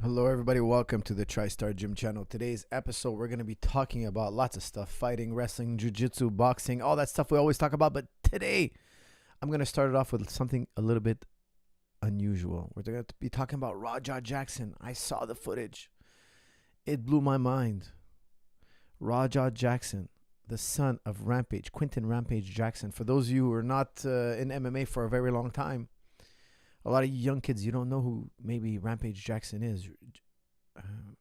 Hello, everybody. Welcome to the TriStar Gym channel. Today's episode, we're going to be talking about lots of stuff: fighting, wrestling, jiu-jitsu, boxing, all that stuff we always talk about. But today, I'm going to start it off with something a little bit unusual. We're going to be talking about Raja Jackson. I saw the footage. It blew my mind. Raja Jackson, the son of Rampage, Quinton Rampage Jackson. For those of you who are not in MMA for a very long time, a lot of young kids, you don't know who maybe Rampage Jackson is.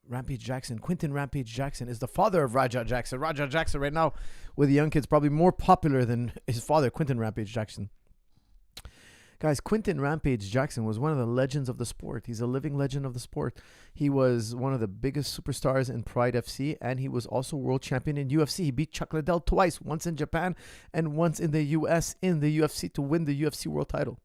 Rampage Jackson, Quinton Rampage Jackson, is the father of Raja Jackson. Raja Jackson right now with the young kids probably more popular than his father, Quinton Rampage Jackson. Guys, Quinton Rampage Jackson was one of the legends of the sport. He's a living legend of the sport. He was one of the biggest superstars in Pride FC, and he was also world champion in UFC. He beat Chuck Liddell twice, once in Japan and once in the US in the UFC to win the UFC world title.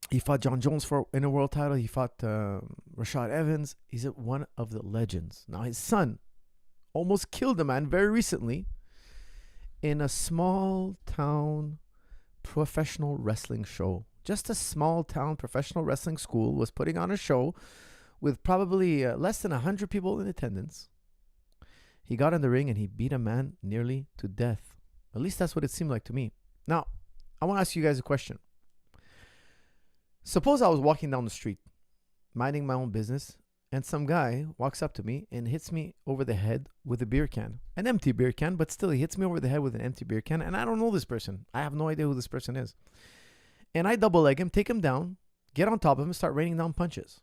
He fought John Jones in a world title. He fought Rashad Evans. He's one of the legends. Now, his son almost killed a man very recently in a small town professional wrestling show. Just a small town professional wrestling school was putting on a show with probably less than 100 people in attendance. He got in the ring and he beat a man nearly to death. At least that's what it seemed like to me. Now, I want to ask you guys a question. Suppose I was walking down the street, minding my own business, and some guy walks up to me and hits me over the head with a beer can. An empty beer can, but still he hits me over the head with an empty beer can, and I don't know this person. I have no idea who this person is. And I double leg him, take him down, get on top of him, start raining down punches.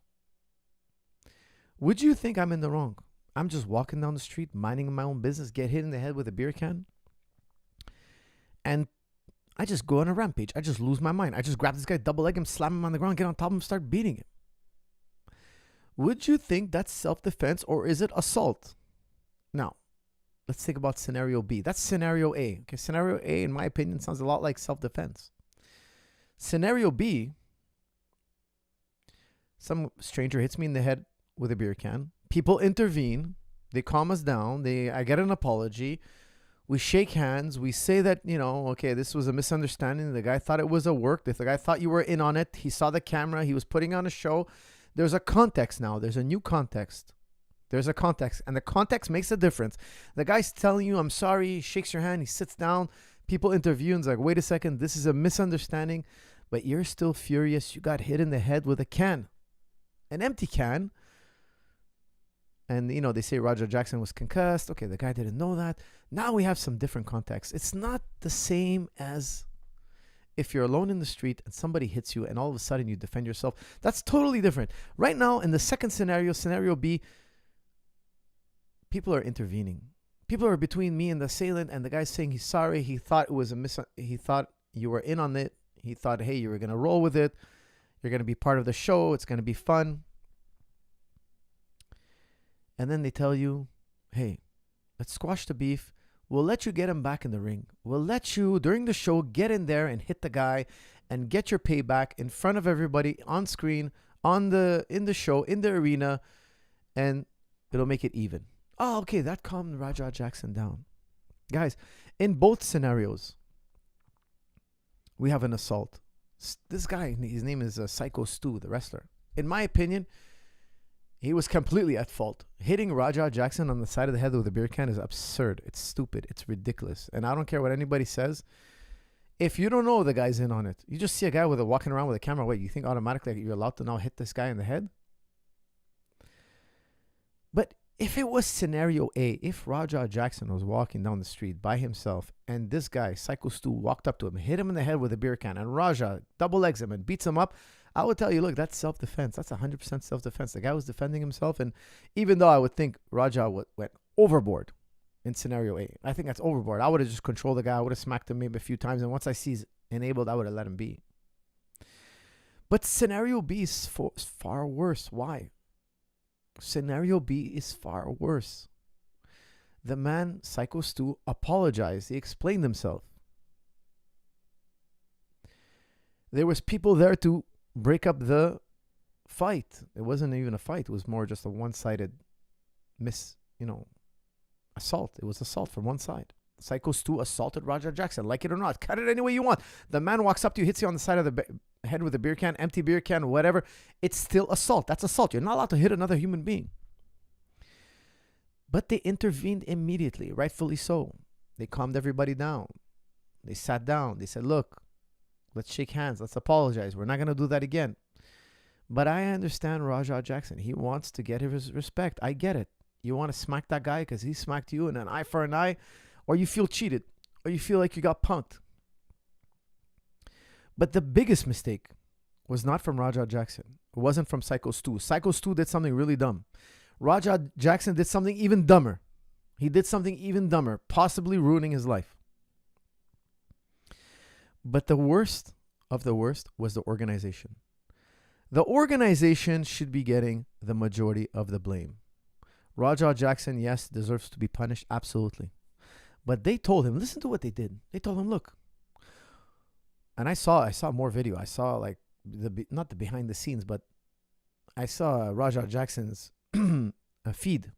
Would you think I'm in the wrong? I'm just walking down the street, minding my own business, get hit in the head with a beer can, and I just go on a rampage. I just lose my mind. I just grab this guy, double leg him, slam him on the ground, get on top of him, start beating him. Would you think that's self-defense or is it assault? Now, let's think about scenario B. That's scenario A. Okay, scenario A, in my opinion, sounds a lot like self-defense. Scenario B, some stranger hits me in the head with a beer can. People intervene. They calm us down. I get an apology. We shake hands. We say that, okay, this was a misunderstanding. The guy thought it was a work. The guy thought you were in on it. He saw the camera. He was putting on a show. There's a context now. There's a new context. There's a context. And the context makes a difference. The guy's telling you, I'm sorry. He shakes your hand. He sits down. People interview and it's like, wait a second. This is a misunderstanding. But you're still furious. You got hit in the head with a can. An empty can. And, they say Raja Jackson was concussed. Okay, the guy didn't know that. Now we have some different context. It's not the same as if you're alone in the street and somebody hits you and all of a sudden you defend yourself. That's totally different. Right now, in the second scenario, scenario B, people are intervening. People are between me and the assailant, and the guy's saying he's sorry. He thought it was he thought you were in on it. He thought, hey, you were going to roll with it. You're going to be part of the show. It's going to be fun. And then they tell you, hey, let's squash the beef. We'll let you get him back in the ring. We'll let you, during the show, get in there and hit the guy and get your payback in front of everybody on screen, in the show, in the arena, and it'll make it even. Oh, okay, that calmed Raja Jackson down. Guys, in both scenarios, we have an assault. This guy, his name is Psycho Stu, the wrestler. In my opinion, he was completely at fault. Hitting Raja Jackson on the side of the head with a beer can is absurd. It's stupid. It's ridiculous. And I don't care what anybody says. If you don't know the guy's in on it, you just see a guy walking around with a camera. Wait, you think automatically you're allowed to now hit this guy in the head? But if it was scenario A, if Raja Jackson was walking down the street by himself and this guy, Psycho Stu, walked up to him, hit him in the head with a beer can, and Raja double legs him and beats him up, I would tell you, look, that's self-defense. That's 100% self-defense. The guy was defending himself, and even though I would think Raja went overboard in scenario A, I think that's overboard. I would have just controlled the guy. I would have smacked him maybe a few times, and once I see he's enabled, I would have let him be. But scenario B is far worse. Why? Scenario B is far worse. The man, Psycho Stu, apologized. He explained himself. There was people there to break up the fight. It wasn't even a fight. It was more just a one-sided assault. It was assault from one side. Psycho Stu assaulted Raja Jackson. Like it or not, cut it any way you want. The man walks up to you, hits you on the side of the head with a beer can, empty beer can, whatever. It's still assault. That's assault. You're not allowed to hit another human being. But they intervened immediately, rightfully so. They calmed everybody down. They sat down. They said, look, let's shake hands. Let's apologize. We're not going to do that again. But I understand Rajah Jackson. He wants to get his respect. I get it. You want to smack that guy because he smacked you in an eye for an eye, or you feel cheated, or you feel like you got punked. But the biggest mistake was not from Rajah Jackson. It wasn't from Psycho Stu. Psycho Stu did something really dumb. Rajah Jackson did something even dumber. He did something even dumber, possibly ruining his life. But the worst of the worst was the organization. The organization should be getting the majority of the blame. Rajah Jackson, yes, deserves to be punished, absolutely. But they told him, listen to what they did. They told him, look. And I saw more video. I saw like not the behind the scenes, but I saw Rajah Jackson's feed,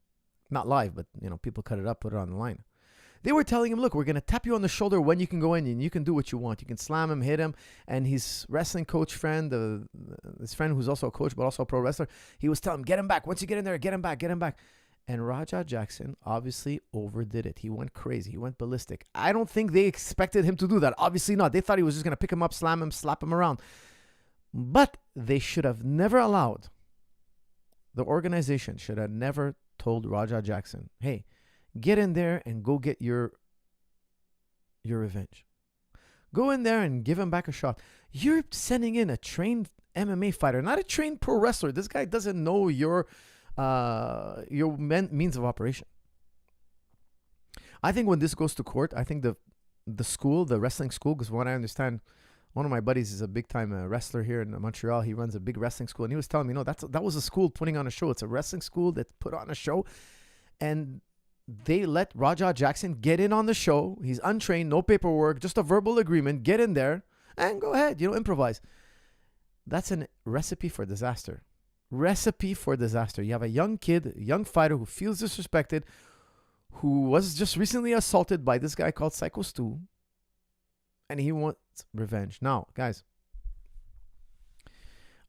not live, but people cut it up, put it on the line. They were telling him, look, we're going to tap you on the shoulder when you can go in and you can do what you want. You can slam him, hit him. And his wrestling coach friend, his friend who's also a coach but also a pro wrestler, he was telling him, get him back. Once you get in there, get him back, get him back. And Rajah Jackson obviously overdid it. He went crazy. He went ballistic. I don't think they expected him to do that. Obviously not. They thought he was just going to pick him up, slam him, slap him around. But they should have never allowed, the organization should have never told Rajah Jackson, hey, get in there and go get your revenge. Go in there and give him back a shot. You're sending in a trained MMA fighter, not a trained pro wrestler. This guy doesn't know your means of operation. I think when this goes to court, I think the wrestling school, because what I understand, one of my buddies is a big-time wrestler here in Montreal. He runs a big wrestling school, and he was telling me, that was a school putting on a show. It's a wrestling school that put on a show, and they let Rajah Jackson get in on the show. He's untrained, no paperwork, just a verbal agreement. Get in there and go ahead, improvise. That's a recipe for disaster. Recipe for disaster. You have a young kid, a young fighter who feels disrespected, who was just recently assaulted by this guy called Psycho Stu, and he wants revenge. Now, guys,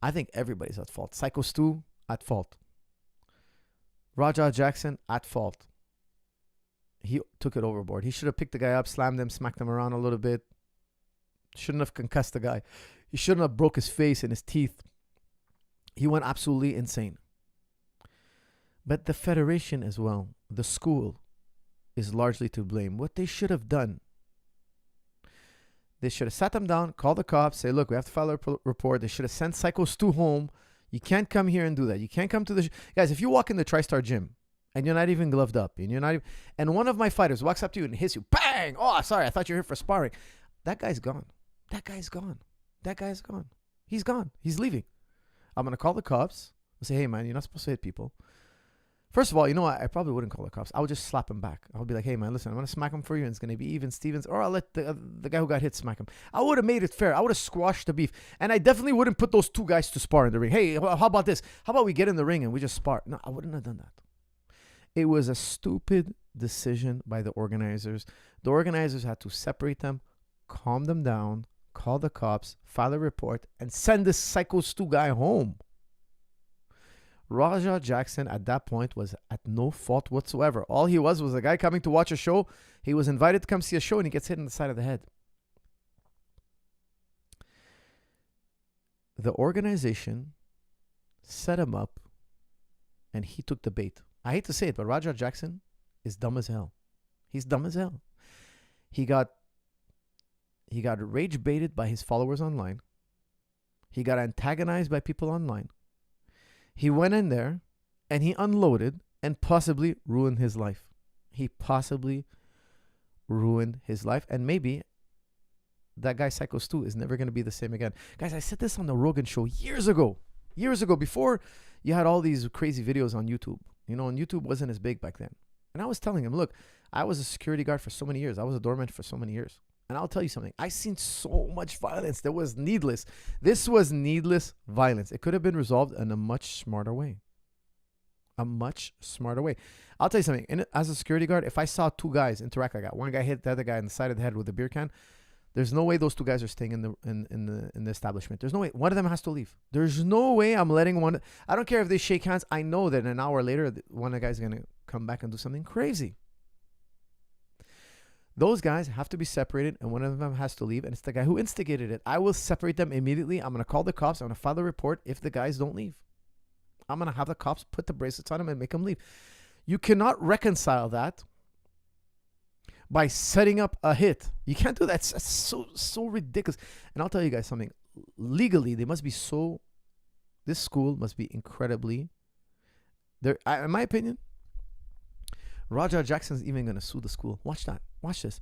I think everybody's at fault. Psycho Stu, at fault. Rajah Jackson, at fault. He took it overboard. He should have picked the guy up, slammed him, smacked him around a little bit. Shouldn't have concussed the guy. He shouldn't have broke his face and his teeth. He went absolutely insane. But the federation as well, the school, is largely to blame. What they should have done, they should have sat them down, called the cops, say, look, we have to file a report. They should have sent Psycho Stu home. You can't come here and do that. You can't come to the... Guys, if you walk in the TriStar gym and you're not even gloved up, and one of my fighters walks up to you and hits you, bang! Oh, sorry, I thought you were here for sparring. That guy's gone. That guy's gone. That guy's gone. He's gone. He's leaving. I'm going to call the cops and say, hey, man, you're not supposed to hit people. First of all, I probably wouldn't call the cops. I would just slap him back. I would be like, hey, man, listen, I'm going to smack him for you, and it's going to be even Stevens, or I'll let the guy who got hit smack him. I would have made it fair. I would have squashed the beef. And I definitely wouldn't put those two guys to spar in the ring. Hey, how about this? How about we get in the ring and we just spar? No, I wouldn't have done that. It was a stupid decision by the organizers. The organizers had to separate them, calm them down, call the cops, file a report, and send this Psycho Stu guy home. Rajah Jackson at that point was at no fault whatsoever. All he was a guy coming to watch a show. He was invited to come see a show, and he gets hit in the side of the head. The organization set him up, and he took the bait. I hate to say it, but Rajah Jackson is dumb as hell. He's dumb as hell. He got rage baited by his followers online. He got antagonized by people online. He went in there and he unloaded and possibly ruined his life. He possibly ruined his life. And maybe that guy Psycho Stu is never going to be the same again. Guys, I said this on the Rogan show years ago, before you had all these crazy videos on YouTube. And YouTube wasn't as big back then. And I was telling him, look, I was a security guard for so many years. I was a doorman for so many years. And I'll tell you something. I've seen so much violence that was needless. This was needless violence. It could have been resolved in a much smarter way. I'll tell you something. As a security guard, if I saw two guys interact like that, one guy hit the other guy in the side of the head with a beer can, There's no way those two guys are staying in the establishment. There's no way. One of them has to leave. There's no way I'm letting one. I don't care if they shake hands. I know that an hour later, one of the guys is gonna come back and do something crazy. Those guys have to be separated, and one of them has to leave, and it's the guy who instigated it. I will separate them immediately. I'm gonna call the cops. I'm gonna file a report if the guys don't leave. I'm gonna have the cops put the bracelets on them and make them leave. You cannot reconcile that by setting up a hit. You can't do that. It's so ridiculous. And I'll tell you guys something. Legally, they must be so. This school must be incredibly. There, in my opinion, Raja Jackson's even gonna sue the school. Watch that. Watch this.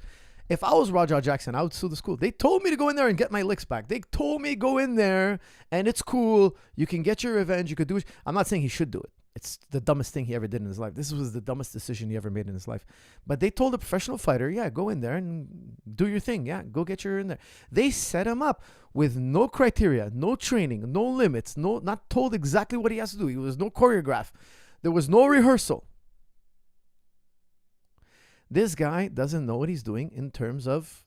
If I was Raja Jackson, I would sue the school. They told me to go in there and get my licks back. They told me go in there and it's cool. You can get your revenge. You could do it. I'm not saying he should do it. It's the dumbest thing he ever did in his life. This was the dumbest decision he ever made in his life. But they told a professional fighter, yeah, go in there and do your thing. Yeah, go get your in there. They set him up with no criteria, no training, no limits, not told exactly what he has to do. There was no choreograph. There was no rehearsal. This guy doesn't know what he's doing in terms of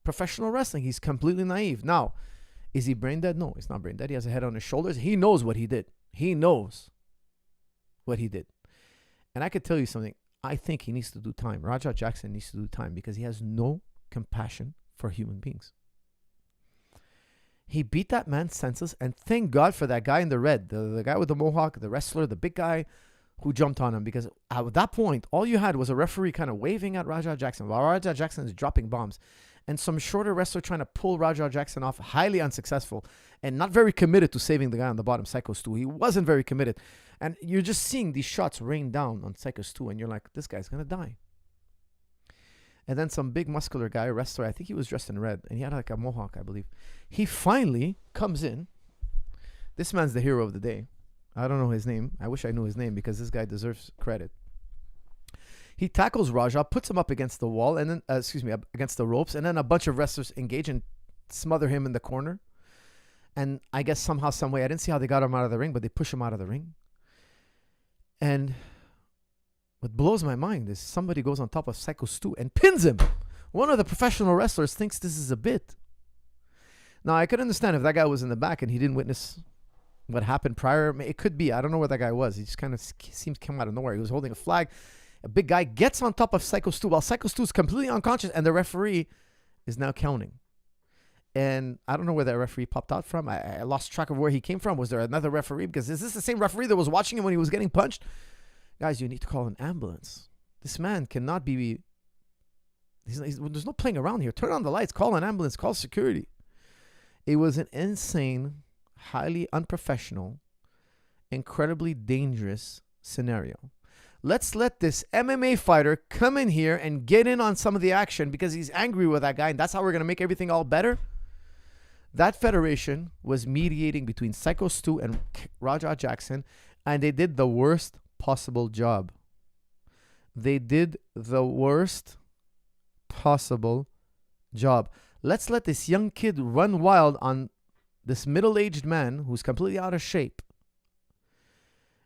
professional wrestling. He's completely naive. Now, is he brain dead? No, he's not brain dead. He has a head on his shoulders. He knows what he did. He knows what he did. And I could tell you something. I think he needs to do time. Raja Jackson needs to do time because he has no compassion for human beings. He beat that man senseless, and thank God for that guy in the red, the guy with the mohawk, the wrestler, the big guy who jumped on him, because at that point, all you had was a referee kind of waving at Raja Jackson while Raja Jackson is dropping bombs, and some shorter wrestler trying to pull Raja Jackson off, highly unsuccessful and not very committed to saving the guy on the bottom, Psycho Stu. He wasn't very committed. And you're just seeing these shots rain down on Psycho Stu, and you're like, this guy's going to die. And then some big muscular guy, wrestler, I think he was dressed in red, and he had like a mohawk, I believe. He finally comes in. This man's the hero of the day. I don't know his name. I wish I knew his name because this guy deserves credit. He tackles Raja, puts him up against the wall, and then, against the ropes, and then a bunch of wrestlers engage and smother him in the corner. And I guess somehow, some way, I didn't see how they got him out of the ring, but they push him out of the ring. And what blows my mind is somebody goes on top of Psycho Stu and pins him. One of the professional wrestlers thinks this is a bit. Now, I could understand if that guy was in the back and he didn't witness what happened prior. It could be. I don't know where that guy was. He just kind of seems to come out of nowhere. He was holding a flag. A big guy gets on top of Psycho Stu while Psycho Stu is completely unconscious, and the referee is now counting. And I don't know where that referee popped out from. I lost track of where he came from. Was there another referee? Because is this the same referee that was watching him when he was getting punched? Guys, you need to call an ambulance. This man cannot be... there's no playing around here. Turn on the lights. Call an ambulance. Call security. It was an insane, highly unprofessional, incredibly dangerous scenario. Let's let this MMA fighter come in here and get in on some of the action because he's angry with that guy, and that's how we're going to make everything all better. That federation was mediating between Psycho Stu and Raja Jackson, and they did the worst possible job. They did the worst possible job. Let's let this young kid run wild on this middle-aged man who's completely out of shape.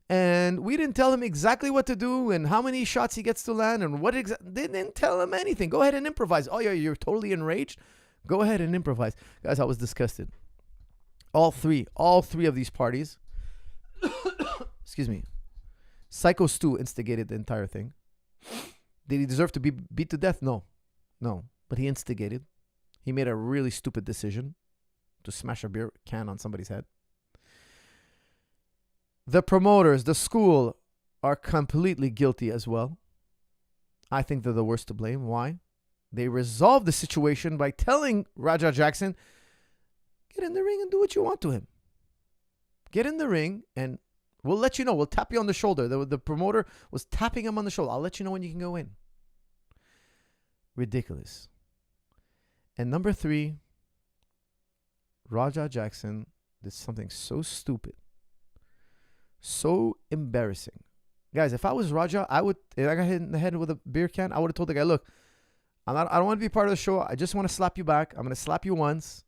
And we didn't tell him exactly what to do and how many shots he gets to land and what exactly. They didn't tell him anything. Go ahead and improvise. Oh, yeah, you're totally enraged? Go ahead and improvise. Guys, I was disgusted. All three of these parties, excuse me, Psycho Stu instigated the entire thing. Did he deserve to be beat to death? No. But he instigated. He made a really stupid decision to smash a beer can on somebody's head. The promoters, the school, are completely guilty as well. I think they're the worst to blame. Why? They resolved the situation by telling Raja Jackson, get in the ring and do what you want to him. Get in the ring and we'll let you know. We'll tap you on the shoulder. The promoter was tapping him on the shoulder. I'll let you know when you can go in. Ridiculous. And number 3, Raja Jackson did something so stupid. So embarrassing. Guys, if I was Raja, if I got hit in the head with a beer can, I would have told the guy, look, I don't want to be part of the show. I just want to slap you back. I'm going to slap you once.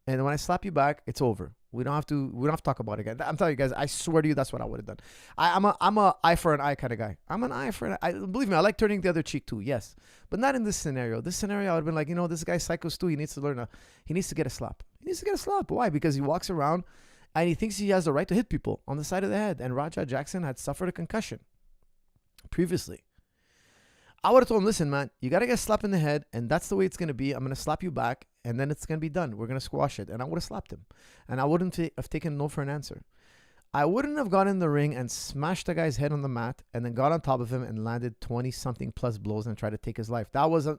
And when I slap you back, it's over. We don't have to talk about it again. I'm telling you guys, I swear to you, that's what I would have done. I'm a eye for an eye kind of guy. I'm an eye for an eye. Believe me, I like turning the other cheek too, yes. But not in this scenario. This scenario, I would have been like, this guy's psycho Stu. He needs to learn he needs to get a slap. He needs to get a slap. Why? Because he walks around and he thinks he has the right to hit people on the side of the head. And Raja Jackson had suffered a concussion previously. I would have told him, listen, man, you got to get slapped in the head, and that's the way it's going to be. I'm going to slap you back, and then it's going to be done. We're going to squash it. And I would have slapped him. And I wouldn't have taken no for an answer. I wouldn't have got in the ring and smashed the guy's head on the mat and then got on top of him and landed 20-something plus blows and tried to take his life. That was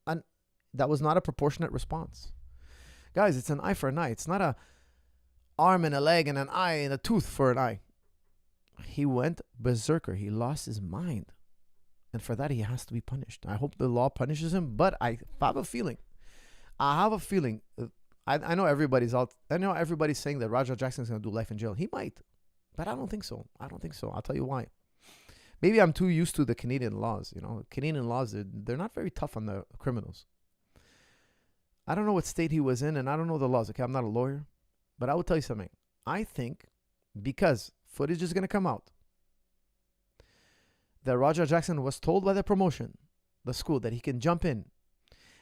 not a proportionate response. Guys, it's an eye for an eye. It's not a arm and a leg and an eye and a tooth for an eye. He went berserker. He lost his mind. And for that, he has to be punished. I hope the law punishes him, but I have a feeling. I know everybody's out. I know everybody's saying that Raja Jackson's going to do life in jail. He might, but I don't think so. I'll tell you why. Maybe I'm too used to the Canadian laws. Canadian laws, they're not very tough on the criminals. I don't know what state he was in, and I don't know the laws. Okay, I'm not a lawyer, but I will tell you something. I think because footage is going to come out, that Raja Jackson was told by the promotion, the school, that he can jump in,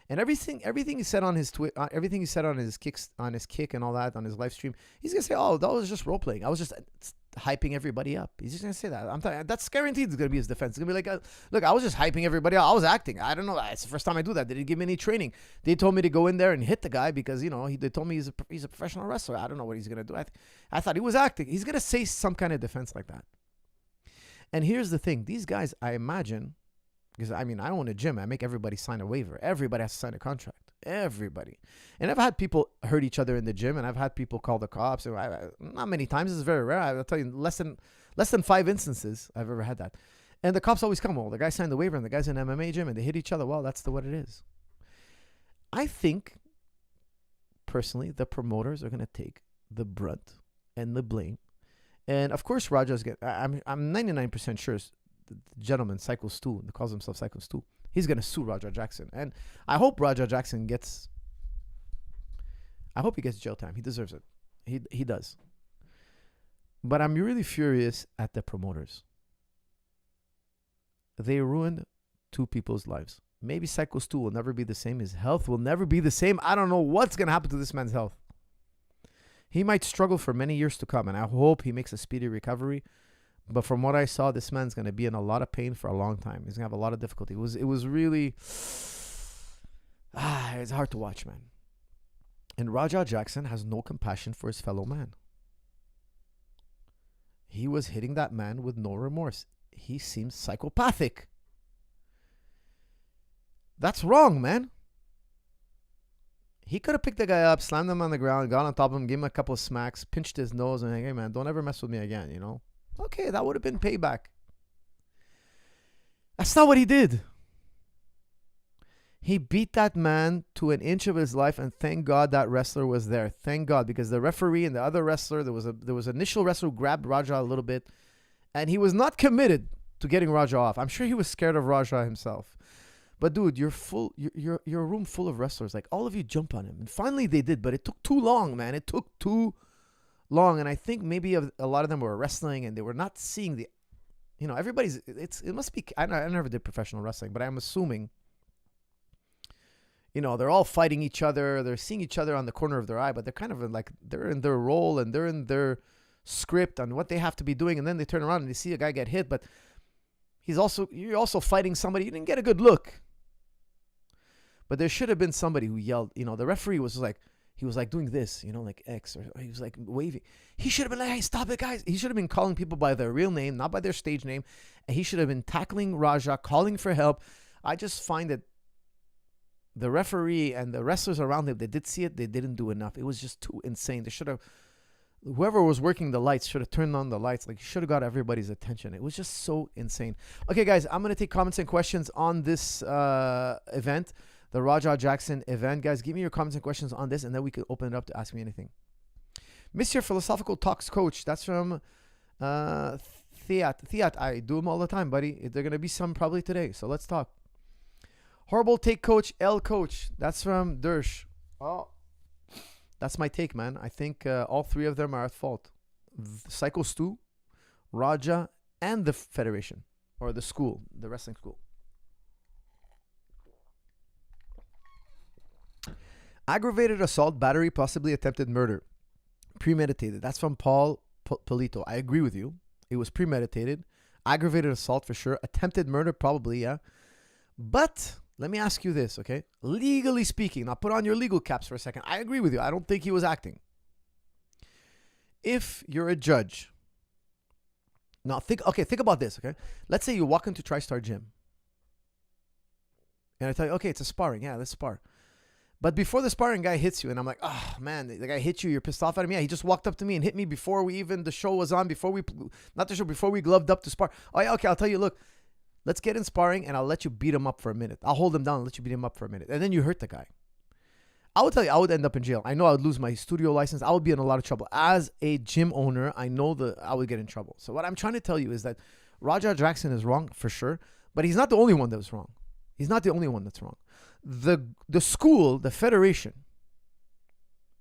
and everything he said on his everything he said on his kick and all that on his live stream, he's gonna say, "Oh, that was just role playing. I was just hyping everybody up." He's just gonna say that. I'm telling you, that's guaranteed. It's gonna be his defense. It's gonna be like, "Look, I was just hyping everybody up. I was acting. I don't know. It's the first time I do that. They didn't give me any training. They told me to go in there and hit the guy because they told me he's a professional wrestler. I don't know what he's gonna do. I thought he was acting. He's gonna say some kind of defense like that." And here's the thing. These guys, I imagine, because I own a gym. I make everybody sign a waiver. Everybody has to sign a contract. Everybody. And I've had people hurt each other in the gym, and I've had people call the cops. And not many times. This is very rare. I'll tell you, less than 5 instances I've ever had that. And the cops always come. Well, the guy signed the waiver, and the guy's in an MMA gym, and they hit each other. Well, that's what it is. I think, personally, the promoters are going to take the brunt and the blame. And of course, Raja's I'm 99% sure the gentleman, Psycho Stu, that calls himself Psycho Stu, he's going to sue Raja Jackson. And I hope Raja Jackson he gets jail time. He deserves it. He does. But I'm really furious at the promoters. They ruined 2 people's lives. Maybe Psycho Stu will never be the same. His health will never be the same. I don't know what's going to happen to this man's health. He might struggle for many years to come, and I hope he makes a speedy recovery. But from what I saw, this man's going to be in a lot of pain for a long time. He's going to have a lot of difficulty. It was really... it's hard to watch, man. And Raja Jackson has no compassion for his fellow man. He was hitting that man with no remorse. He seems psychopathic. That's wrong, man. He could have picked the guy up, slammed him on the ground, got on top of him, gave him a couple of smacks, pinched his nose, and like, "Hey, man, don't ever mess with me again," Okay, that would have been payback. That's not what he did. He beat that man to an inch of his life, and thank God that wrestler was there. Thank God, because the referee and the other wrestler, there was an initial wrestler who grabbed Raja a little bit, and he was not committed to getting Raja off. I'm sure he was scared of Raja himself. But dude, you're a room full of wrestlers. Like, all of you jump on him. And finally they did, but it took too long, man. It took too long. And I think maybe a lot of them were wrestling and they were not seeing the, everybody's, it must be, I never did professional wrestling, but I'm assuming, they're all fighting each other. They're seeing each other on the corner of their eye, but they're kind of like, they're in their role and they're in their script on what they have to be doing. And then they turn around and they see a guy get hit, but you're also fighting somebody. You didn't get a good look. But there should have been somebody who yelled, the referee was like, he was like doing this, like X, or he was like waving. He should have been like, "Hey, stop it, guys." He should have been calling people by their real name, not by their stage name. And he should have been tackling Raja, calling for help. I just find that the referee and the wrestlers around him, they did see it, they didn't do enough. It was just too insane. They should have, whoever was working the lights should have turned on the lights. Like, should have got everybody's attention. It was just so insane. Okay, guys, I'm going to take comments and questions on this event. The Raja Jackson event. Guys, give me your comments and questions on this, and then we can open it up to ask me anything. Mr. Philosophical Talks Coach. That's from Theat. I do them all the time, buddy. They're going to be some probably today, so let's talk. Horrible Take Coach, L Coach. That's from Dersh. Oh. That's my take, man. I think all three of them are at fault. Psycho Stu, Raja, and the federation or the school, the wrestling school. Aggravated assault, battery, possibly attempted murder. Premeditated. That's from Paul Polito. I agree with you. It was premeditated. Aggravated assault for sure. Attempted murder, probably, yeah. But let me ask you this, okay? Legally speaking, now put on your legal caps for a second. I agree with you. I don't think he was acting. If you're a judge, now think about this, okay? Let's say you walk into TriStar Gym. And I tell you, okay, it's a sparring. Yeah, let's spar. But before the sparring guy hits you, and I'm like, oh, man, the guy hit you. You're pissed off at him. Yeah, he just walked up to me and hit me before the show was on, before we gloved up to spar. Oh, yeah, okay, I'll tell you, look, let's get in sparring, and I'll let you beat him up for a minute. I'll hold him down and let you beat him up for a minute. And then you hurt the guy. I would tell you, I would end up in jail. I know I would lose my studio license. I would be in a lot of trouble. As a gym owner, I know I would get in trouble. So what I'm trying to tell you is that Raja Jackson is wrong, for sure, but he's not the only one that was wrong. He's not the only one that's wrong. The school, the federation,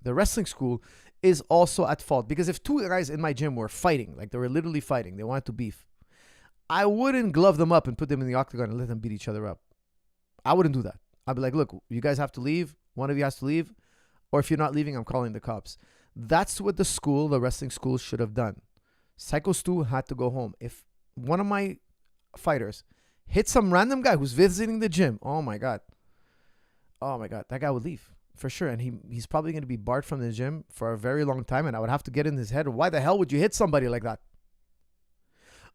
the wrestling school is also at fault. Because if two guys in my gym were fighting, like they were literally fighting, they wanted to beef, I wouldn't glove them up and put them in the octagon and let them beat each other up. I wouldn't do that. I'd be like, look, you guys have to leave. One of you has to leave. Or if you're not leaving, I'm calling the cops. That's what the wrestling school should have done. Psycho Stu had to go home. If one of my fighters hit some random guy who's visiting the gym, oh my God, that guy would leave for sure. And he's probably going to be barred from the gym for a very long time. And I would have to get in his head. Why the hell would you hit somebody like that?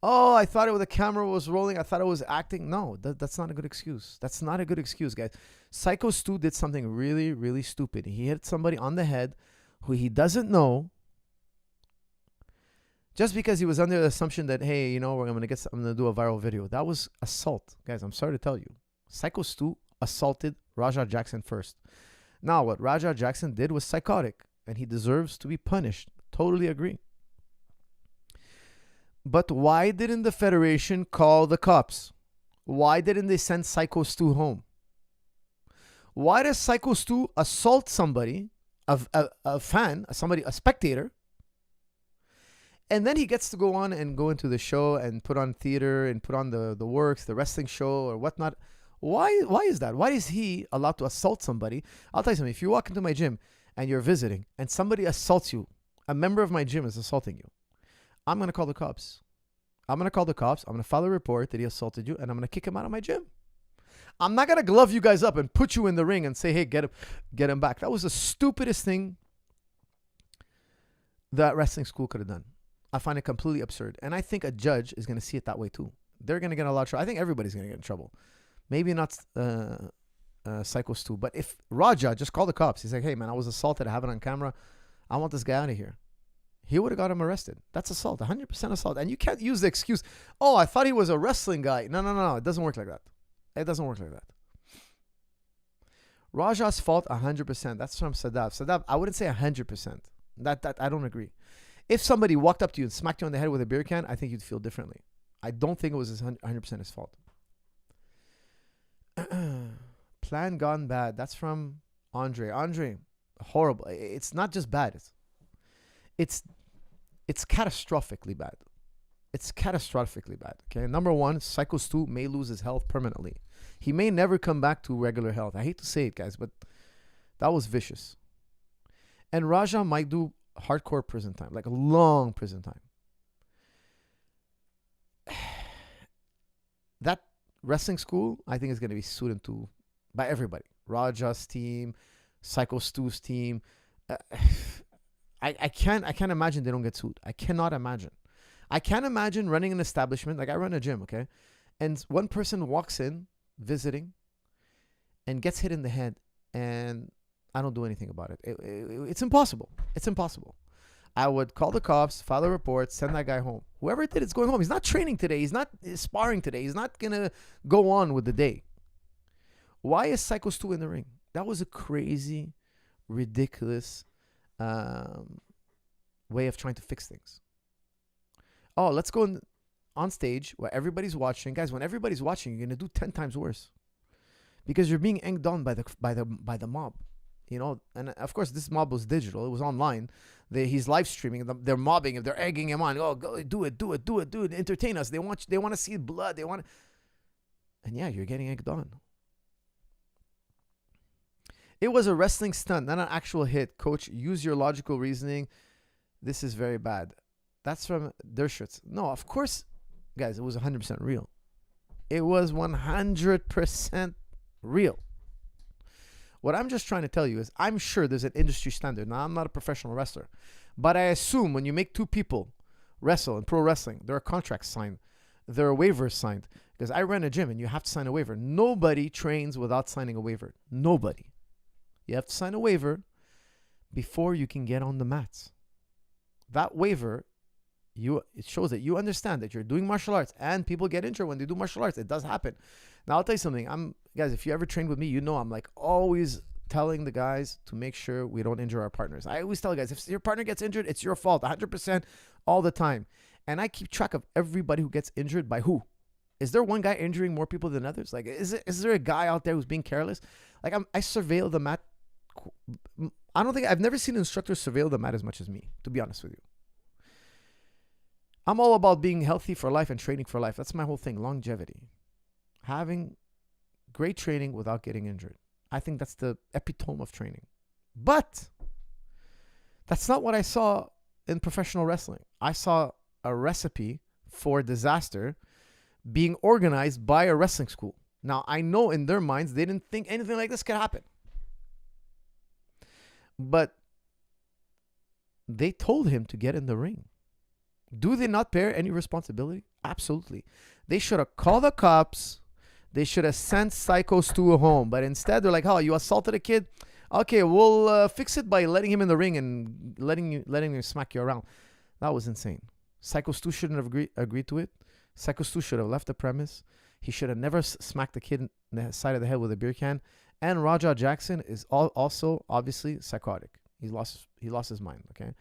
Oh, I thought the camera was rolling. I thought it was acting. No, that's not a good excuse. That's not a good excuse, guys. Psycho Stu did something really, really stupid. He hit somebody on the head who he doesn't know, just because he was under the assumption that, hey, I'm going to do a viral video. That was assault. Guys, I'm sorry to tell you. Psycho Stu assaulted Raja Jackson first. Now, what Raja Jackson did was psychotic, and he deserves to be punished. Totally agree. But why didn't the federation call the cops? Why didn't they send Psycho Stu home? Why does Psycho Stu assault somebody, a fan, a spectator, and then he gets to go on and go into the show and put on theater and put on the works, the wrestling show or whatnot? Why is that? Why is he allowed to assault somebody? I'll tell you something. If you walk into my gym and you're visiting and somebody assaults you, a member of my gym is assaulting you, I'm going to call the cops. I'm going to file a report that he assaulted you, and I'm going to kick him out of my gym. I'm not going to glove you guys up and put you in the ring and say, hey, get him back. That was the stupidest thing that wrestling school could have done. I find it completely absurd. And I think a judge is going to see it that way too. They're going to get a lot of trouble. I think everybody's going to get in trouble. Maybe not Psycho Stu, but if Raja just called the cops, he's like, hey, man, I was assaulted. I have it on camera. I want this guy out of here. He would have got him arrested. That's assault, 100% assault. And you can't use the excuse, oh, I thought he was a wrestling guy. No. It doesn't work like that. It doesn't work like that. Raja's fault, 100%. That's from Sadaf. Sadaf, I wouldn't say 100%. That I don't agree. If somebody walked up to you and smacked you on the head with a beer can, I think you'd feel differently. I don't think it was 100% his fault. Plan gone bad. That's from Andre. Andre, horrible. It's not just bad. It's catastrophically bad. It's catastrophically bad. Okay. Number one, Psycho Stu may lose his health permanently. He may never come back to regular health. I hate to say it, guys, but that was vicious. And Raja might do hardcore prison time, like a long prison time. That wrestling school, I think, is going to be sued into by everybody. Raja's team, Psycho Stu's team. I can't imagine they don't get sued. I cannot imagine. I can't imagine running an establishment, like I run a gym, okay? And one person walks in, visiting, and gets hit in the head, and I don't do anything about it. It's impossible. It's impossible. I would call the cops, file a report, send that guy home. Whoever did it's going home. He's not training today. He's not sparring today. He's not going to go on with the day. Why is Psycho Stu in the ring? That was a crazy, ridiculous way of trying to fix things. Oh, let's go on stage where everybody's watching. Guys, when everybody's watching, you're going to do 10 times worse. Because you're being egged on by the mob. You know, and of course this mob was digital. It was online. He's live streaming. They're mobbing him. They're egging him on. Oh, go do it, do it, do it, do it. Entertain us. They want to see blood. They want. And yeah, you're getting egged on. It was a wrestling stunt, not an actual hit. Coach, use your logical reasoning. This is very bad. That's from Dershowitz. No, of course, guys, it was 100% real. It was 100% real. What I'm just trying to tell you is I'm sure there's an industry standard. Now, I'm not a professional wrestler, but I assume when you make two people wrestle in pro wrestling, there are contracts signed. There are waivers signed. Because I ran a gym and you have to sign a waiver. Nobody trains without signing a waiver. Nobody. You have to sign a waiver before you can get on the mats. That waiver, it shows that you understand that you're doing martial arts, and people get injured when they do martial arts. It does happen. Now, I'll tell you something. Guys, if you ever trained with me, you know I'm like always telling the guys to make sure we don't injure our partners. I always tell guys, if your partner gets injured, it's your fault 100% all the time. And I keep track of everybody who gets injured by who. Is there one guy injuring more people than others? Like, is there a guy out there who's being careless? Like, I surveil the mat. I've never seen instructors surveil the mat as much as me, to be honest with you. I'm all about being healthy for life and training for life. That's my whole thing, longevity. Having great training without getting injured. I think that's the epitome of training. But that's not what I saw in professional wrestling. I saw a recipe for disaster being organized by a wrestling school. Now, I know in their minds, they didn't think anything like this could happen. But they told him to get in the ring. Do they not bear any responsibility? Absolutely. They should have called the cops. They should have sent Psycho Stu home. But instead, they're like, oh, you assaulted a kid? Okay, we'll fix it by letting him in the ring and letting him smack you around. That was insane. Psycho Stu shouldn't have agreed to it. Psycho Stu should have left the premise. He should have never smacked the kid in the side of the head with a beer can. And Raja Jackson is also obviously psychotic. He lost his mind, okay?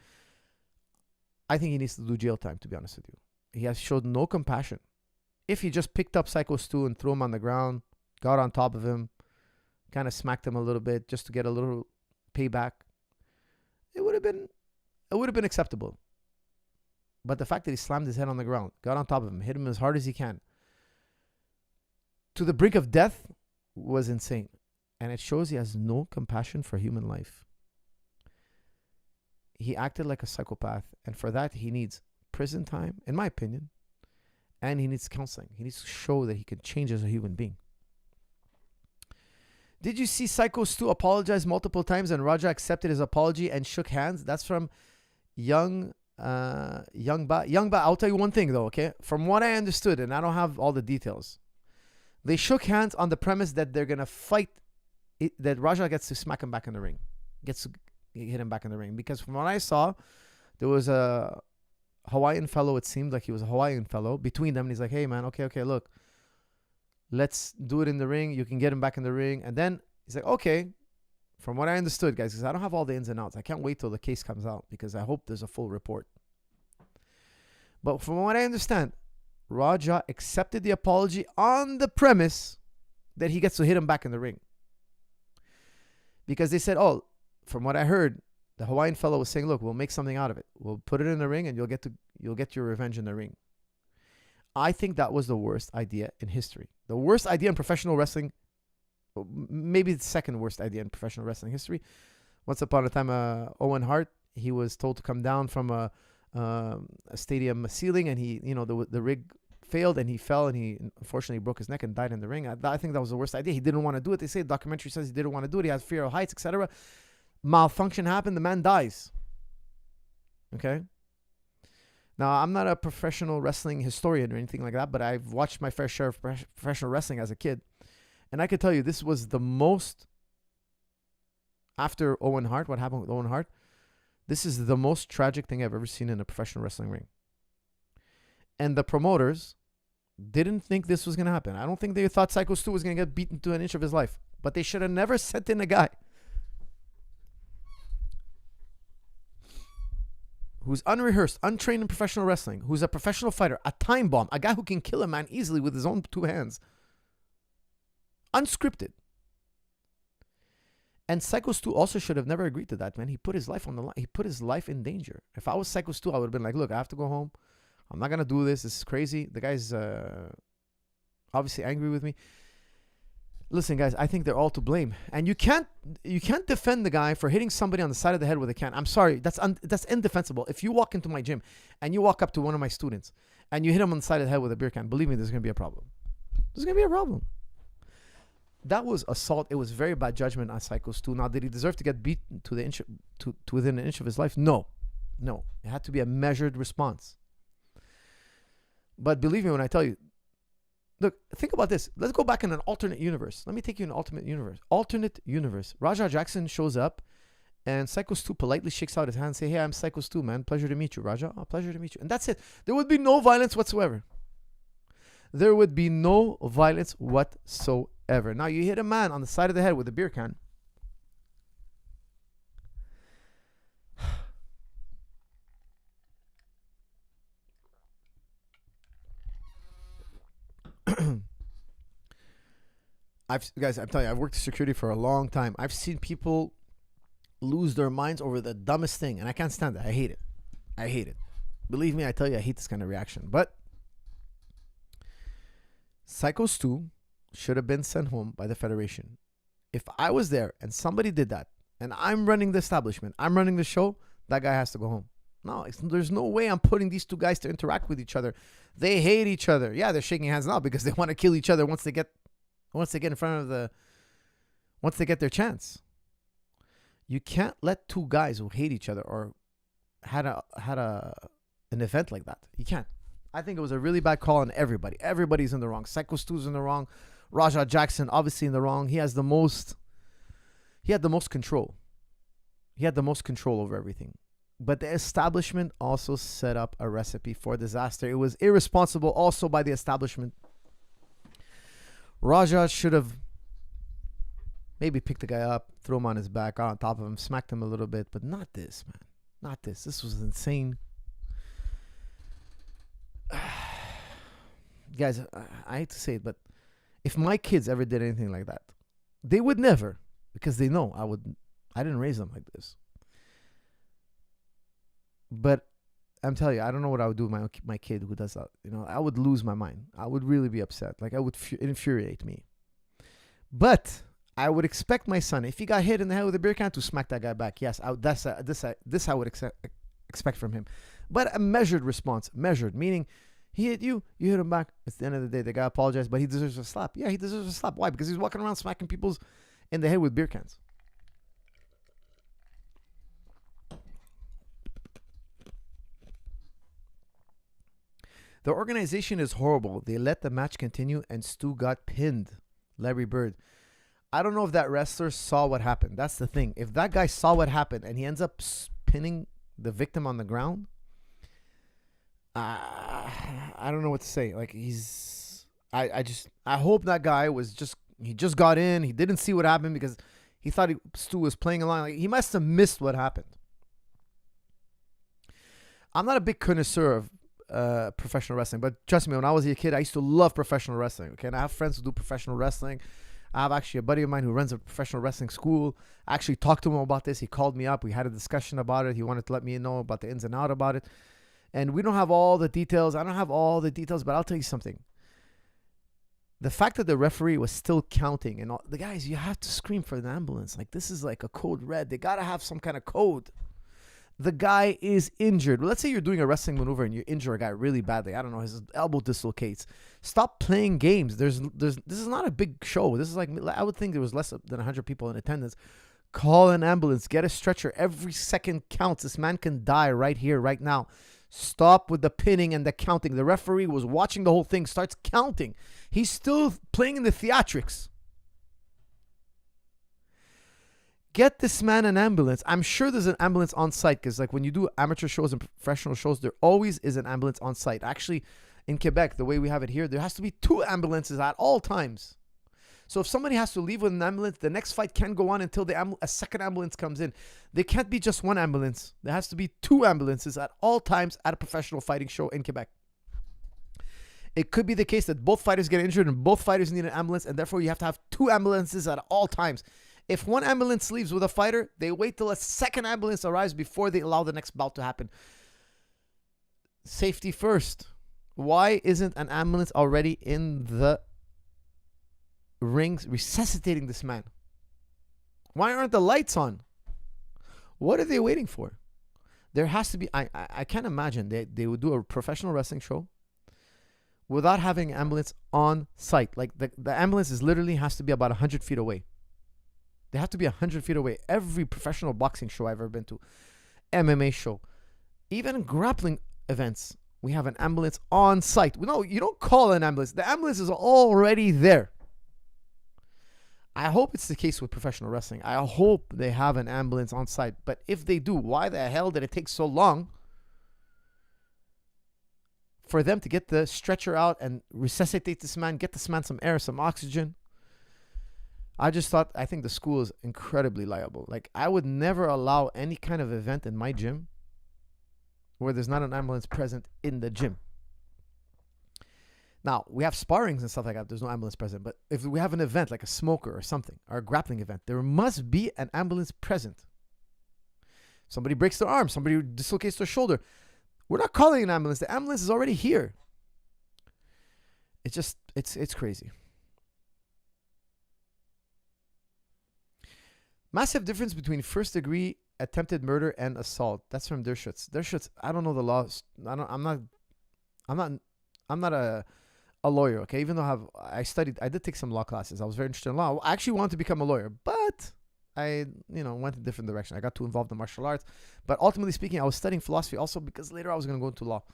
I think he needs to do jail time, to be honest with you. He has showed no compassion. If he just picked up Psycho Stu and threw him on the ground, got on top of him, kind of smacked him a little bit just to get a little payback, it would have been acceptable. But the fact that he slammed his head on the ground, got on top of him, hit him as hard as he can, to the brink of death, was insane. And it shows he has no compassion for human life. He acted like a psychopath. And for that, he needs prison time, in my opinion. And he needs counseling. He needs to show that he can change as a human being. Did you see Psycho Stu apologize multiple times and Raja accepted his apology and shook hands? That's from Young Ba. I'll tell you one thing though, okay? From what I understood, and I don't have all the details, they shook hands on the premise that they're going to fight, that Raja gets to smack him back in the ring. Gets to hit him back in the ring. Because from what I saw, there was a Hawaiian fellow, it seemed like he was a Hawaiian fellow, between them. And he's like, hey man, okay, look. Let's do it in the ring. You can get him back in the ring. And then he's like, okay. From what I understood, guys, because I don't have all the ins and outs. I can't wait till the case comes out because I hope there's a full report. But from what I understand, Raja accepted the apology on the premise that he gets to hit him back in the ring. Because they said, oh, from what I heard, the Hawaiian fellow was saying, look, we'll make something out of it. We'll put it in the ring and you'll get your revenge in the ring. I think that was the worst idea in history. The worst idea in professional wrestling, maybe the second worst idea in professional wrestling history. Once upon a time, Owen Hart, he was told to come down from a stadium ceiling, and the rig failed, and he fell, and he unfortunately broke his neck and died in the ring. I think that was the worst idea. He didn't want to do it. They say the documentary says he didn't want to do it. He has fear of heights, etc. Malfunction happened. The man dies. Okay. Now, I'm not a professional wrestling historian or anything like that, but I've watched my fair share of professional wrestling as a kid. And I can tell you, this was the most, after Owen Hart, what happened with Owen Hart, this is the most tragic thing I've ever seen in a professional wrestling ring. And the promoters didn't think this was going to happen. I don't think they thought Psycho Stu was going to get beaten to an inch of his life. But they should have never sent in a guy who's unrehearsed, untrained in professional wrestling, who's a professional fighter, a time bomb, a guy who can kill a man easily with his own two hands. Unscripted. And Psycho Stu also should have never agreed to that, man. He put his life on the line. He put his life in danger. If I was Psycho Stu, I would have been like, look, I have to go home. I'm not going to do this. This is crazy. The guy's obviously angry with me. Listen, guys, I think they're all to blame. And you can't defend the guy for hitting somebody on the side of the head with a can. I'm sorry. That's indefensible. If you walk into my gym and you walk up to one of my students and you hit him on the side of the head with a beer can, believe me, there's going to be a problem. There's going to be a problem. That was assault. It was very bad judgment on Psycho Stu. Now, did he deserve to get beaten to within an inch of his life? No. It had to be a measured response. But believe me when I tell you, look, think about this. Let's go back in an alternate universe. Let me take you in an alternate universe. Alternate universe. Raja Jackson shows up and Psycho Stu politely shakes out his hand and say, hey, I'm Psycho Stu, man. Pleasure to meet you, Raja. Oh, pleasure to meet you. And that's it. There would be no violence whatsoever. There would be no violence whatsoever. Now, you hit a man on the side of the head with a beer can. Guys, I'm telling you, I've worked in security for a long time. I've seen people lose their minds over the dumbest thing, and I can't stand that. I hate it. Believe me, I tell you, I hate this kind of reaction. But Psycho Stu should have been sent home by the Federation. If I was there and somebody did that, and I'm running the establishment, I'm running the show, that guy has to go home. No, there's no way I'm putting these two guys to interact with each other. They hate each other. Yeah, they're shaking hands now because they want to kill each other once they get in front of once they get their chance. You can't let two guys who hate each other or had an event like that. You can't. I think it was a really bad call on everybody. Everybody's in the wrong. Psycho Stu's in the wrong. Raja Jackson obviously in the wrong. He had the most control. He had the most control over everything. But the establishment also set up a recipe for disaster. It was irresponsible also by the establishment. Raja should have maybe picked the guy up, throw him on his back, on top of him, smacked him a little bit, but not this, man. Not this. This was insane. Guys, I hate to say it, but if my kids ever did anything like that, they would never, because they know I didn't raise them like this. But I'm telling you, I don't know what I would do with my kid who does that. I would lose my mind. I would really be upset. Like, it infuriate me. But I would expect my son, if he got hit in the head with a beer can, to smack that guy back. Yes, this I would expect from him. But a measured response. Measured, meaning he hit you, you hit him back. At the end of the day, the guy apologized, but he deserves a slap. Yeah, he deserves a slap. Why? Because he's walking around smacking people in the head with beer cans. The organization is horrible. They let the match continue and Stu got pinned. Larry Bird. I don't know if that wrestler saw what happened. That's the thing. If that guy saw what happened and he ends up pinning the victim on the ground, I don't know what to say. Like, I hope that guy he just got in. He didn't see what happened because he thought Stu was playing along. Like, he must have missed what happened. I'm not a big connoisseur of professional wrestling, but trust me, when I was a kid, I used to love professional wrestling. Okay, and I have friends who do professional wrestling. I have actually a buddy of mine who runs a professional wrestling school. I actually talked to him about this. He called me up. We had a discussion about it. He wanted to let me know about the ins and outs about it. And we don't have all the details. I don't have all the details, but I'll tell you something. The fact that the referee was still counting and all the guys, you have to scream for the ambulance. Like, this is like a code red. They got to have some kind of code. The guy is injured. Well, let's say you're doing a wrestling maneuver and you injure a guy really badly. I don't know, his elbow dislocates. Stop playing games. This is not a big show. This is like, I would think there was less than 100 people in attendance. Call an ambulance. Get a stretcher. Every second counts. This man can die right here, right now. Stop with the pinning and the counting. The referee was watching the whole thing, starts counting. He's still playing in the theatrics. Get this man an ambulance. I'm sure there's an ambulance on site because, like, when you do amateur shows and professional shows, there always is an ambulance on site. Actually, in Quebec, the way we have it here, there has to be 2 ambulances at all times. So if somebody has to leave with an ambulance, the next fight can go on until a second ambulance comes in. There can't be just 1 ambulance. There has to be 2 ambulances at all times at a professional fighting show in Quebec. It could be the case that both fighters get injured and both fighters need an ambulance, and therefore you have to have 2 ambulances at all times. If one ambulance leaves with a fighter, they wait till a second ambulance arrives before they allow the next bout to happen. Safety first. Why isn't an ambulance already in the rings resuscitating this man? Why aren't the lights on? What are they waiting for? There has to be, I can't imagine they would do a professional wrestling show without having an ambulance on site. Like the ambulance is literally has to be about 100 feet away. They have to be 100 feet away. Every professional boxing show I've ever been to, MMA show, even grappling events, we have an ambulance on site. No, you don't call an ambulance. The ambulance is already there. I hope it's the case with professional wrestling. I hope they have an ambulance on site. But if they do, why the hell did it take so long for them to get the stretcher out and resuscitate this man, get this man some air, some oxygen? I think the school is incredibly liable. Like, I would never allow any kind of event in my gym where there's not an ambulance present in the gym. Now, we have sparrings and stuff like that. There's no ambulance present. But if we have an event like a smoker or something, or a grappling event, there must be an ambulance present. Somebody breaks their arm. Somebody dislocates their shoulder. We're not calling an ambulance. The ambulance is already here. It's crazy. Massive difference between first degree attempted murder and assault. That's from Dershutz. I don't know the laws. I'm not a lawyer, okay? Even though I did take some law classes. I was very interested in law. I actually wanted to become a lawyer, but I, went a different direction. I got too involved in martial arts. But ultimately speaking, I was studying philosophy also because later I was going to go into law.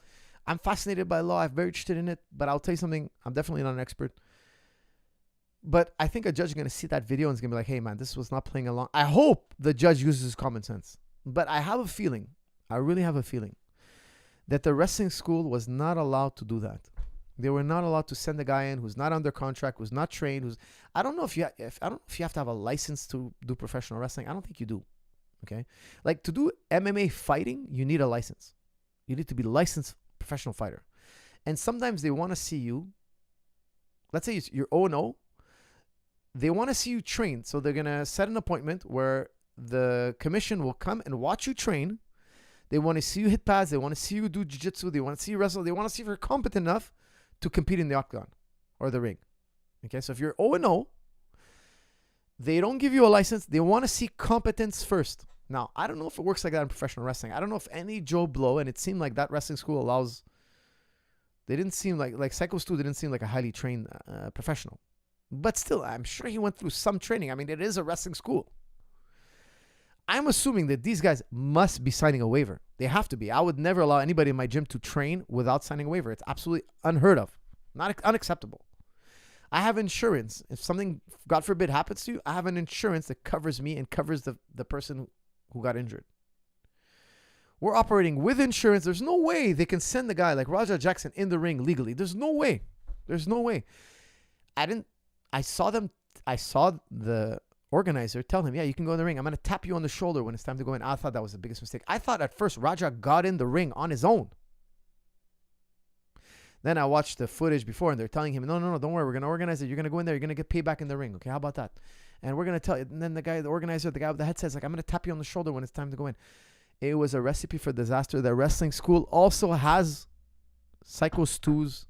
I'm fascinated by law. I'm very interested in it. But I'll tell you something. I'm definitely not an expert. But I think a judge is going to see that video and is going to be like, hey, man, this was not playing along. I hope the judge uses his common sense. But I have a feeling, I really have a feeling, that the wrestling school was not allowed to do that. They were not allowed to send a guy in who's not under contract, who's not trained, I don't know if you have to have a license to do professional wrestling. I don't think you do. Okay? Like, to do MMA fighting, you need a license. You need to be a licensed professional fighter. And sometimes they want to see you, let's say you're 0-0, they want to see you train. So they're going to set an appointment where the commission will come and watch you train. They want to see you hit pads. They want to see you do jiu-jitsu. They want to see you wrestle. They want to see if you're competent enough to compete in the octagon or the ring. Okay, so if you're 0-0, they don't give you a license. They want to see competence first. Now, I don't know if it works like that in professional wrestling. I don't know if any Joe Blow, and it seemed like that wrestling school allows, they didn't seem like Psycho Stu didn't seem like a highly trained professional. But still, I'm sure he went through some training. I mean, it is a wrestling school. I'm assuming that these guys must be signing a waiver. They have to be. I would never allow anybody in my gym to train without signing a waiver. It's absolutely unheard of. Unacceptable. I have insurance. If something, God forbid, happens to you, I have an insurance that covers me and covers the person who got injured. We're operating with insurance. There's no way they can send the guy like Raja Jackson in the ring legally. There's no way. There's no way. I saw the organizer tell him, yeah, you can go in the ring. I'm going to tap you on the shoulder when it's time to go in. I thought that was the biggest mistake. I thought at first Raja got in the ring on his own. Then I watched the footage before and they're telling him, no, don't worry. We're going to organize it. You're going to go in there. You're going to get paid back in the ring. Okay, how about that? And we're going to tell you. And then the guy with the head says, like, I'm going to tap you on the shoulder when it's time to go in. It was a recipe for disaster. The wrestling school also has Psycho Stu's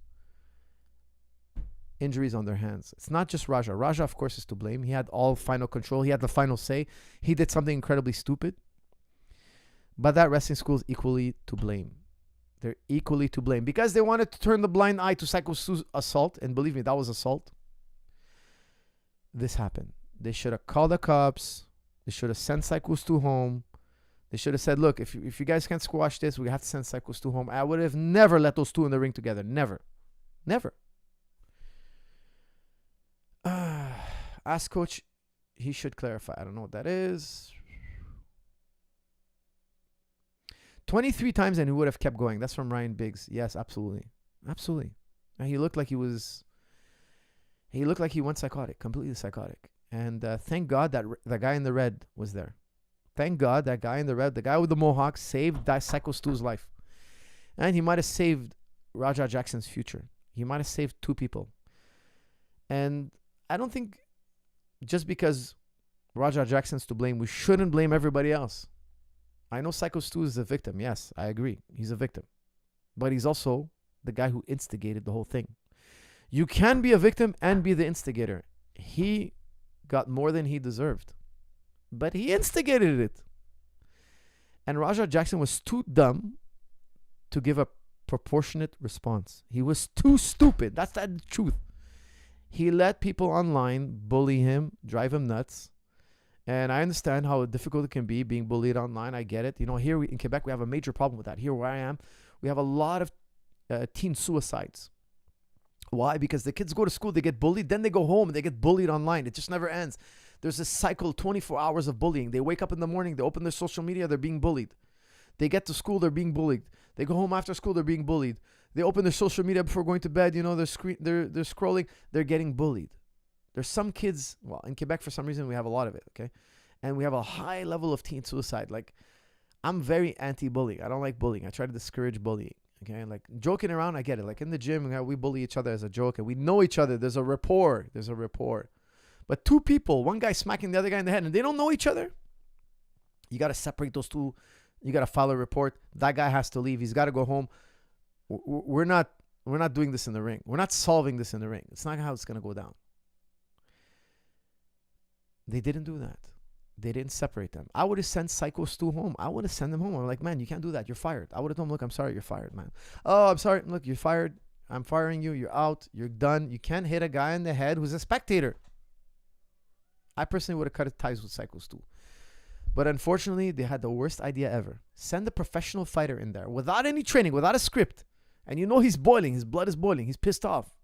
injuries on their hands. It's not just Raja. Raja, of course, is to blame. He had all final control. He had the final say. He did something incredibly stupid. But that wrestling school is equally to blame. They're equally to blame because they wanted to turn the blind eye to Psycho Stu's assault. And believe me, that was assault. This happened. They should have called the cops. They should have sent Psycho Stu home. They should have said, look, if you guys can't squash this, we have to send Psycho Stu home. I would have never let those two in the ring together. Never. Never. Ask Coach, he should clarify. I don't know what that is. 23 times and he would have kept going. That's from Ryan Biggs. Yes, absolutely. Absolutely. And he looked like he went psychotic, completely psychotic. And thank God that the guy in the red was there. Thank God that guy in the red, the guy with the mohawk, saved that Psycho Stu's life. And he might have saved Raja Jackson's future. He might have saved two people. And I don't think just because Raja Jackson's to blame. We shouldn't blame everybody else. I know Psycho Stu is a victim. Yes, I agree. He's a victim. But he's also the guy who instigated the whole thing. You can be a victim and be the instigator. He got more than he deserved. But he instigated it. And Raja Jackson was too dumb to give a proportionate response. He was too stupid. That's the truth. He let people online bully him, drive him nuts. And I understand how difficult it can be being bullied online. I get it. You know, here in Quebec, we have a major problem with that. Here where I am, we have a lot of teen suicides. Why? Because the kids go to school, they get bullied, then they go home and they get bullied online. It just never ends. There's this cycle, 24 hours of bullying. They wake up in the morning, they open their social media, they're being bullied. They get to school, they're being bullied. They go home after school, they're being bullied. They open their social media before going to bed, you know, they're scrolling, they're getting bullied. There's some kids, well, in Quebec, for some reason, we have a lot of it, okay? And we have a high level of teen suicide. Like, I'm very anti-bullying. I don't like bullying. I try to discourage bullying, okay? Like, joking around, I get it. Like, in the gym, we bully each other as a joke, and we know each other. There's a rapport. But two people, one guy smacking the other guy in the head, and they don't know each other, you got to separate those two. You got to file a report. That guy has to leave. He's got to go home. We're not doing this in the ring. We're not solving this in the ring. It's not how it's going to go down. They didn't do that. They didn't separate them. I would have sent Psycho Stu home. I would have sent him home. I'm like, man, you can't do that. You're fired. I would have told him, look, I'm sorry. You're fired, man. Oh, I'm sorry. Look, you're fired. I'm firing you. You're out. You're done. You can't hit a guy in the head who's a spectator. I personally would have cut ties with Psycho Stu. But unfortunately, they had the worst idea ever. Send a professional fighter in there without any training, without a script. And you know he's boiling. His blood is boiling. He's pissed off.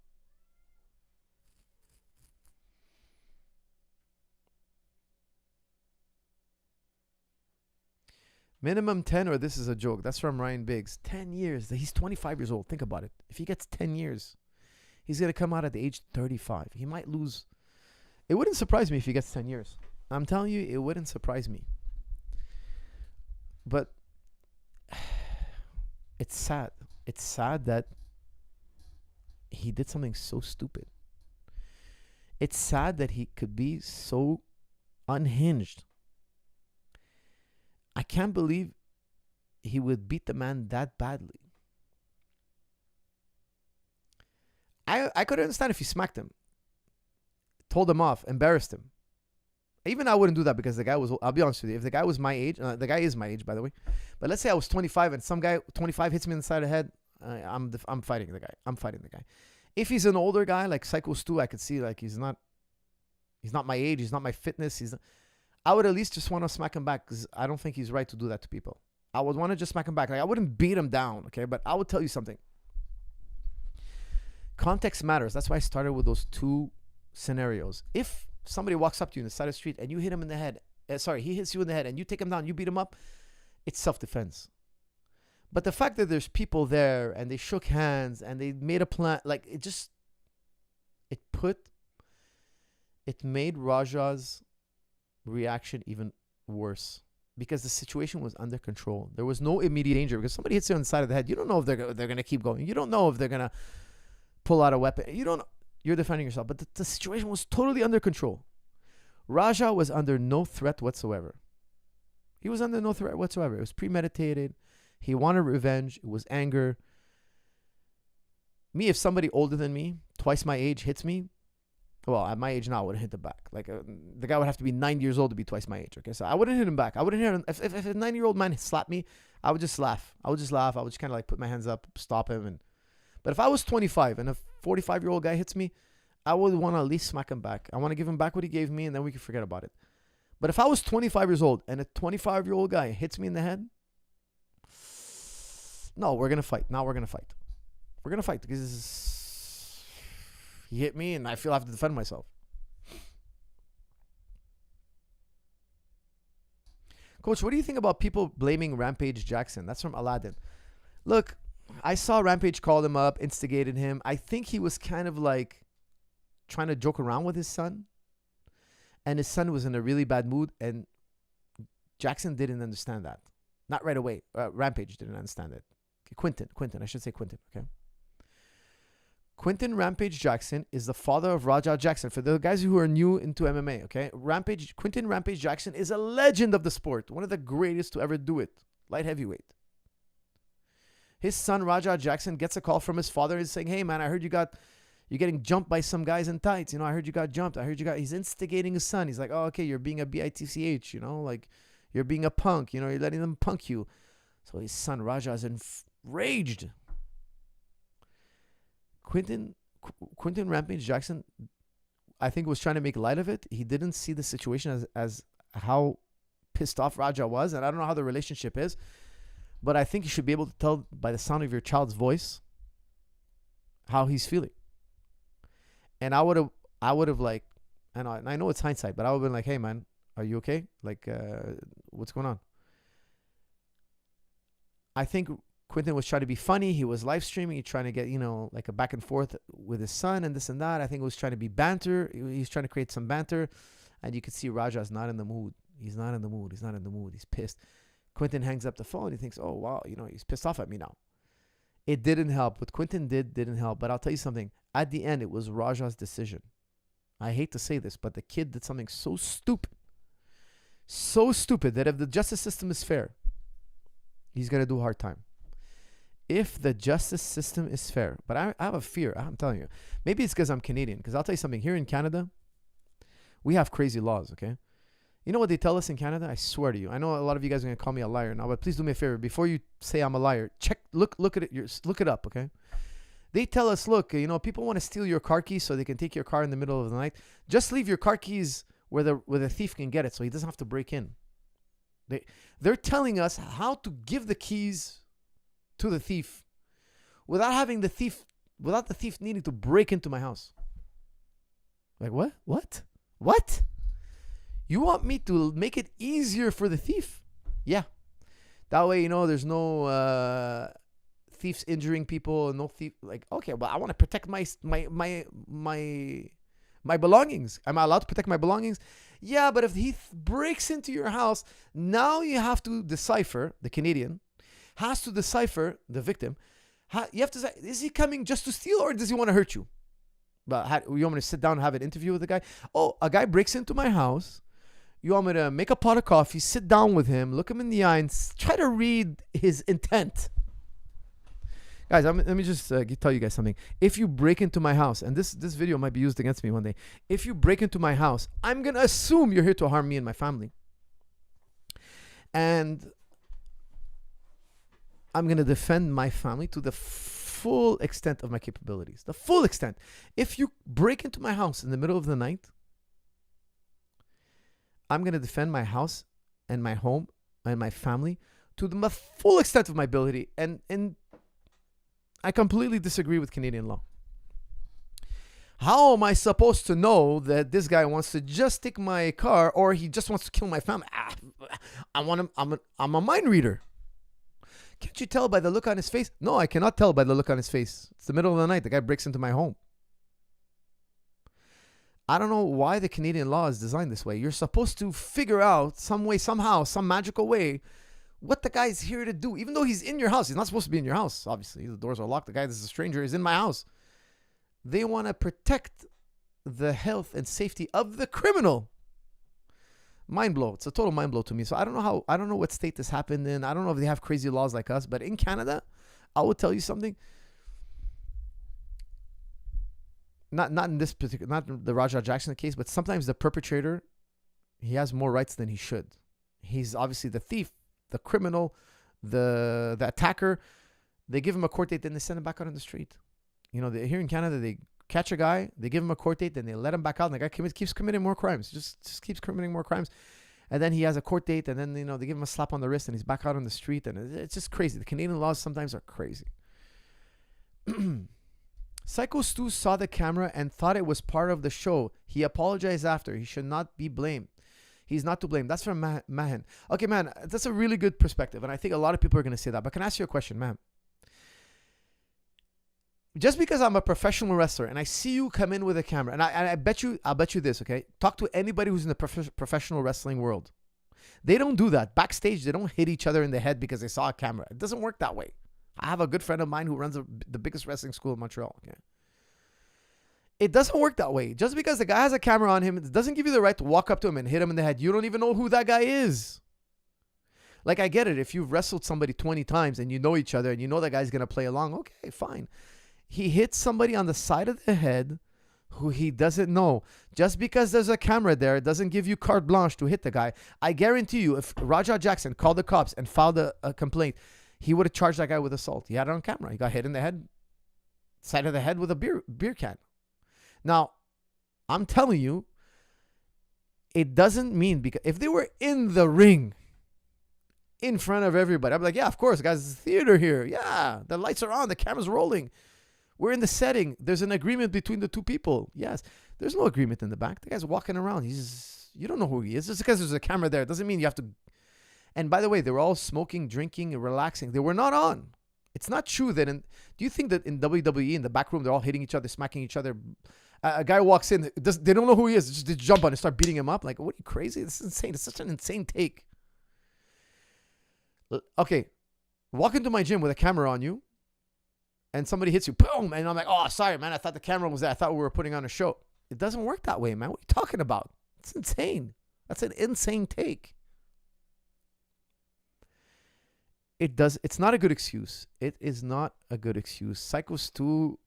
Minimum 10 or this is a joke. That's from Ryan Biggs. 10 years. He's 25 years old. Think about it. If he gets 10 years, he's going to come out at the age 35. He might lose. It wouldn't surprise me if he gets 10 years. I'm telling you, it wouldn't surprise me. But it's sad. It's sad that he did something so stupid. It's sad that he could be so unhinged. I can't believe he would beat the man that badly. I could understand if he smacked him, told him off, embarrassed him. Even I wouldn't do that because the guy was, I'll be honest with you, if the guy was my age, the guy is my age, by the way, but let's say I was 25 and some guy, 25, hits me in the side of the head, I'm fighting the guy. I'm fighting the guy. If he's an older guy, like Psycho Stu, I could see like he's not my age, he's not my fitness, I would at least just want to smack him back because I don't think he's right to do that to people. I would want to just smack him back. Like, I wouldn't beat him down, okay? But I would tell you something. Context matters. That's why I started with those two scenarios. If somebody walks up to you in the side of the street and you hit him in the head, he hits you in the head and you take him down, you beat him up, it's self-defense. But the fact that there's people there and they shook hands and they made a plan, like it made Raja's reaction even worse because the situation was under control. There was no immediate danger because somebody hits you on the side of the head. You don't know if they're going to keep going. You don't know if they're going to pull out a weapon. You don't know. You're defending yourself. But the situation was totally under control. Raja was under no threat whatsoever. He was under no threat whatsoever. It was premeditated. He wanted revenge. It was anger. Me, if somebody older than me, twice my age, hits me, well, at my age now, I wouldn't hit the back. Like, the guy would have to be 90 years old to be twice my age. Okay, so I wouldn't hit him back. I wouldn't hit him. If a 90-year-old man slapped me, I would just laugh. I would just kind of like put my hands up, stop him. But if I was 25 and a 45-year-old guy hits me, I would want to at least smack him back. I want to give him back what he gave me, and then we can forget about it. But if I was 25 years old and a 25-year-old guy hits me in the head, no, we're going to fight. Now we're going to fight. We're going to fight because he hit me and I feel I have to defend myself. Coach, what do you think about people blaming Rampage Jackson? That's from Aladdin. Look, I saw Rampage called him up, instigated him. I think he was kind of like trying to joke around with his son. And his son was in a really bad mood. And Jackson didn't understand that. Not right away. Rampage didn't understand it. Quentin. I should say Quentin, okay? Quinton Rampage Jackson is the father of Raja Jackson. For the guys who are new into MMA, okay? Quinton Rampage Jackson is a legend of the sport. One of the greatest to ever do it. Light heavyweight. His son, Raja Jackson, gets a call from his father. He's saying, hey, man, I heard you're getting jumped by some guys in tights. I heard you got jumped. He's instigating his son. He's like, oh, okay, you're being a bitch, like you're being a punk. You're letting them punk you. So his son, Raja, is enraged. Quinton Rampage Jackson, I think, was trying to make light of it. He didn't see the situation as how pissed off Raja was. And I don't know how the relationship is. But I think you should be able to tell by the sound of your child's voice how he's feeling. And I would have like, and I know it's hindsight, but I would have been like, hey, man, are you okay? Like, what's going on? I think Quinton was trying to be funny. He was live streaming. He trying to get, like a back and forth with his son and this and that. I think it was trying to be banter. He's trying to create some banter. And you could see Raja's not in the mood. He's not in the mood. He's pissed. Quinton hangs up the phone. He thinks, oh, wow, he's pissed off at me now. It didn't help. What Quinton didn't help. But I'll tell you something. At the end, it was Raja's decision. I hate to say this, but the kid did something so stupid that if the justice system is fair, he's going to do a hard time. If the justice system is fair. But I have a fear. I'm telling you. Maybe it's because I'm Canadian. Because I'll tell you something. Here in Canada, we have crazy laws, okay? You know what they tell us in Canada? I swear to you. I know a lot of you guys are going to call me a liar now, but please do me a favor. Before you say I'm a liar, look at it. Look it up, okay? They tell us, look, people want to steal your car keys so they can take your car in the middle of the night. Just leave your car keys where the thief can get it so he doesn't have to break in. They're telling us how to give the keys to the thief without the thief needing to break into my house. Like, what? You want me to make it easier for the thief? Yeah. That way, there's no thieves injuring people and no thief. Like, okay, well, I want to protect my belongings. Am I allowed to protect my belongings? Yeah, but if he breaks into your house, now you have to decipher, the Canadian has to decipher the victim. You have to say, is he coming just to steal or does he want to hurt you? But you want me to sit down and have an interview with the guy? Oh, a guy breaks into my house. You want me to make a pot of coffee, sit down with him, look him in the eye, and try to read his intent. Guys, let me just tell you guys something. If you break into my house, and this video might be used against me one day. If you break into my house, I'm going to assume you're here to harm me and my family. And I'm going to defend my family to the full extent of my capabilities. The full extent. If you break into my house in the middle of the night, I'm going to defend my house and my home and my family to the full extent of my ability. And I completely disagree with Canadian law. How am I supposed to know that this guy wants to just take my car or he just wants to kill my family? I'm a mind reader. Can't you tell by the look on his face? No, I cannot tell by the look on his face. It's the middle of the night. The guy breaks into my home. I don't know why the Canadian law is designed this way. You're supposed to figure out some way, somehow, some magical way what the guy's here to do. Even though he's in your house. He's not supposed to be in your house, obviously. The doors are locked. The guy that's a stranger is in my house. They want to protect the health and safety of the criminal. Mind blow. It's a total mind blow to me. So I don't know what state this happened in. I don't know if they have crazy laws like us. But in Canada, I will tell you something. Not in this particular, not the Raja Jackson case, but sometimes the perpetrator, he has more rights than he should. He's obviously the thief, the criminal, the attacker. They give him a court date, then they send him back out on the street. Here in Canada, they catch a guy, they give him a court date, then they let him back out, and the guy keeps committing more crimes. Just keeps committing more crimes. And then he has a court date, and then they give him a slap on the wrist, and he's back out on the street, and it's just crazy. The Canadian laws sometimes are crazy. Psycho Stu saw the camera and thought it was part of the show. He apologized after. He should not be blamed. He's not to blame. That's from Mahan. Okay, man, that's a really good perspective. And I think a lot of people are going to say that. But can I ask you a question, man? Just because I'm a professional wrestler and I see you come in with a camera, and I'll bet you this, okay? Talk to anybody who's in the professional wrestling world. They don't do that. Backstage, they don't hit each other in the head because they saw a camera. It doesn't work that way. I have a good friend of mine who runs the biggest wrestling school in Montreal. Okay, It doesn't work that way. Just because the guy has a camera on him, it doesn't give you the right to walk up to him and hit him in the head. You don't even know who that guy is. Like, I get it. If you've wrestled somebody 20 times and you know each other and you know that guy's going to play along, okay, fine. He hits somebody on the side of the head who he doesn't know. Just because there's a camera there, it doesn't give you carte blanche to hit the guy. I guarantee you, if Raja Jackson called the cops and filed a complaint, he would have charged that guy with assault. He had it on camera. He got hit in the head, side of the head with a beer can. Now, I'm telling you, it doesn't mean, because if they were in the ring in front of everybody, I'd be like, yeah, of course, guys, it's theater here. Yeah, the lights are on, the camera's rolling. We're in the setting. There's an agreement between the two people. Yes, there's no agreement in the back. The guy's walking around. You don't know who he is. Just because there's a camera there doesn't mean you have to. And by the way, they were all smoking, drinking, and relaxing. They were not on. It's not true that do you think that in WWE, in the back room, they're all hitting each other, smacking each other? A guy walks in, they don't know who he is. Just they jump on and start beating him up. Like, what are you, crazy? This is insane. It's such an insane take. Okay, walk into my gym with a camera on you, and somebody hits you, boom, and I'm like, oh, sorry, man, I thought the camera was there. I thought we were putting on a show. It doesn't work that way, man. What are you talking about? It's insane. That's an insane take. It's not a good excuse. It is not a good excuse. Psycho Stu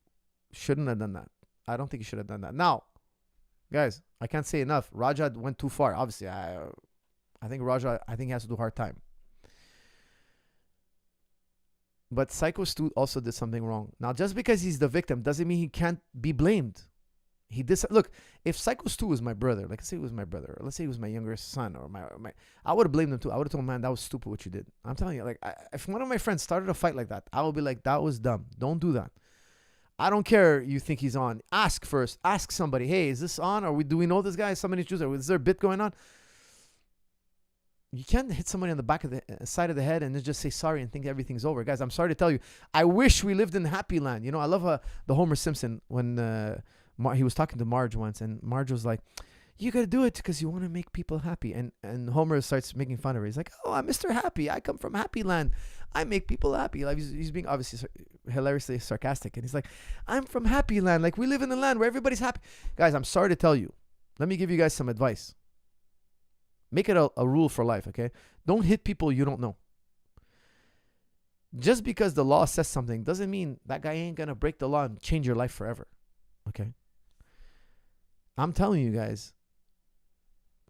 shouldn't have done that. I don't think he should have done that. Now, guys, I can't say enough. Raja went too far. Obviously, I think he has to do hard time. But Psycho Stu also did something wrong. Now, just because he's the victim doesn't mean he can't be blamed. Look, if Psycho Stu was my brother, like let's say he was my brother, or let's say he was my younger son, or my I would have blamed him too. I would have told him, man, that was stupid what you did. I'm telling you, like, if one of my friends started a fight like that, I would be like, that was dumb. Don't do that. I don't care you think he's on. Ask first. Ask somebody, hey, is this on? Do we know this guy? Somebody choose. Is there a bit going on? You can't hit somebody on the back of the side of the head and then just say sorry and think everything's over. Guys, I'm sorry to tell you. I wish we lived in Happy Land. You know, I love the Homer Simpson when he was talking to Marge once, and Marge was like, you got to do it because you want to make people happy. And Homer starts making fun of her. He's like, oh, I'm Mr. Happy. I come from Happy Land. I make people happy. Like he's being obviously hilariously sarcastic. And he's like, I'm from Happy Land. Like, we live in a land where everybody's happy. Guys, I'm sorry to tell you. Let me give you guys some advice. Make it a rule for life, okay? Don't hit people you don't know. Just because the law says something doesn't mean that guy ain't going to break the law and change your life forever, okay? I'm telling you guys,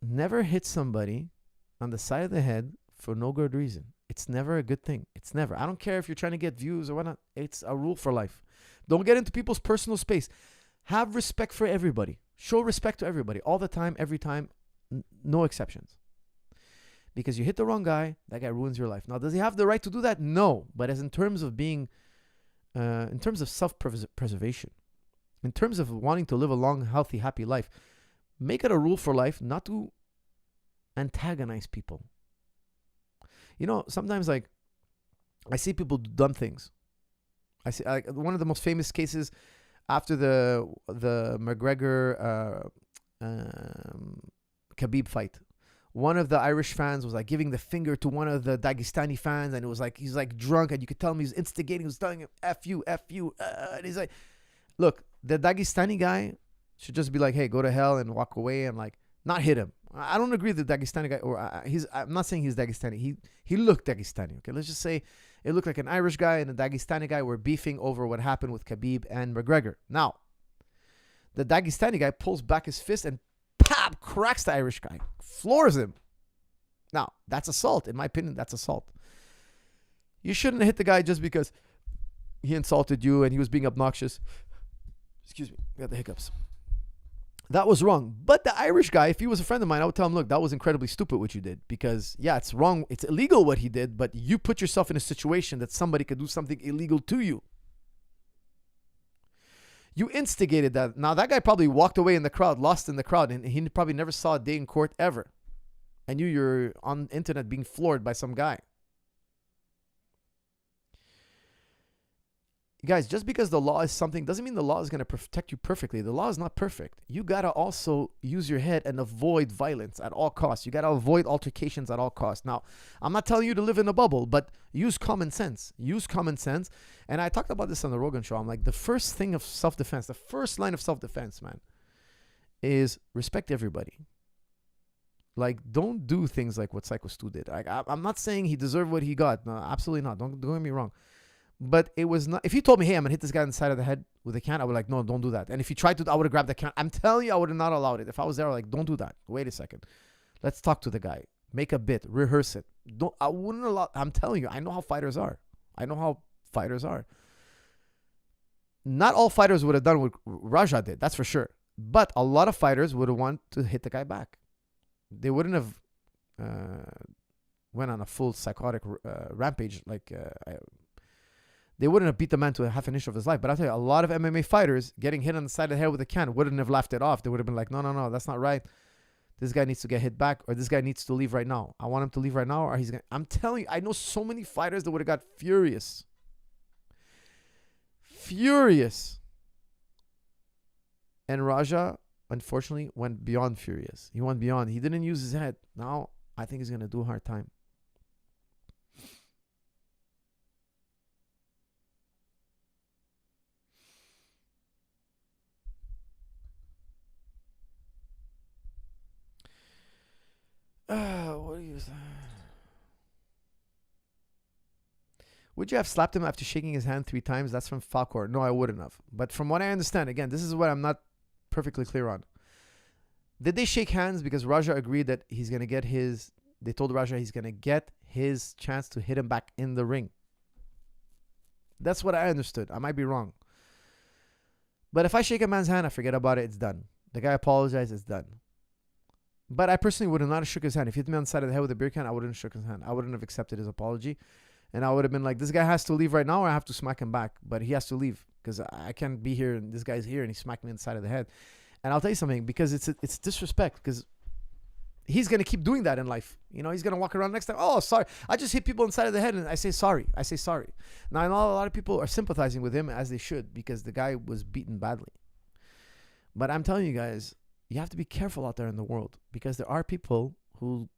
never hit somebody on the side of the head for no good reason. It's never a good thing. It's never. I don't care if you're trying to get views or whatnot. It's a rule for life. Don't get into people's personal space. Have respect for everybody. Show respect to everybody all the time, every time. No exceptions. Because you hit the wrong guy, that guy ruins your life. Now, does he have the right to do that? No. But as in terms of being, in terms of self-preservation, in terms of wanting to live a long, healthy, happy life, make it a rule for life not to antagonize people. You know, sometimes, like, I see people do dumb things. I see one of the most famous cases after the McGregor Khabib fight. One of the Irish fans was like giving the finger to one of the Dagestani fans, and it was like he's like drunk, and you could tell him he was instigating. He was telling him "F you," and he's like, "Look, the Dagestani guy should just be like, hey, go to hell and walk away and like not hit him." I don't agree with the Dagestani guy, or I'm not saying he's Dagestani. He looked Dagestani. Okay, let's just say it looked like an Irish guy and a Dagestani guy were beefing over what happened with Khabib and McGregor. Now, the Dagestani guy pulls back his fist and pop, cracks the Irish guy, floors him. Now, that's assault. In my opinion, that's assault. You shouldn't hit the guy just because he insulted you and he was being obnoxious. Excuse me, I got the hiccups. That was wrong. But the Irish guy, if he was a friend of mine, I would tell him, look, that was incredibly stupid what you did. Because, yeah, it's wrong. It's illegal what he did, but you put yourself in a situation that somebody could do something illegal to you. You instigated that. Now, that guy probably walked away in the crowd, lost in the crowd, and he probably never saw a day in court ever. And you're on the internet being floored by some guy. guys, just because the law is something doesn't mean the law is going to protect you perfectly. The law is not perfect. You got to also use your head and avoid violence at all costs. You got to avoid altercations at all costs. Now, I'm not telling you to live in a bubble, but use common sense. Use common sense. And I talked about this on the Rogan show. I'm like, the first thing of self-defense, the first line of self-defense, man, is respect everybody. Like, don't do things like what Psycho Stu did. I'm not saying he deserved what he got. No, absolutely not. Don't get me wrong. But it was not. If he told me, hey, I'm going to hit this guy on the side of the head with a can, I would like, no, don't do that. And if he tried to, I would have grabbed the can. I'm telling you, I would have not allowed it. If I was there, like, don't do that. Wait a second. Let's talk to the guy. Make a bit. Rehearse it. I wouldn't allow. I'm telling you, I know how fighters are. Not all fighters would have done what Raja did. That's for sure. But a lot of fighters would have wanted to hit the guy back. They wouldn't have went on a full psychotic rampage like... They wouldn't have beat the man to a half an inch of his life. But I'll tell you, a lot of MMA fighters getting hit on the side of the head with a can wouldn't have laughed it off. They would have been like, no, that's not right. This guy needs to get hit back, or this guy needs to leave right now. I want him to leave right now, or he's going to... I'm telling you, I know so many fighters that would have got furious. And Raja, unfortunately, went beyond furious. He went beyond. He didn't use his head. Now, I think he's going to do a hard time. What do you say? Would you have slapped him after shaking his hand 3 times? That's from Falcor. No, I wouldn't have. But from what I understand, again, this is what I'm not perfectly clear on. Did they shake hands because Raja agreed that he's going to get his... They told Raja he's going to get his chance to hit him back in the ring. That's what I understood. I might be wrong. But if I shake a man's hand, I forget about it, it's done. The guy apologized, it's done. But I personally would have not shook his hand. If he hit me on the side of the head with a beer can, I wouldn't have shook his hand. I wouldn't have accepted his apology. And I would have been like, this guy has to leave right now, or I have to smack him back. But he has to leave because I can't be here and this guy's here and he smacked me on the side of the head. And I'll tell you something, because it's disrespect, because he's going to keep doing that in life. You know, he's going to walk around next time. Oh, sorry. I just hit people inside of the head and I say sorry. Now, I know a lot of people are sympathizing with him, as they should, because the guy was beaten badly. But I'm telling you guys, you have to be careful out there in the world, because there are people who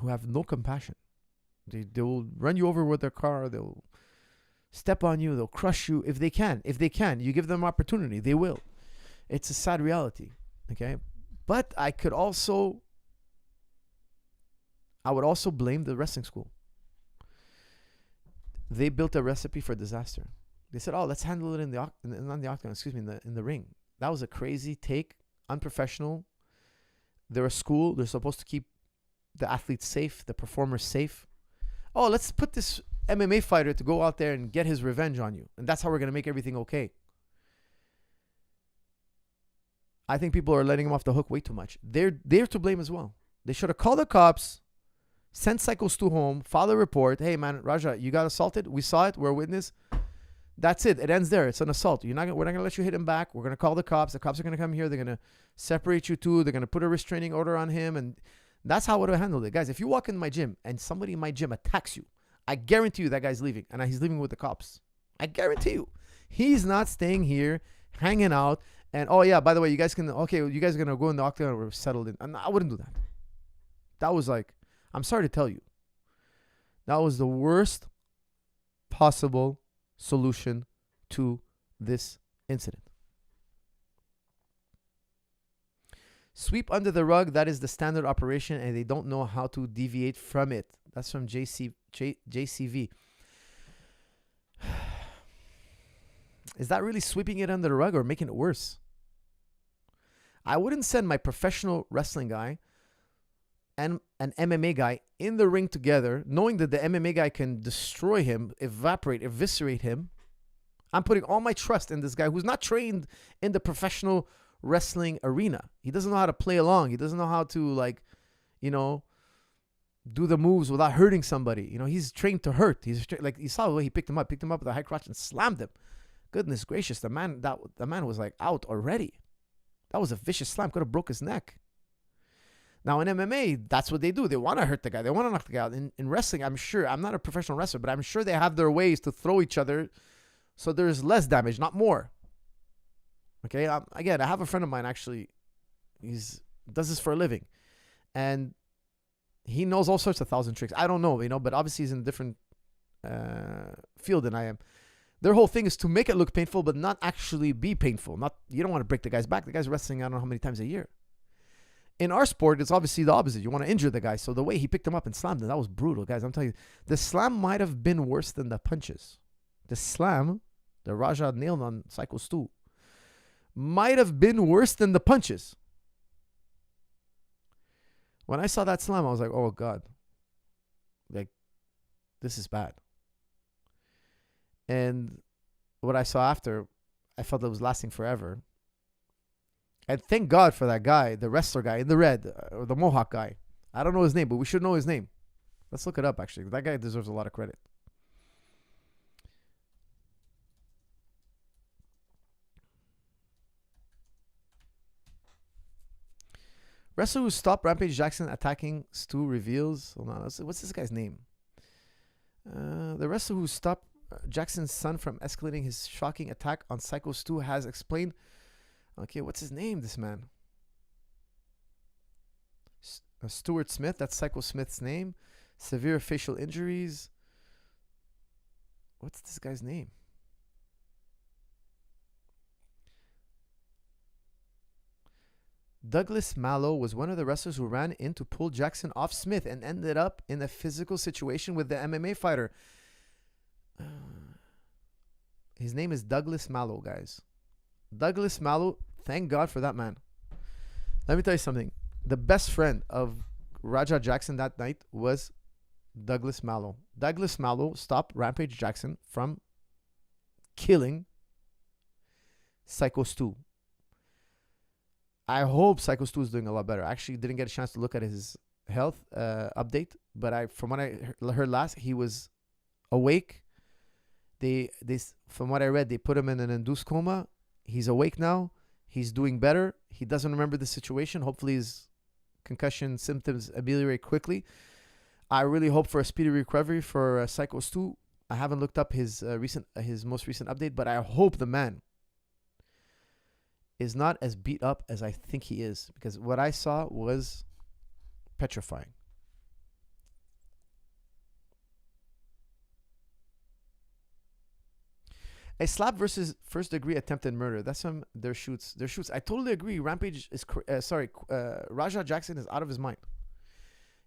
have no compassion. They will run you over with their car. They'll step on you. They'll crush you if they can. You give them opportunity, they will. It's a sad reality. Okay. But I would also blame the wrestling school. They built a recipe for disaster. They said, oh, let's handle it in the ring. That was a crazy take, unprofessional. They're a school. They're supposed to keep the athletes safe, the performers safe. Oh, let's put this MMA fighter to go out there and get his revenge on you. And that's how we're going to make everything okay. I think people are letting him off the hook way too much. They're to blame as well. They should have called the cops, sent Psycho Stu home, filed a report. Hey, man, Raja, you got assaulted. We saw it. We're a witness. That's it. It ends there. It's an assault. We're not going to let you hit him back. We're going to call the cops. The cops are going to come here. They're going to separate you two. They're going to put a restraining order on him. And that's how I would have handled it. Guys, if you walk in my gym and somebody in my gym attacks you, I guarantee you that guy's leaving. And he's leaving with the cops. I guarantee you. He's not staying here, hanging out. And, oh, yeah, by the way, you guys are going to go in the octagon. We're settled in. And I wouldn't do that. That was like, I'm sorry to tell you, that was the worst possible solution to this incident. Sweep under the rug, that is the standard operation, and they don't know how to deviate from it. That's from JCV. Is that really sweeping it under the rug or making it worse? I wouldn't send my professional wrestling guy and an MMA guy in the ring together, knowing that the MMA guy can destroy him, eviscerate him. I'm putting all my trust in this guy who's not trained in the professional wrestling arena. He doesn't know how to play along. He doesn't know how to, do the moves without hurting somebody. He's trained to hurt. You saw the way he picked him up with a high crotch and slammed him. Goodness gracious, the man was out already. That was a vicious slam. Could have broke his neck. Now in MMA, that's what they do. They want to hurt the guy. They want to knock the guy out. In wrestling, I'm sure, I'm not a professional wrestler, but I'm sure they have their ways to throw each other so there's less damage, not more. Okay, again, I have a friend of mine, actually, does this for a living. And he knows all sorts of thousand tricks. I don't know, but obviously he's in a different field than I am. Their whole thing is to make it look painful, but not actually be painful. You don't want to break the guy's back. The guy's wrestling, I don't know how many times a year. In our sport, it's obviously the opposite. You want to injure the guy. So the way he picked him up and slammed him, that was brutal, guys. I'm telling you, the slam might have been worse than the punches. The slam, the Raja nailed on Psycho Stu, might have been worse than the punches. When I saw that slam, I was like, oh, God. Like, this is bad. And what I saw after, I felt it was lasting forever. And thank God for that guy, the wrestler guy in the red, or the Mohawk guy. I don't know his name, but we should know his name. Let's look it up, actually. That guy deserves a lot of credit. Wrestler who stopped Rampage Jackson attacking Stu reveals. Hold on, what's this guy's name? The wrestler who stopped Jackson's son from escalating his shocking attack on Psycho Stu has explained. Okay, what's his name, this man? Stuart Smith, that's Psycho Smith's name. Severe facial injuries. What's this guy's name? Douglas Mallow was one of the wrestlers who ran in to pull Jackson off Smith and ended up in a physical situation with the MMA fighter. His name is Douglas Mallow, guys. Douglas Mallow, thank God for that man. Let me tell you something. The best friend of Raja Jackson that night was Douglas Mallow. Douglas Mallow stopped Rampage Jackson from killing Psycho Stu. I hope Psycho Stu is doing a lot better. I actually didn't get a chance to look at his health update, but from what I heard last, he was awake. From what I read, they put him in an induced coma. He's awake now. He's doing better. He doesn't remember the situation. Hopefully his concussion symptoms ameliorate quickly. I really hope for a speedy recovery for Psycho Stu. I haven't looked up his most recent update, but I hope the man is not as beat up as I think he is, because what I saw was petrifying. A slap versus first degree attempted murder. That's from their shoots. I totally agree. Rampage is Raja Jackson is out of his mind.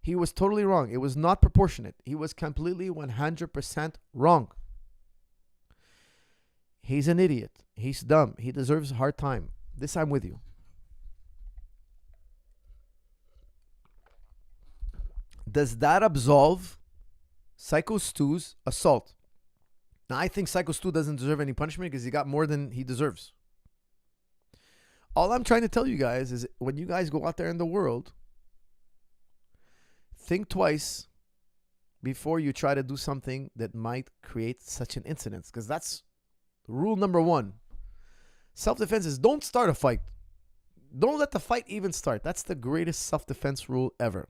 He was totally wrong. It was not proportionate. He was completely 100% wrong. He's an idiot. He's dumb. He deserves a hard time. This I'm with you. Does that absolve Psycho Stu's assault? Now, I think Psycho Stu doesn't deserve any punishment because he got more than he deserves. All I'm trying to tell you guys is when you guys go out there in the world, think twice before you try to do something that might create such an incident, because that's rule number one. Self-defense is don't start a fight. Don't let the fight even start. That's the greatest self-defense rule ever.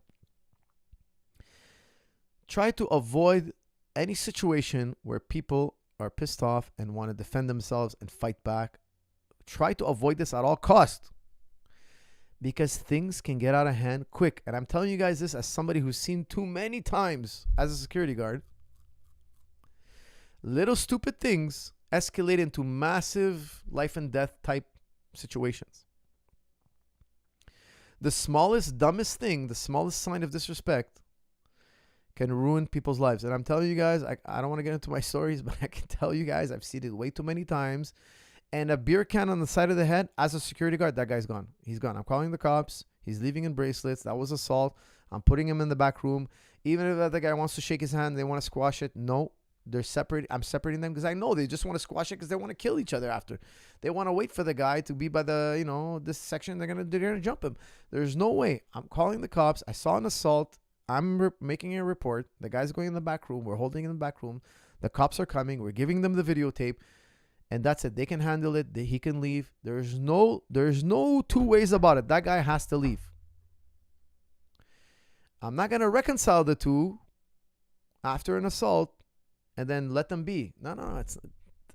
Try to avoid any situation where people are pissed off and want to defend themselves and fight back. Try to avoid this at all costs, because things can get out of hand quick. And I'm telling you guys this as somebody who's seen too many times as a security guard. Little stupid things escalate into massive life and death type situations. The smallest, dumbest thing, the smallest sign of disrespect can ruin people's lives. And I'm telling you guys, I don't want to get into my stories, but I can tell you guys, I've seen it way too many times. And a beer can on the side of the head, as a security guard, that guy's gone. He's gone. I'm calling the cops. He's leaving in bracelets. That was assault. I'm putting him in the back room. Even if the other guy wants to shake his hand, they want to squash it. No, they're separate. I'm separating them because I know they just want to squash it because they want to kill each other after. They want to wait for the guy to be by the, this section. They're gonna jump him. There's no way. I'm calling the cops. I saw an assault. I'm making a report. The guy's going in the back room. We're holding in the back room. The cops are coming. We're giving them the videotape. And that's it. They can handle it. He can leave. There's no two ways about it. That guy has to leave. I'm not going to reconcile the two after an assault and then let them be. No.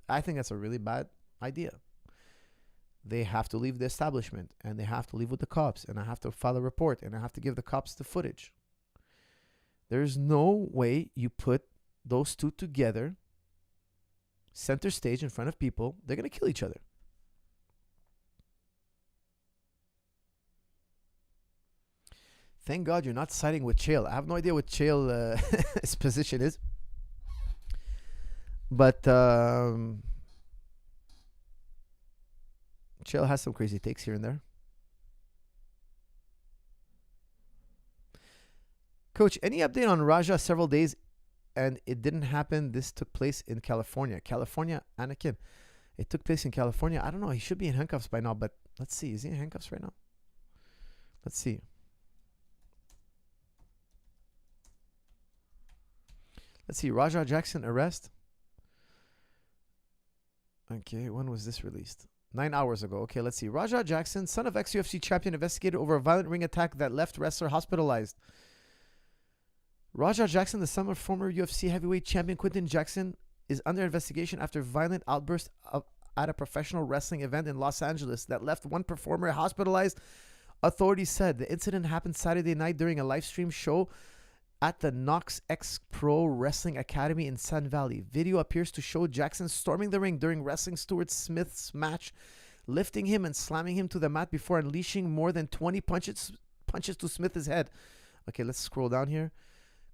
I think that's a really bad idea. They have to leave the establishment, and they have to leave with the cops, and I have to file a report, and I have to give the cops the footage. There's no way you put those two together, center stage in front of people. They're going to kill each other. Thank God you're not siding with Chael. I have no idea what Chael's position is. But Chael has some crazy takes here and there. Coach, any update on Raja? Several days and it didn't happen. This took place in California. California, Anakin. It took place in California. I don't know. He should be in handcuffs by now, but let's see. Is he in handcuffs right now? Let's see. Let's see. Raja Jackson arrest. Okay, when was this released? 9 hours ago. Okay, let's see. Raja Jackson, son of ex-UFC champion, investigated over a violent ring attack that left wrestler hospitalized. Raja Jackson, the son of former UFC heavyweight champion Quinton Jackson, is under investigation after violent outburst at a professional wrestling event in Los Angeles that left one performer hospitalized. Authorities said the incident happened Saturday night during a live stream show at the Knox X Pro Wrestling Academy in Sun Valley. Video appears to show Jackson storming the ring during wrestling Stuart Smith's match, lifting him and slamming him to the mat before unleashing more than 20 punches to Smith's head. Okay, let's scroll down here.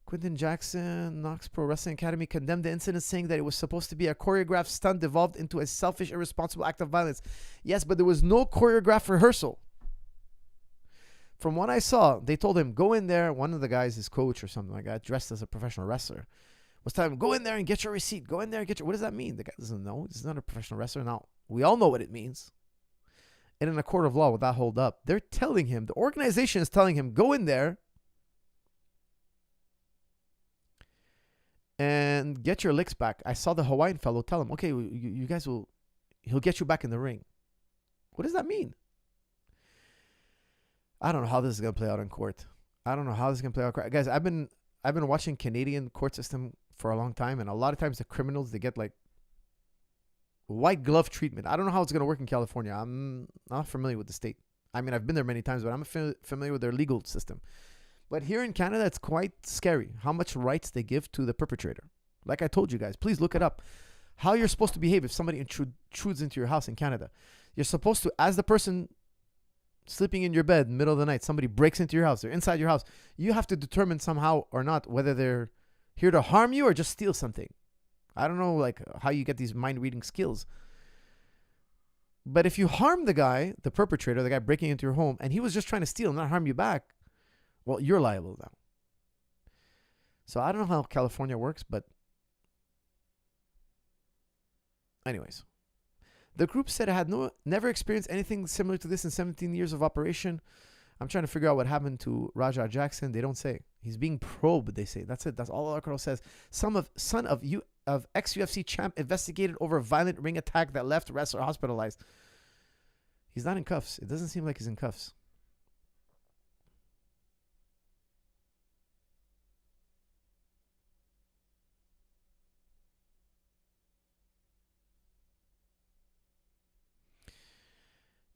Quinton Jackson, Knox Pro Wrestling Academy, condemned the incident, saying that it was supposed to be a choreographed stunt devolved into a selfish, irresponsible act of violence. Yes, but there was no choreographed rehearsal. From what I saw, they told him, go in there. One of the guys, his coach or something like that, dressed as a professional wrestler, was telling him, go in there and get your receipt. Go in there and get your... What does that mean? The guy doesn't know. He's not a professional wrestler. Now, we all know what it means. And in a court of law, with that hold up, they're telling him, the organization is telling him, go in there and get your licks back. I saw the Hawaiian fellow tell him, okay, you guys will... He'll get you back in the ring. What does that mean? I don't know how this is going to play out in court. I don't know how this is going to play out. Guys, I've been watching Canadian court system for a long time, and a lot of times the criminals, they get like white glove treatment. I don't know how it's going to work in California. I'm not familiar with the state. I mean, I've been there many times, but I'm familiar with their legal system. But here in Canada, it's quite scary how much rights they give to the perpetrator. Like I told you guys, please look it up. How you're supposed to behave if somebody intrudes into your house in Canada. You're supposed to, as the person sleeping in your bed, middle of the night, somebody breaks into your house, they're inside your house, you have to determine somehow or not whether they're here to harm you or just steal something. I don't know like how you get these mind-reading skills. But if you harm the guy, the perpetrator, the guy breaking into your home, and he was just trying to steal and not harm you back, well, you're liable now. So I don't know how California works, but anyways. The group said it had never experienced anything similar to this in 17 years of operation. I'm trying to figure out what happened to Raja Jackson. They don't say. He's being probed, they say. That's it. That's all the article says. Son of ex-UFC champ investigated over a violent ring attack that left wrestler hospitalized. He's not in cuffs. It doesn't seem like he's in cuffs.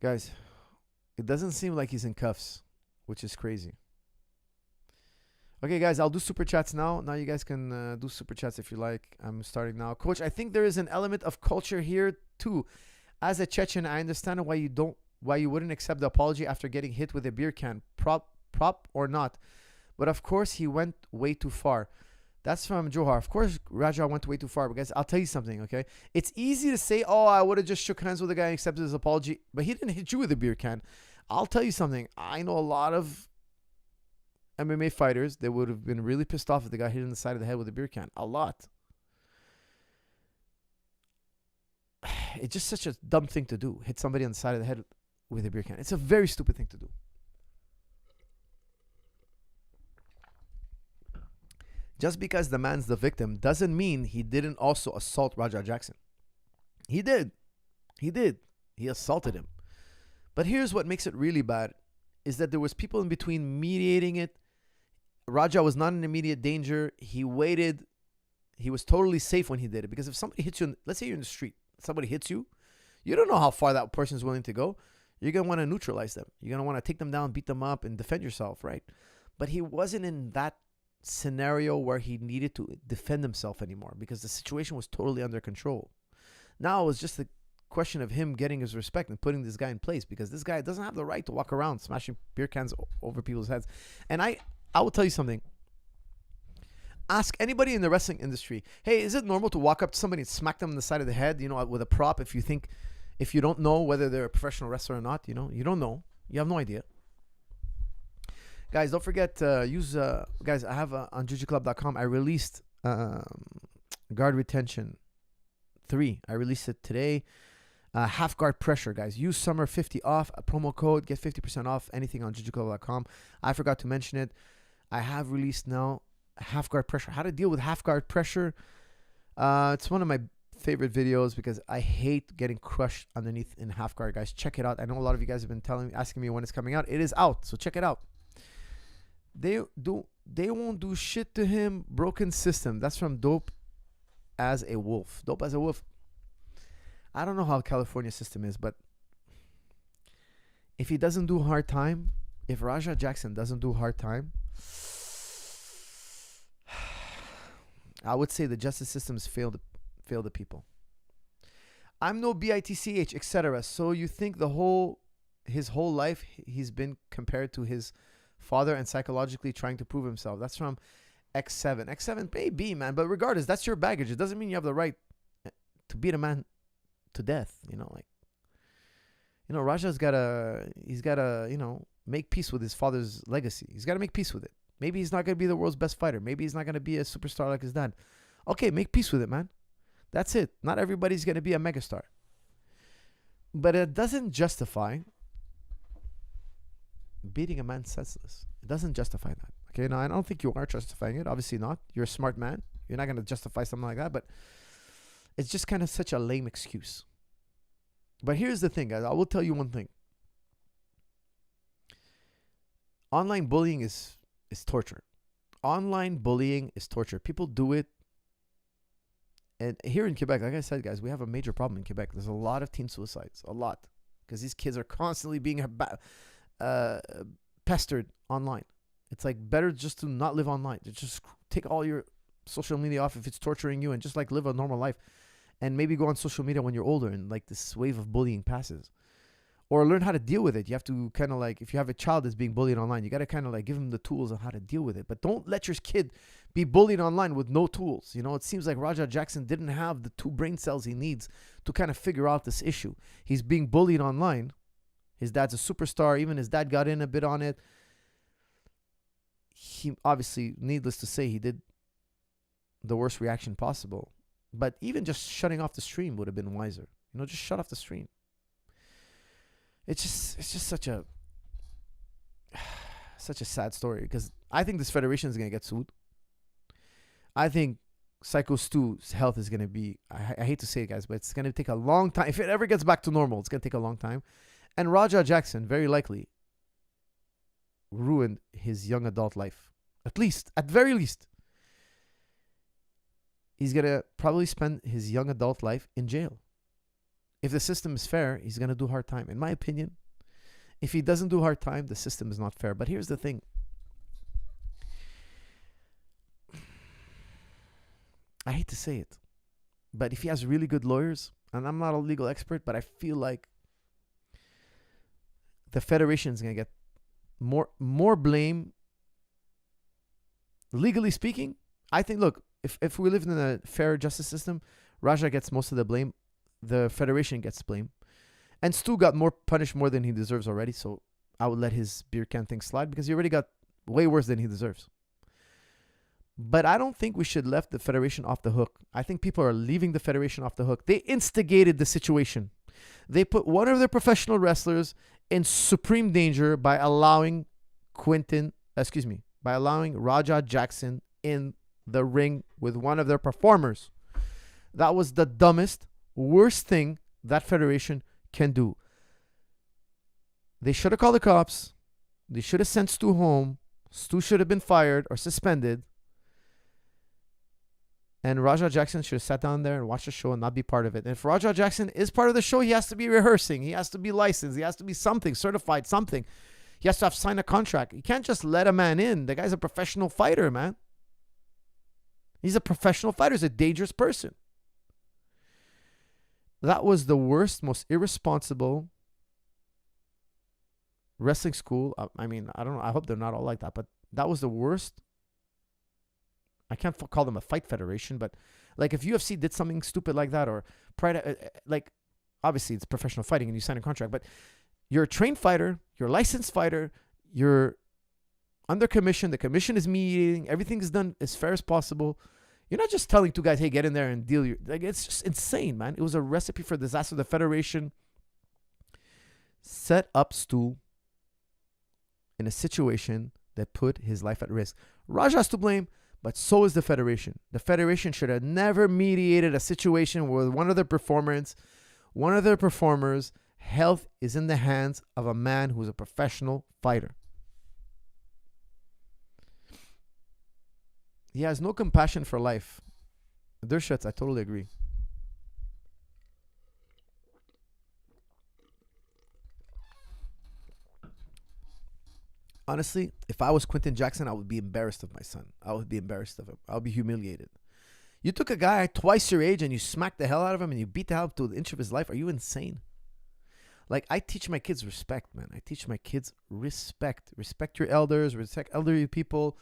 Guys, it doesn't seem like he's in cuffs, which is crazy. Okay, guys, I'll do super chats now. Now you guys can do super chats if you like. I'm starting now. Coach, I think there is an element of culture here too. As a Chechen, I understand why you wouldn't accept the apology after getting hit with a beer can, prop or not. But of course, he went way too far. That's from Johar. Of course, Raja went way too far. But guys, I'll tell you something, okay? It's easy to say, oh, I would have just shook hands with the guy and accepted his apology. But he didn't hit you with a beer can. I'll tell you something. I know a lot of MMA fighters that would have been really pissed off if the guy hit in the side of the head with a beer can. A lot. It's just such a dumb thing to do. Hit somebody on the side of the head with a beer can. It's a very stupid thing to do. Just because the man's the victim doesn't mean he didn't also assault Raja Jackson. He did. He did. He assaulted him. But here's what makes it really bad is that there was people in between mediating it. Raja was not in immediate danger. He waited. He was totally safe when he did it. Because if somebody hits you, let's say you're in the street, somebody hits you, you don't know how far that person is willing to go. You're going to want to neutralize them. You're going to want to take them down, beat them up, and defend yourself, right? But he wasn't in that scenario where he needed to defend himself anymore because the situation was totally under control. Now it was just a question of him getting his respect and putting this guy in place, because this guy doesn't have the right to walk around smashing beer cans over people's heads. And I will tell you something. Ask anybody in the wrestling industry, hey, is it normal to walk up to somebody and smack them on the side of the head, with a prop if you don't know whether they're a professional wrestler or not, you don't know. You have no idea. Guys, don't forget, guys, I have on jujiclub.com, I released guard retention 3. I released it today. Half guard pressure, guys. Use summer 50 off, a promo code, get 50% off anything on jujiclub.com. I forgot to mention it. I have released now half guard pressure. How to deal with half guard pressure. It's one of my favorite videos because I hate getting crushed underneath in half guard, guys. Check it out. I know a lot of you guys have been asking me when it's coming out. It is out, so check it out. They won't do shit to him. Broken system. That's from Dope as a Wolf. Dope as a Wolf. I don't know how California system is, but if he doesn't do hard time, if Raja Jackson doesn't do hard time, I would say the justice systems failed the people. I'm no bitch, etc. So you think his whole life he's been compared to his father and psychologically trying to prove himself. That's from X7. X7 may be, man, but regardless, that's your baggage. It doesn't mean you have the right to beat a man to death. Raja's gotta make peace with his father's legacy. He's got to make peace with it. Maybe he's not going to be the world's best fighter. Maybe he's not going to be a superstar like his dad. Okay, make peace with it, man. That's it. Not everybody's going to be a megastar. But it doesn't justify beating a man senseless. It doesn't justify that. Okay, now I don't think you are justifying it. Obviously not. You're a smart man. You're not going to justify something like that. But it's just kind of such a lame excuse. But here's the thing, guys. I will tell you one thing. Online bullying is torture. Online bullying is torture. People do it. And here in Quebec, like I said, guys, we have a major problem in Quebec. There's a lot of teen suicides. A lot. Because these kids are constantly being pestered online. It's like better just to not live online. Just take all your social media off if it's torturing you and just like live a normal life. And maybe go on social media when you're older and like this wave of bullying passes. Or learn how to deal with it. You have to kind of like, if you have a child that's being bullied online, you got to kind of like give them the tools on how to deal with it. But don't let your kid be bullied online with no tools. It seems like Raja Jackson didn't have the 2 brain cells he needs to kind of figure out this issue. He's being bullied online. His dad's a superstar. Even his dad got in a bit on it. He obviously, needless to say, he did the worst reaction possible. But even just shutting off the stream would have been wiser. Just shut off the stream. It's just such a sad story, because I think this federation is going to get sued. I think Psycho Stu's health is going to be, I hate to say it, guys, but it's going to take a long time. If it ever gets back to normal, it's going to take a long time. And Raja Jackson, very likely, ruined his young adult life. At very least. He's going to probably spend his young adult life in jail. If the system is fair, he's going to do hard time. In my opinion, if he doesn't do hard time, the system is not fair. But here's the thing. I hate to say it, but if he has really good lawyers, and I'm not a legal expert, but I feel like the federation is going to get more blame. Legally speaking, I think, look, if we live in a fair justice system, Raja gets most of the blame. The federation gets blame. And Stu got punished more than he deserves already, so I would let his beer can thing slide because he already got way worse than he deserves. But I don't think we should let the federation off the hook. I think people are leaving the federation off the hook. They instigated the situation. They put one of their professional wrestlers in supreme danger by allowing Raja Jackson in the ring with one of their performers. That was the dumbest, worst thing that federation can do. They should have called the cops. They should have sent Stu home. Stu should have been fired or suspended. And Raja Jackson should have sat down there and watched the show and not be part of it. And if Raja Jackson is part of the show, he has to be rehearsing. He has to be licensed. He has to be something, certified, something. He has to have signed a contract. You can't just let a man in. The guy's a professional fighter, man. He's a professional fighter. He's a dangerous person. That was the worst, most irresponsible wrestling school. I mean, I don't know. I hope they're not all like that. But that was the worst. I can't call them a fight federation, but like if UFC did something stupid like that, or Pride, like obviously it's professional fighting and you sign a contract, but you're a trained fighter, you're a licensed fighter, you're under commission, the commission is mediating, everything is done as fair as possible. You're not just telling two guys, hey, get in there and deal. Like, it's just insane, man. It was a recipe for disaster. The federation set up Stu in a situation that put his life at risk. Raja's to blame, but so is the federation. The federation should have never mediated a situation where one of their performers' health is in the hands of a man who's a professional fighter. He has no compassion for life. Their shits, I totally agree. Honestly, if I was Quentin Jackson, I would be embarrassed of my son. I would be embarrassed of him. I would be humiliated. You took a guy twice your age and you smacked the hell out of him and you beat the hell out to the inch of his life. Are you insane? Like, I teach my kids respect, man. I teach my kids respect. Respect your elders. Respect elderly people.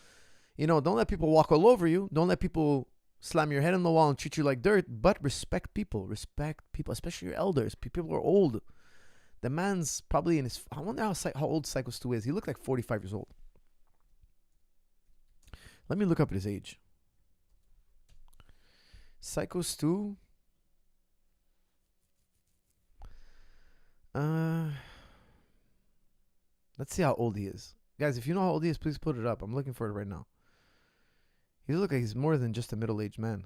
You know, don't let people walk all over you. Don't let people slam your head on the wall and treat you like dirt. But respect people. Respect people, especially your elders. People who are old. The man's probably in his... I wonder how old Psycho Stu is. He looked like 45 years old. Let me look up his age. Psycho Stu... let's see how old he is. Guys, if you know how old he is, please put it up. I'm looking for it right now. He looks like he's more than just a middle-aged man.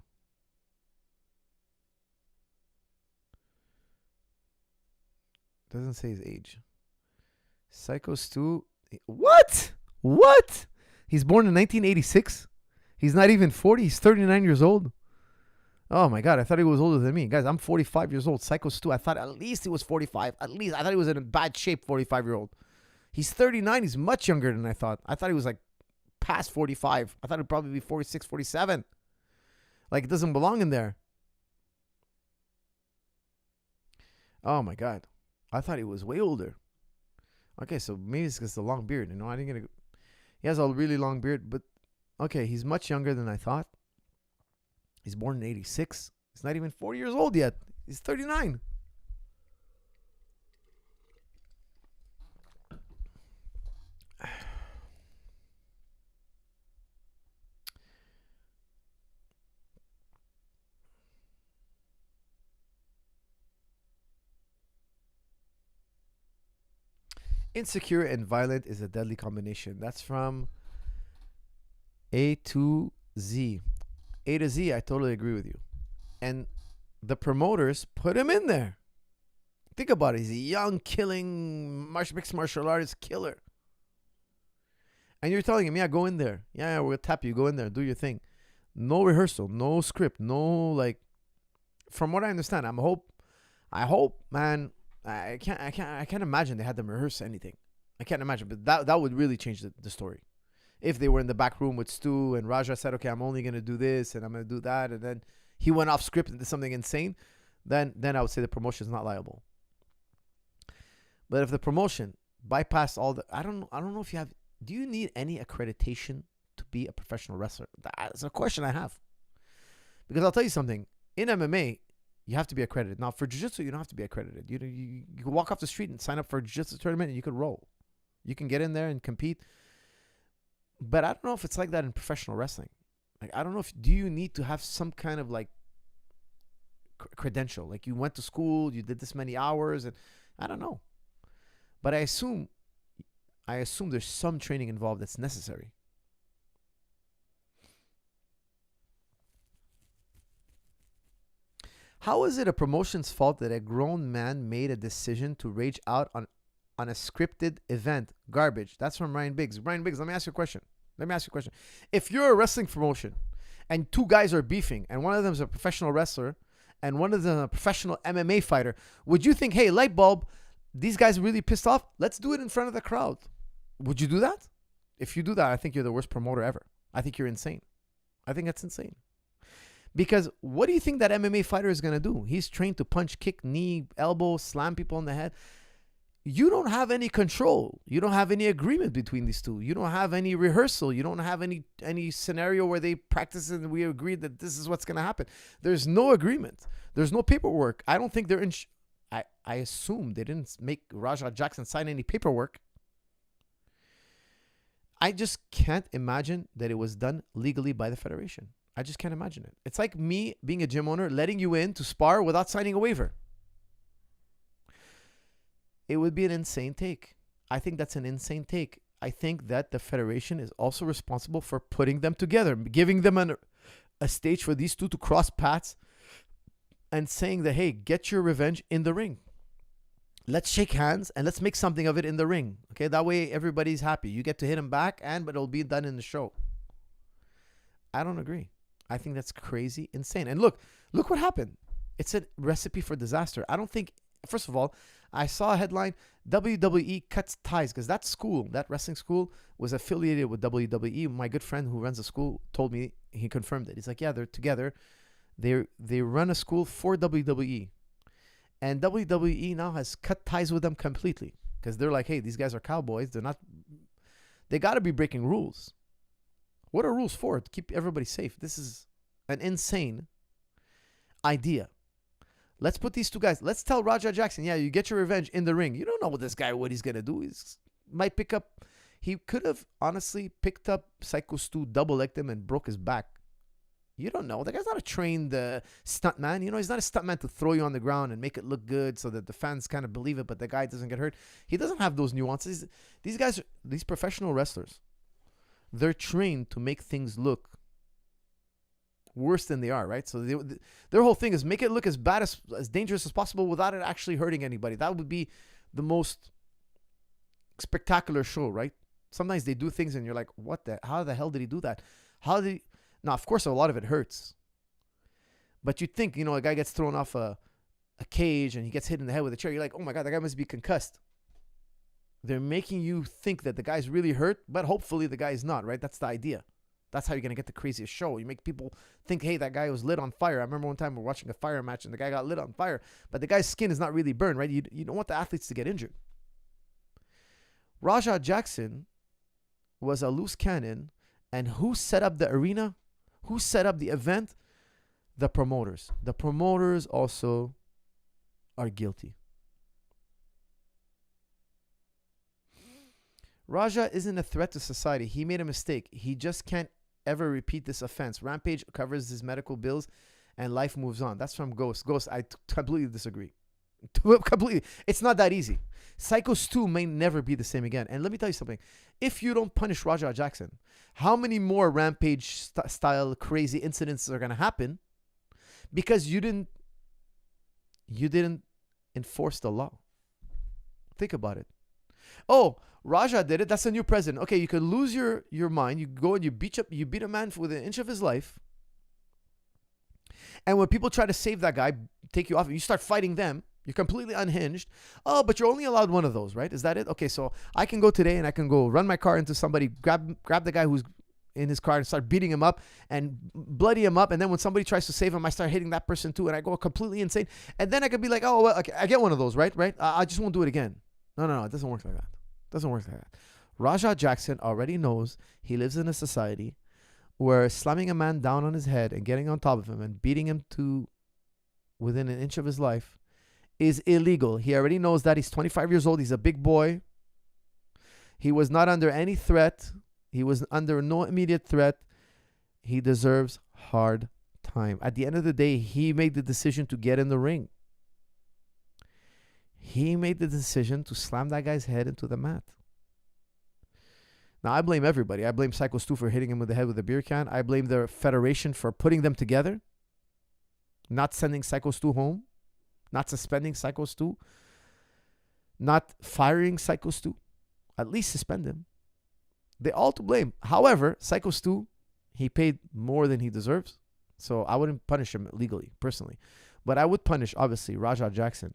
Doesn't say his age. Psycho Stu. What? What? He's born in 1986. He's not even 40. He's 39 years old. Oh my God, I thought he was older than me. Guys, I'm 45 years old. Psycho Stu, I thought at least he was 45. At least. I thought he was in bad shape, 45-year-old. He's 39. He's much younger than I thought. I thought he was like past 45. I thought he'd probably be 46, 47. Like, it doesn't belong in there. Oh my God. I thought he was way older. Okay, so maybe it's because the long beard. You know, I didn't get he has a really long beard, but okay, he's much younger than I thought. He's born in 86. He's not even 40 years old yet. He's 39. Insecure and violent is a deadly combination. That's from A to Z. A to Z, I totally agree with you. And the promoters put him in there. Think about it. He's a young, killing, mixed martial artist killer. And you're telling him, yeah, go in there. Yeah, we'll tap you. Go in there. Do your thing. No rehearsal. No script. No, like, from what I understand, I hope, man, I can't imagine they had them rehearse anything. I can't imagine. But that would really change the story. If they were in the back room with Stu and Raja said, okay, I'm only going to do this and I'm going to do that, and then he went off script and did something insane, then I would say the promotion is not liable. But if the promotion bypassed all the... I don't know if you have... Do you need any accreditation to be a professional wrestler? That's a question I have. Because I'll tell you something. In MMA, you have to be accredited. Now, for jiu-jitsu, you don't have to be accredited. You can walk off the street and sign up for a jiu-jitsu tournament and you can roll. You can get in there and compete. But I don't know if it's like that in professional wrestling. Like, I don't know do you need to have some kind of like credential? Like, you went to school, you did this many hours, and I don't know. But I assume there's some training involved that's necessary. How is it a promotion's fault that a grown man made a decision to rage out on on a scripted event. Garbage. That's from Ryan Biggs. Ryan Biggs, let me ask you a question. If you're a wrestling promotion and two guys are beefing and one of them is a professional wrestler and one of them is a professional MMA fighter, would you think, hey, light bulb, these guys are really pissed off? Let's do it in front of the crowd. Would you do that? If you do that, I think you're the worst promoter ever. I think you're insane. I think that's insane. Because what do you think that MMA fighter is going to do? He's trained to punch, kick, knee, elbow, slam people in the head. You don't have any control. You don't have any agreement between these two. You don't have any rehearsal. You don't have any scenario where they practice and we agree that this is what's going to happen. There's no agreement. There's no paperwork. I don't think they're in... I assume they didn't make Raja Jackson sign any paperwork. I just can't imagine that it was done legally by the federation. I just can't imagine it. It's like me being a gym owner, letting you in to spar without signing a waiver. It would be an insane take. I think that's an insane take. I think that the federation is also responsible for putting them together, giving them a stage for these two to cross paths and saying that, hey, get your revenge in the ring. Let's shake hands and let's make something of it in the ring. Okay, that way everybody's happy. You get to hit him back, but it'll be done in the show. I don't agree. I think that's crazy, insane. And look what happened. It's a recipe for disaster. I don't think, first of all, I saw a headline, WWE cuts ties, because that wrestling school was affiliated with WWE. My good friend who runs the school told me, he confirmed it. He's like, yeah, they're together. They run a school for WWE. And WWE now has cut ties with them completely, because they're like, hey, these guys are cowboys. They got to be breaking rules. What are rules for? To keep everybody safe. This is an insane idea. Let's put these two guys. Let's tell Raja Jackson, yeah, you get your revenge in the ring. You don't know what he's going to do. He could have honestly picked up Psycho Stu, double-legged him, and broke his back. You don't know. The guy's not a trained stuntman. He's not a stuntman to throw you on the ground and make it look good so that the fans kind of believe it, but the guy doesn't get hurt. He doesn't have those nuances. These guys, these professional wrestlers, they're trained to make things look worse than they are, right? So their whole thing is make it look as bad, as dangerous as possible without it actually hurting anybody. That would be the most spectacular show, right? Sometimes they do things and you're like, how the hell did he do that? Now, of course, a lot of it hurts. But you think, a guy gets thrown off a cage and he gets hit in the head with a chair. You're like, oh my God, that guy must be concussed. They're making you think that the guy's really hurt, but hopefully the guy's not, right? That's the idea. That's how you're going to get the craziest show. You make people think, hey, that guy was lit on fire. I remember one time we were watching a fire match and the guy got lit on fire, but the guy's skin is not really burned, right? You don't want the athletes to get injured. Raja Jackson was a loose cannon, and who set up the arena? Who set up the event? The promoters. The promoters also are guilty. Raja isn't a threat to society. He made a mistake. He just can't ever repeat this offense. Rampage covers his medical bills and life moves on. That's from Ghost. Ghost, I completely disagree. Completely. It's not that easy. Psycho Stu may never be the same again. And let me tell you something. If you don't punish Raja Jackson, how many more Rampage style crazy incidents are going to happen because you didn't enforce the law? Think about it. Oh, Raja did it. That's the new president. Okay, you could lose your mind. You go and you beat a man within an inch of his life. And when people try to save that guy, take you off, you start fighting them. You're completely unhinged. Oh, but you're only allowed one of those, right? Is that it? Okay, so I can go today and I can go run my car into somebody, grab the guy who's in his car and start beating him up and bloody him up. And then when somebody tries to save him, I start hitting that person too. And I go completely insane. And then I could be like, oh, well, okay, I get one of those, right? I just won't do it again. No. It doesn't work like that. Doesn't work like that. Raja Jackson already knows he lives in a society where slamming a man down on his head and getting on top of him and beating him to within an inch of his life is illegal. He already knows that. He's 25 years old. He's a big boy. He was not under any threat. He was under no immediate threat. He deserves hard time. At the end of the day, he made the decision to get in the ring. He made the decision to slam that guy's head into the mat. Now, I blame everybody. I blame Psycho Stu for hitting him with the head with a beer can. I blame the federation for putting them together, not sending Psycho Stu home, not suspending Psycho Stu. not firing Psycho Stu. At least suspend him. They all to blame. However, Psycho Stu, he paid more than he deserves. So I wouldn't punish him legally, personally. But I would punish, obviously, Raja Jackson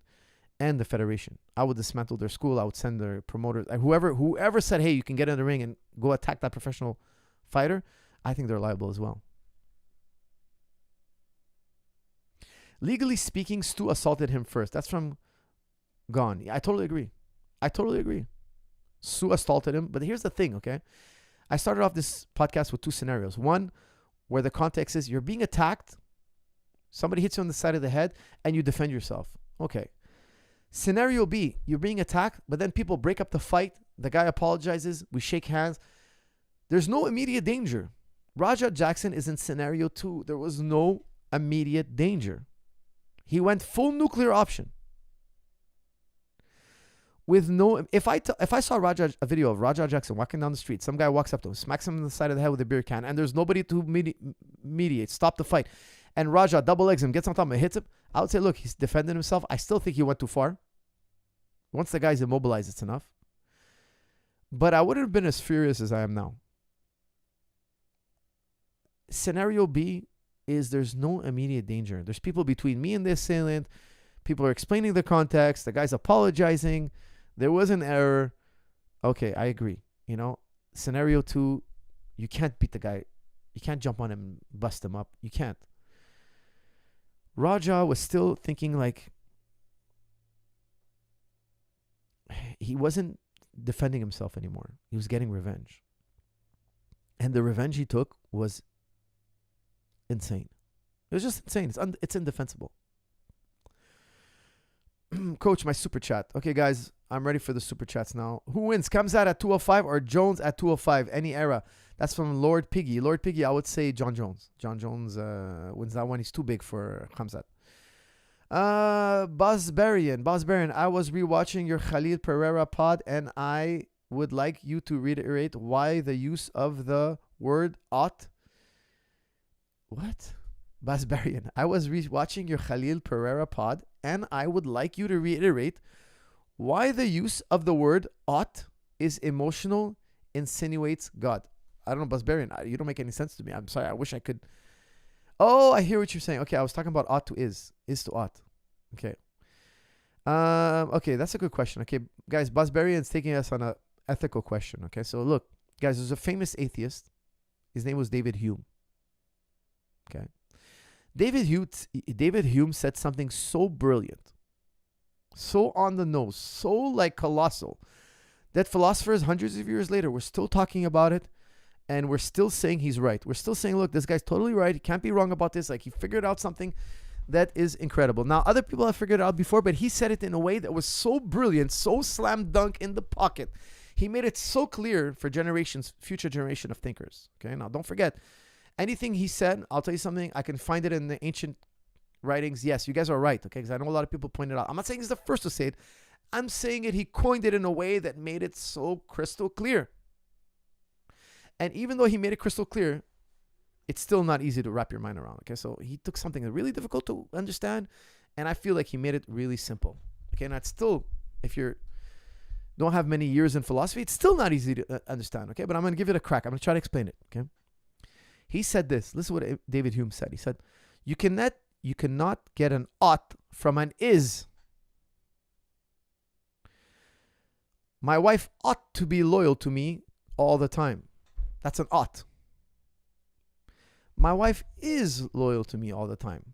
and the Federation. I would dismantle their school. I would send their promoters. Whoever said, hey, you can get in the ring and go attack that professional fighter, I think they're liable as well. Legally speaking, Stu assaulted him first. That's from Gone. Yeah, I totally agree. Stu assaulted him. But here's the thing, okay? I started off this podcast with two scenarios. One, where the context is you're being attacked, somebody hits you on the side of the head, and you defend yourself. Okay. Scenario B, you're being attacked, but then people break up the fight. The guy apologizes. We shake hands. There's no immediate danger. Raja Jackson is in scenario 2. There was no immediate danger. He went full nuclear option. With no, if I saw a video of Raja Jackson walking down the street, some guy walks up to him, smacks him on the side of the head with a beer can, and there's nobody to mediate, stop the fight, and Raja double legs him, gets on top of him, and hits him, I would say, look, he's defending himself. I still think he went too far. Once the guy's immobilized, it's enough. But I wouldn't have been as furious as I am now. Scenario B is there's no immediate danger. There's people between me and the assailant. People are explaining the context. The guy's apologizing. There was an error. Okay, I agree. Scenario 2, you can't beat the guy. You can't jump on him and bust him up. You can't. Raja was still thinking like he wasn't defending himself anymore. He was getting revenge. And the revenge he took was insane. It was just insane. It's indefensible. Coach, my super chat. Okay, guys, I'm ready for the super chats now. Who wins? Kamzat at 205 or Jones at 205? Any era. That's from Lord Piggy. Lord Piggy, I would say John Jones. John Jones wins that one. He's too big for Kamzat. Bosbarian, I was rewatching your Khalil Pereira pod and I would like you to reiterate why the use of the word ought. What? Bosbarian, I was rewatching your Khalil Pereira pod and I would like you to reiterate why the use of the word ought is emotional, insinuates God. I don't know, Bosbarian, you don't make any sense to me. I'm sorry, I wish I could. Oh, I hear what you're saying. Okay, I was talking about ought to is to ought. Okay. Okay, that's a good question. Okay, guys, Bosbarian's taking us on a ethical question. Okay, so look, guys, there's a famous atheist. His name was David Hume. Okay. David Hume said something so brilliant, so on the nose, so like colossal, that philosophers hundreds of years later were still talking about it, and we're still saying he's right. We're still saying, look, this guy's totally right. He can't be wrong about this. Like, he figured out something that is incredible. Now, other people have figured it out before, but he said it in a way that was so brilliant, so slam dunk in the pocket. He made it so clear for future generation of thinkers. Okay, now don't forget, anything he said, I'll tell you something, I can find it in the ancient writings. Yes, you guys are right, okay? Because I know a lot of people pointed out. I'm not saying he's the first to say it. I'm saying he coined it in a way that made it so crystal clear. And even though he made it crystal clear, it's still not easy to wrap your mind around, okay? So he took something that's really difficult to understand, and I feel like he made it really simple, okay? And that's still, if you don't have many years in philosophy, it's still not easy to understand, okay? But I'm going to give it a crack. I'm going to try to explain it, okay? He said this. Listen to what David Hume said. He said, you cannot get an ought from an is. My wife ought to be loyal to me all the time. That's an ought. My wife is loyal to me all the time.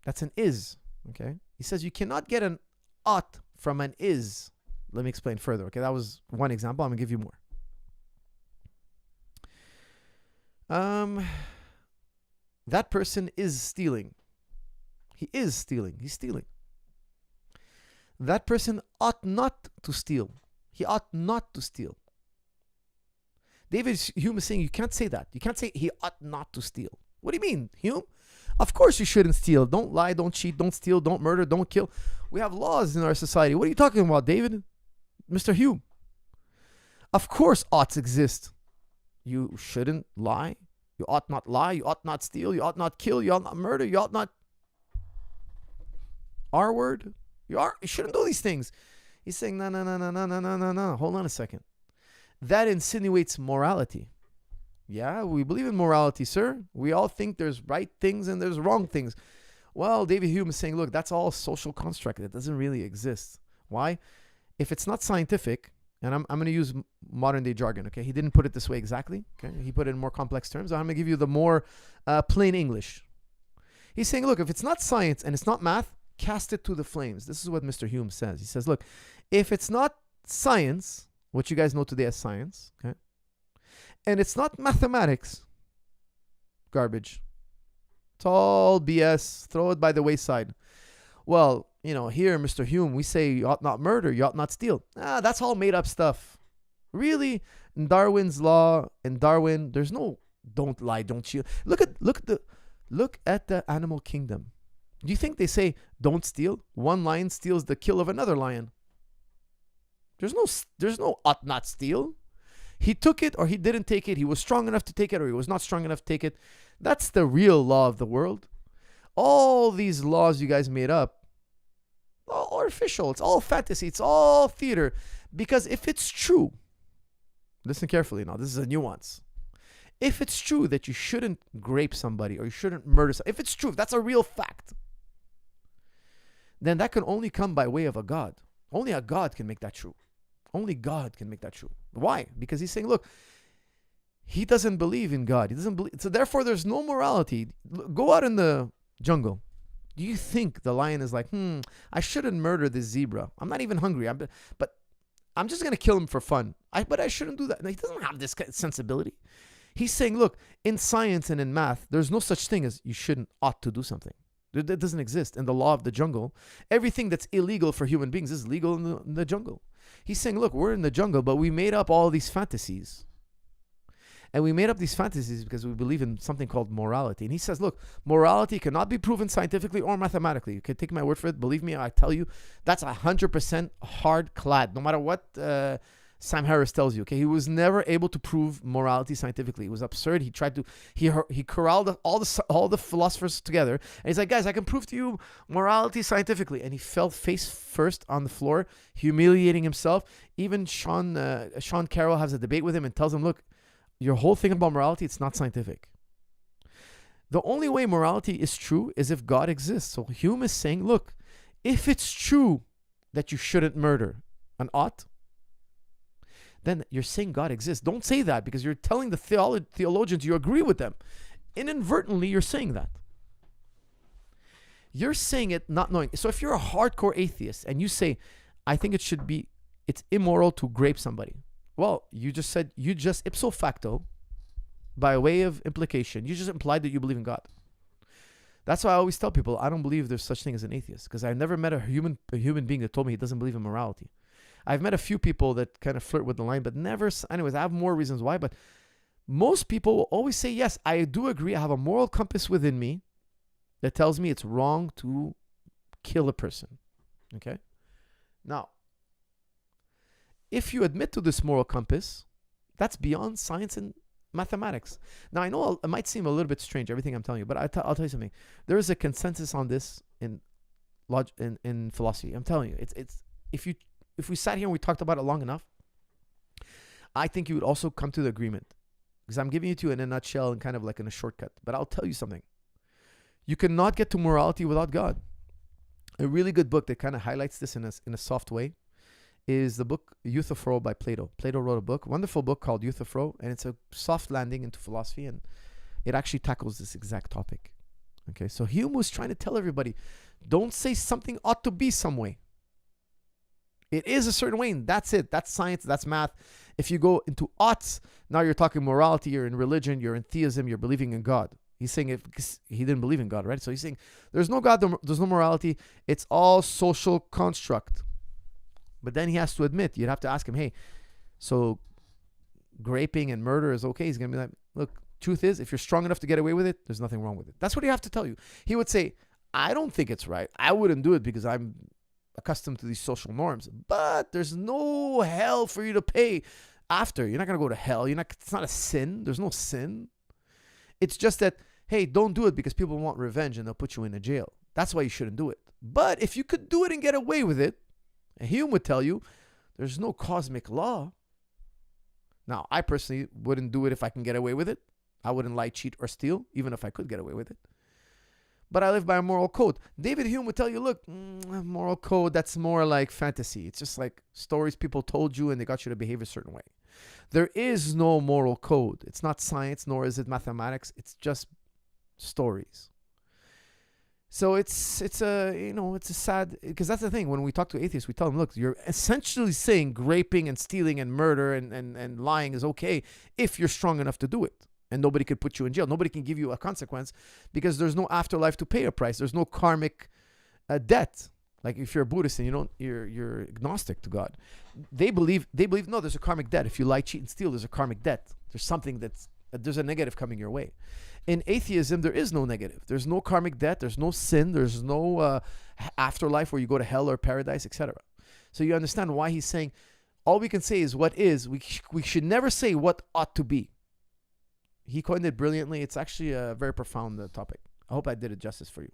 That's an is. Okay? He says you cannot get an ought from an is. Let me explain further. Okay, that was one example. I'm going to give you more. That person is stealing. He is stealing. He's stealing. That person ought not to steal. He ought not to steal. David Hume is saying you can't say that. You can't say he ought not to steal. What do you mean, Hume? Of course you shouldn't steal. Don't lie, don't cheat, don't steal, don't murder, don't kill. We have laws in our society. What are you talking about, David? Mr. Hume. Of course oughts exist. You shouldn't lie. You ought not lie. You ought not steal. You ought not kill. You ought not murder. You ought not R word. You shouldn't do these things. He's saying, no, no, no, no, no, no, no, no, no. Hold on a second. That insinuates morality. Yeah, we believe in morality, sir. We all think there's right things and there's wrong things. Well, David Hume is saying, look, that's all social construct. It doesn't really exist. Why? If it's not scientific, and I'm going to use modern day jargon, okay? He didn't put it this way exactly, okay? He put it in more complex terms. I'm going to give you the more plain English. He's saying, look, if it's not science and it's not math, cast it to the flames. This is what Mr. Hume says. He says, look, if it's not science, what you guys know today as science, okay? And it's not mathematics, garbage. It's all BS. Throw it by the wayside. Well, here, Mr. Hume, we say you ought not murder, you ought not steal. That's all made up stuff. Really, in Darwin's law, in Darwin, there's no don't lie, don't cheat. Look at the animal kingdom. Do you think they say don't steal? One lion steals the kill of another lion. There's no ought not steal. He took it or he didn't take it. He was strong enough to take it or he was not strong enough to take it. That's the real law of the world. All these laws you guys made up, all artificial. It's all fantasy. It's all theater. Because if it's true, listen carefully now, this is a nuance. If it's true that you shouldn't grape somebody or you shouldn't murder somebody, if it's true, if that's a real fact, then that can only come by way of a God. Only a God can make that true. Only God can make that true. Why? Because he's saying, look, he doesn't believe in God. He doesn't believe. So therefore, there's no morality. Go out in the jungle. Do you think the lion is like, I shouldn't murder this zebra. I'm not even hungry. But I'm just going to kill him for fun. But I shouldn't do that. No, he doesn't have this sensibility. He's saying, look, in science and in math, there's no such thing as you ought to do something. That doesn't exist. In the law of the jungle, everything that's illegal for human beings is legal in the jungle. He's saying, look, we're in the jungle, but we made up all these fantasies. And we made up these fantasies because we believe in something called morality. And he says, look, morality cannot be proven scientifically or mathematically. You can take my word for it. Believe me, I tell you, that's 100% hard clad. No matter what Sam Harris tells you, okay? He was never able to prove morality scientifically. It was absurd. He tried to, he corralled all the philosophers together. And he's like, guys, I can prove to you morality scientifically. And he fell face first on the floor, humiliating himself. Even Sean Carroll has a debate with him and tells him, look, your whole thing about morality, it's not scientific. The only way morality is true is if God exists. So Hume is saying, look, if it's true that you shouldn't murder an ought, then you're saying God exists. Don't say that because you're telling the theologians you agree with them. Inadvertently, you're saying that. You're saying it not knowing. So if you're a hardcore atheist and you say, I think it's immoral to grape somebody. Well, you just ipso facto, by way of implication, you just implied that you believe in God. That's why I always tell people, I don't believe there's such thing as an atheist, because I've never met a human being that told me he doesn't believe in morality. I've met a few people that kind of flirt with the line, but never, anyways, I have more reasons why, but most people will always say, yes, I do agree, I have a moral compass within me that tells me it's wrong to kill a person, okay? Now, if you admit to this moral compass, that's beyond science and mathematics. Now, I know it might seem a little bit strange, everything I'm telling you, but I'll tell you something. There is a consensus on this in philosophy. I'm telling you, it's if we sat here and we talked about it long enough, I think you would also come to the agreement. Because I'm giving it to you in a nutshell and kind of like in a shortcut. But I'll tell you something. You cannot get to morality without God. A really good book that kind of highlights this in a soft way is the book Euthyphro by Plato. Plato wrote a book, wonderful book called Euthyphro, and it's a soft landing into philosophy, and it actually tackles this exact topic. Okay, so Hume was trying to tell everybody, don't say something ought to be some way. It is a certain way, and that's it. That's science, that's math. If you go into oughts, now you're talking morality, you're in religion, you're in theism, you're believing in God. He's saying because he didn't believe in God, right? So he's saying there's no God, there's no morality. It's all social construct. But then he has to admit, you'd have to ask him, hey, so graping and murder is okay? He's going to be like, look, truth is, if you're strong enough to get away with it, there's nothing wrong with it. That's what you have to tell you. He would say, I don't think it's right. I wouldn't do it because I'm accustomed to these social norms. But there's no hell for you to pay after. You're not going to go to hell. It's not a sin. There's no sin. It's just that, hey, don't do it because people want revenge and they'll put you in a jail. That's why you shouldn't do it. But if you could do it and get away with it, Hume would tell you there's no cosmic law. Now, I personally wouldn't do it if I can get away with it. I wouldn't lie, cheat, or steal, even if I could get away with it. But I live by a moral code. David Hume would tell you, look, moral code, that's more like fantasy. It's just like stories people told you and they got you to behave a certain way. There is no moral code. It's not science, nor is it mathematics. It's just stories. So it's a sad, because that's the thing. When we talk to atheists, we tell them, look, you're essentially saying raping and stealing and murder and lying is okay if you're strong enough to do it. And nobody could put you in jail. Nobody can give you a consequence because there's no afterlife to pay a price. There's no karmic debt. Like if you're a Buddhist and you're agnostic to God. They believe no, there's a karmic debt. If you lie, cheat, and steal, there's a karmic debt. There's something there's a negative coming your way. In atheism, there is no negative. There's no karmic debt. There's no sin. There's no afterlife where you go to hell or paradise, etc. So you understand why he's saying all we can say is what is. We should never say what ought to be. He coined it brilliantly. It's actually a very profound topic. I hope I did it justice for you.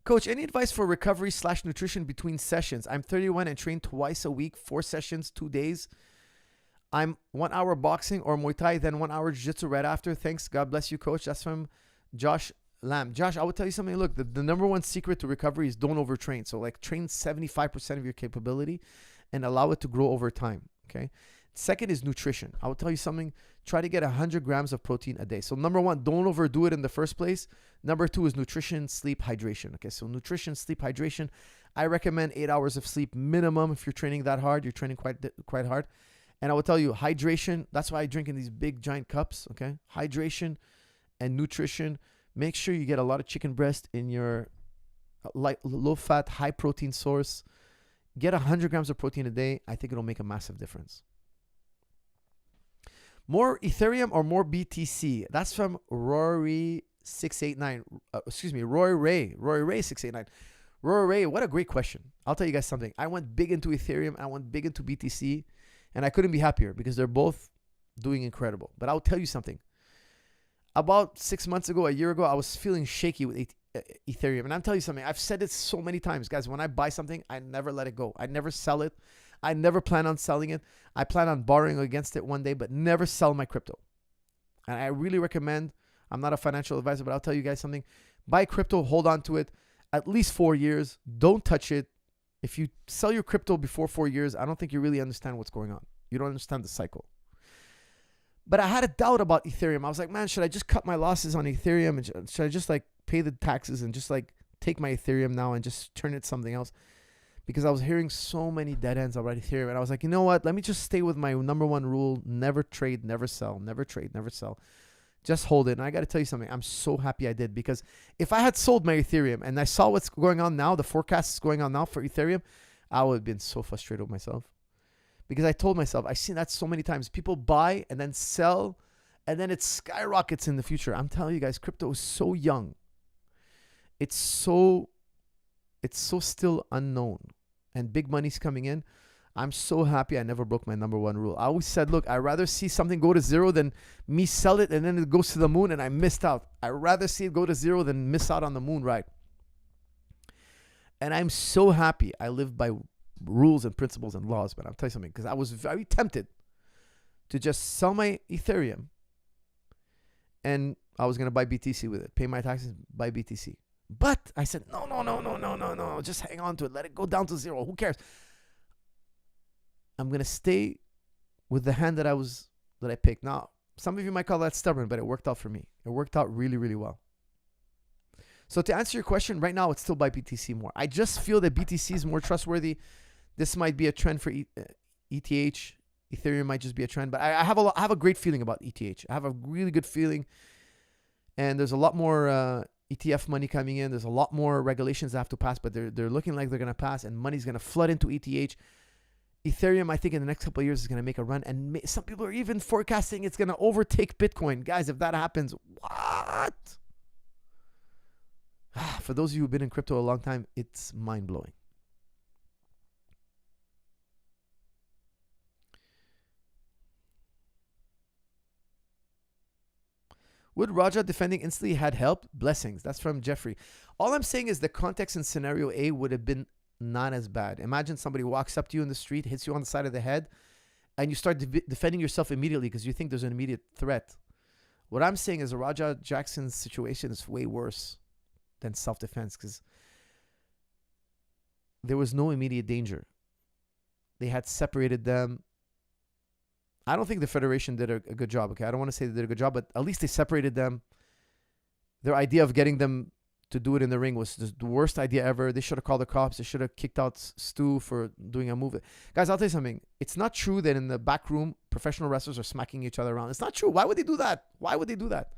Coach, any advice for recovery / nutrition between sessions? I'm 31 and train twice a week, 4 sessions, 2 days. I'm 1 hour boxing or Muay Thai, then 1 hour Jiu-Jitsu right after. Thanks. God bless you, Coach. That's from Josh Lamb. Josh, I will tell you something. Look, the number one secret to recovery is don't overtrain. So like train 75% of your capability and allow it to grow over time. Okay. Second is nutrition. I will tell you something. Try to get 100 grams of protein a day. So number one, don't overdo it in the first place. Number two is nutrition, sleep, hydration. Okay, so nutrition, sleep, hydration. I recommend 8 hours of sleep minimum if you're training that hard. You're training quite hard. And I will tell you, hydration, that's why I drink in these big giant cups. Okay, hydration and nutrition. Make sure you get a lot of chicken breast in your low-fat, high-protein source. Get 100 grams of protein a day. I think it'll make a massive difference. More Ethereum or more BTC? That's from Rory689. Roy Ray. Rory Ray689. Rory Ray, what a great question. I'll tell you guys something. I went big into Ethereum. I went big into BTC. And I couldn't be happier because they're both doing incredible. But I'll tell you something. About 6 months ago, a year ago, I was feeling shaky with Ethereum. And I'm telling you something. I've said it so many times. Guys, when I buy something, I never let it go. I never sell it. I never plan on selling it. I plan on borrowing against it one day, but never sell my crypto. And I really recommend, I'm not a financial advisor, but I'll tell you guys something. Buy crypto, hold on to it at least 4 years. Don't touch it. If you sell your crypto before 4 years, I don't think you really understand what's going on. You don't understand the cycle. But I had a doubt about Ethereum. I was like, man, should I just cut my losses on Ethereum? And should I just like pay the taxes and just like take my Ethereum now and just turn it something else? Because I was hearing so many dead ends about Ethereum. And I was like, you know what? Let me just stay with my number one rule. Never trade, never sell. Never trade, never sell. Just hold it. And I got to tell you something. I'm so happy I did. Because if I had sold my Ethereum and I saw what's going on now, the forecast is going on now for Ethereum, I would have been so frustrated with myself. Because I told myself, I've seen that so many times. People buy and then sell and then it skyrockets in the future. I'm telling you guys, crypto is so young. It's so still unknown and big money's coming in. I'm so happy I never broke my number one rule. I always said, look, I'd rather see something go to zero than me sell it and then it goes to the moon and I missed out. I'd rather see it go to zero than miss out on the moon ride. And I'm so happy I live by rules and principles and laws. But I'll tell you something, because I was very tempted to just sell my Ethereum and I was going to buy BTC with it, pay my taxes, buy BTC. But I said, no, just hang on to it. Let it go down to zero. Who cares? I'm going to stay with the hand that I picked. Now, some of you might call that stubborn, but it worked out for me. It worked out really, really well. So to answer your question, right now, it's still by BTC more. I just feel that BTC is more trustworthy. This might be a trend for ETH. Ethereum might just be a trend, but I have a great feeling about ETH. I have a really good feeling. And there's a lot more ETF money coming in. There's a lot more regulations that have to pass, but they're looking like they're going to pass, and money's going to flood into ETH. Ethereum, I think in the next couple of years is going to make a run, and some people are even forecasting it's going to overtake Bitcoin. Guys, if that happens, what? For those of you who've been in crypto a long time, it's mind-blowing. Would Raja defending instantly had help? Blessings. That's from Jeffrey. All I'm saying is the context in scenario A would have been not as bad. Imagine somebody walks up to you in the street, hits you on the side of the head, and you start defending yourself immediately because you think there's an immediate threat. What I'm saying is Raja Jackson's situation is way worse than self-defense because there was no immediate danger. They had separated them. I don't think the Federation did a good job. Okay, I don't want to say they did a good job, but at least they separated them. Their idea of getting them to do it in the ring was the worst idea ever. They should have called the cops. They should have kicked out Stu for doing a move. Guys, I'll tell you something. It's not true that in the back room, professional wrestlers are smacking each other around. It's not true. Why would they do that? Why would they do that?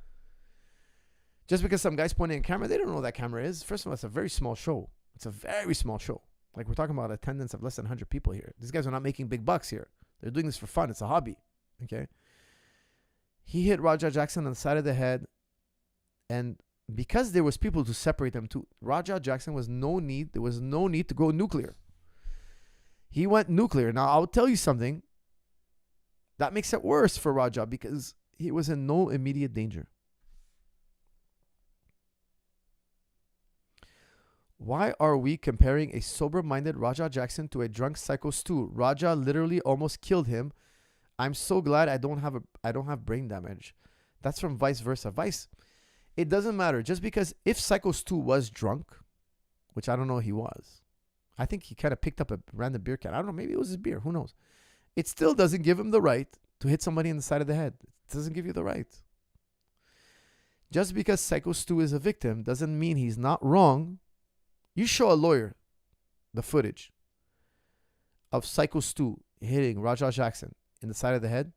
Just because some guy's pointing a camera, they don't know what that camera is. First of all, it's a very small show. It's a very small show. Like, we're talking about attendance of less than 100 people here. These guys are not making big bucks here. They're doing this for fun. It's a hobby. Okay? He hit Raja Jackson on the side of the head, and because there was people to separate them too, Raja Jackson there was no need to go nuclear. He went nuclear. Now, I'll tell you something. That makes it worse for Raja because he was in no immediate danger. Why are we comparing a sober-minded Raja Jackson to a drunk psycho Stu? Raja literally almost killed him. I'm so glad I don't have brain damage. That's from Vice Versa. Vice, it doesn't matter. Just because if Psycho Stu was drunk, which I don't know he was, I think he kind of picked up a random beer can. I don't know. Maybe it was his beer. Who knows? It still doesn't give him the right to hit somebody in the side of the head. It doesn't give you the right. Just because Psycho Stu is a victim doesn't mean he's not wrong. You show a lawyer the footage of Psycho Stu hitting Raja Jackson in the side of the head.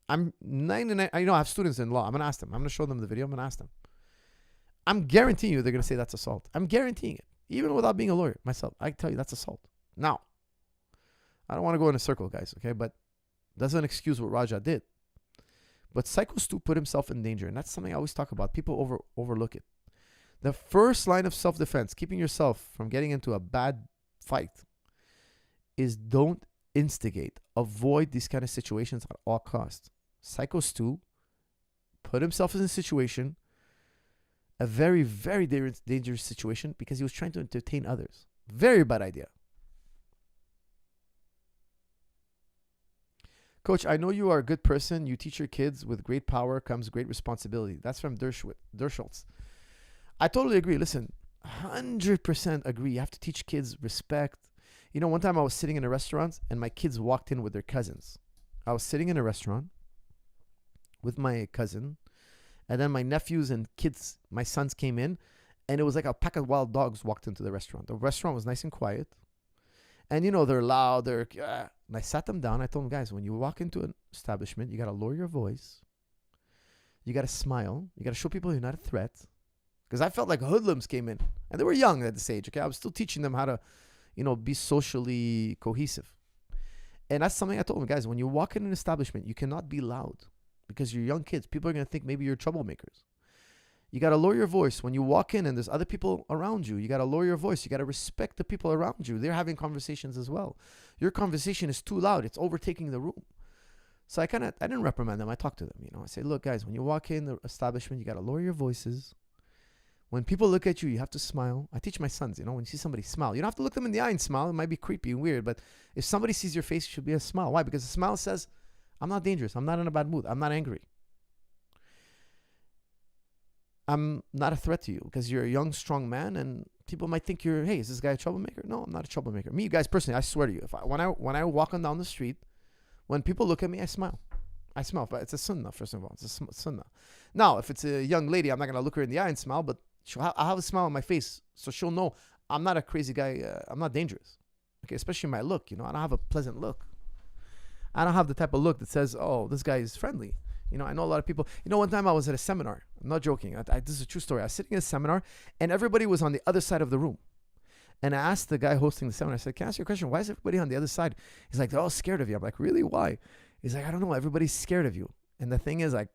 I'm 99. I have students in law. I'm going to ask them. I'm going to show them the video. I'm going to ask them. I'm guaranteeing you they're going to say that's assault. I'm guaranteeing it. Even without being a lawyer myself, I tell you that's assault. Now, I don't want to go in a circle, guys, okay? But doesn't excuse what Raja did. But Psycho Stu put himself in danger, and that's something I always talk about. People overlook it. The first line of self-defense, keeping yourself from getting into a bad fight, is don't instigate. Avoid these kind of situations at all costs. Psycho Stu put himself in a situation, a very, very dangerous situation, because he was trying to entertain others. Very bad idea. Coach, I know you are a good person. You teach your kids with great power comes great responsibility. That's from Dershultz. I totally agree. Listen, 100% agree. You have to teach kids respect. You know, one time I was sitting in a restaurant and my kids walked in with their cousins. I was sitting in a restaurant with my cousin, and then my nephews and kids, my sons, came in, and it was like a pack of wild dogs walked into the restaurant. The restaurant was nice and quiet. And, you know, they're loud. And I sat them down. I told them, guys, when you walk into an establishment, you got to lower your voice. You got to smile. You got to show people you're not a threat. Because I felt like hoodlums came in, and they were young at this age, okay? I was still teaching them how to, be socially cohesive. And that's something I told them, guys, when you walk in an establishment, you cannot be loud because you're young kids. People are going to think maybe you're troublemakers. You got to lower your voice. When you walk in and there's other people around you, you got to lower your voice. You got to respect the people around you. They're having conversations as well. Your conversation is too loud. It's overtaking the room. So I didn't reprimand them. I talked to them, I say, look, guys, when you walk in the establishment, you got to lower your voices. When people look at you, you have to smile. I teach my sons, when you see somebody smile, you don't have to look them in the eye and smile. It might be creepy and weird, but if somebody sees your face, it should be a smile. Why? Because a smile says, I'm not dangerous. I'm not in a bad mood. I'm not angry. I'm not a threat to you because you're a young, strong man, and people might think hey, is this guy a troublemaker? No, I'm not a troublemaker. Me, guys, personally, I swear to you, when I walk on down the street, when people look at me, I smile. I smile, but it's a sunnah, first of all. It's a sunnah. Now, if it's a young lady, I'm not going to look her in the eye and smile, but I'll have a smile on my face, so she'll know I'm not a crazy guy. I'm not dangerous. Okay, especially my look. I don't have a pleasant look. I don't have the type of look that says, oh, this guy is friendly. I know a lot of people. One time I was at a seminar. I'm not joking. This is a true story. I was sitting in a seminar, and everybody was on the other side of the room. And I asked the guy hosting the seminar, I said, can I ask you a question? Why is everybody on the other side? He's like, they're all scared of you. I'm like, really? Why? He's like, I don't know. Everybody's scared of you. And the thing is, I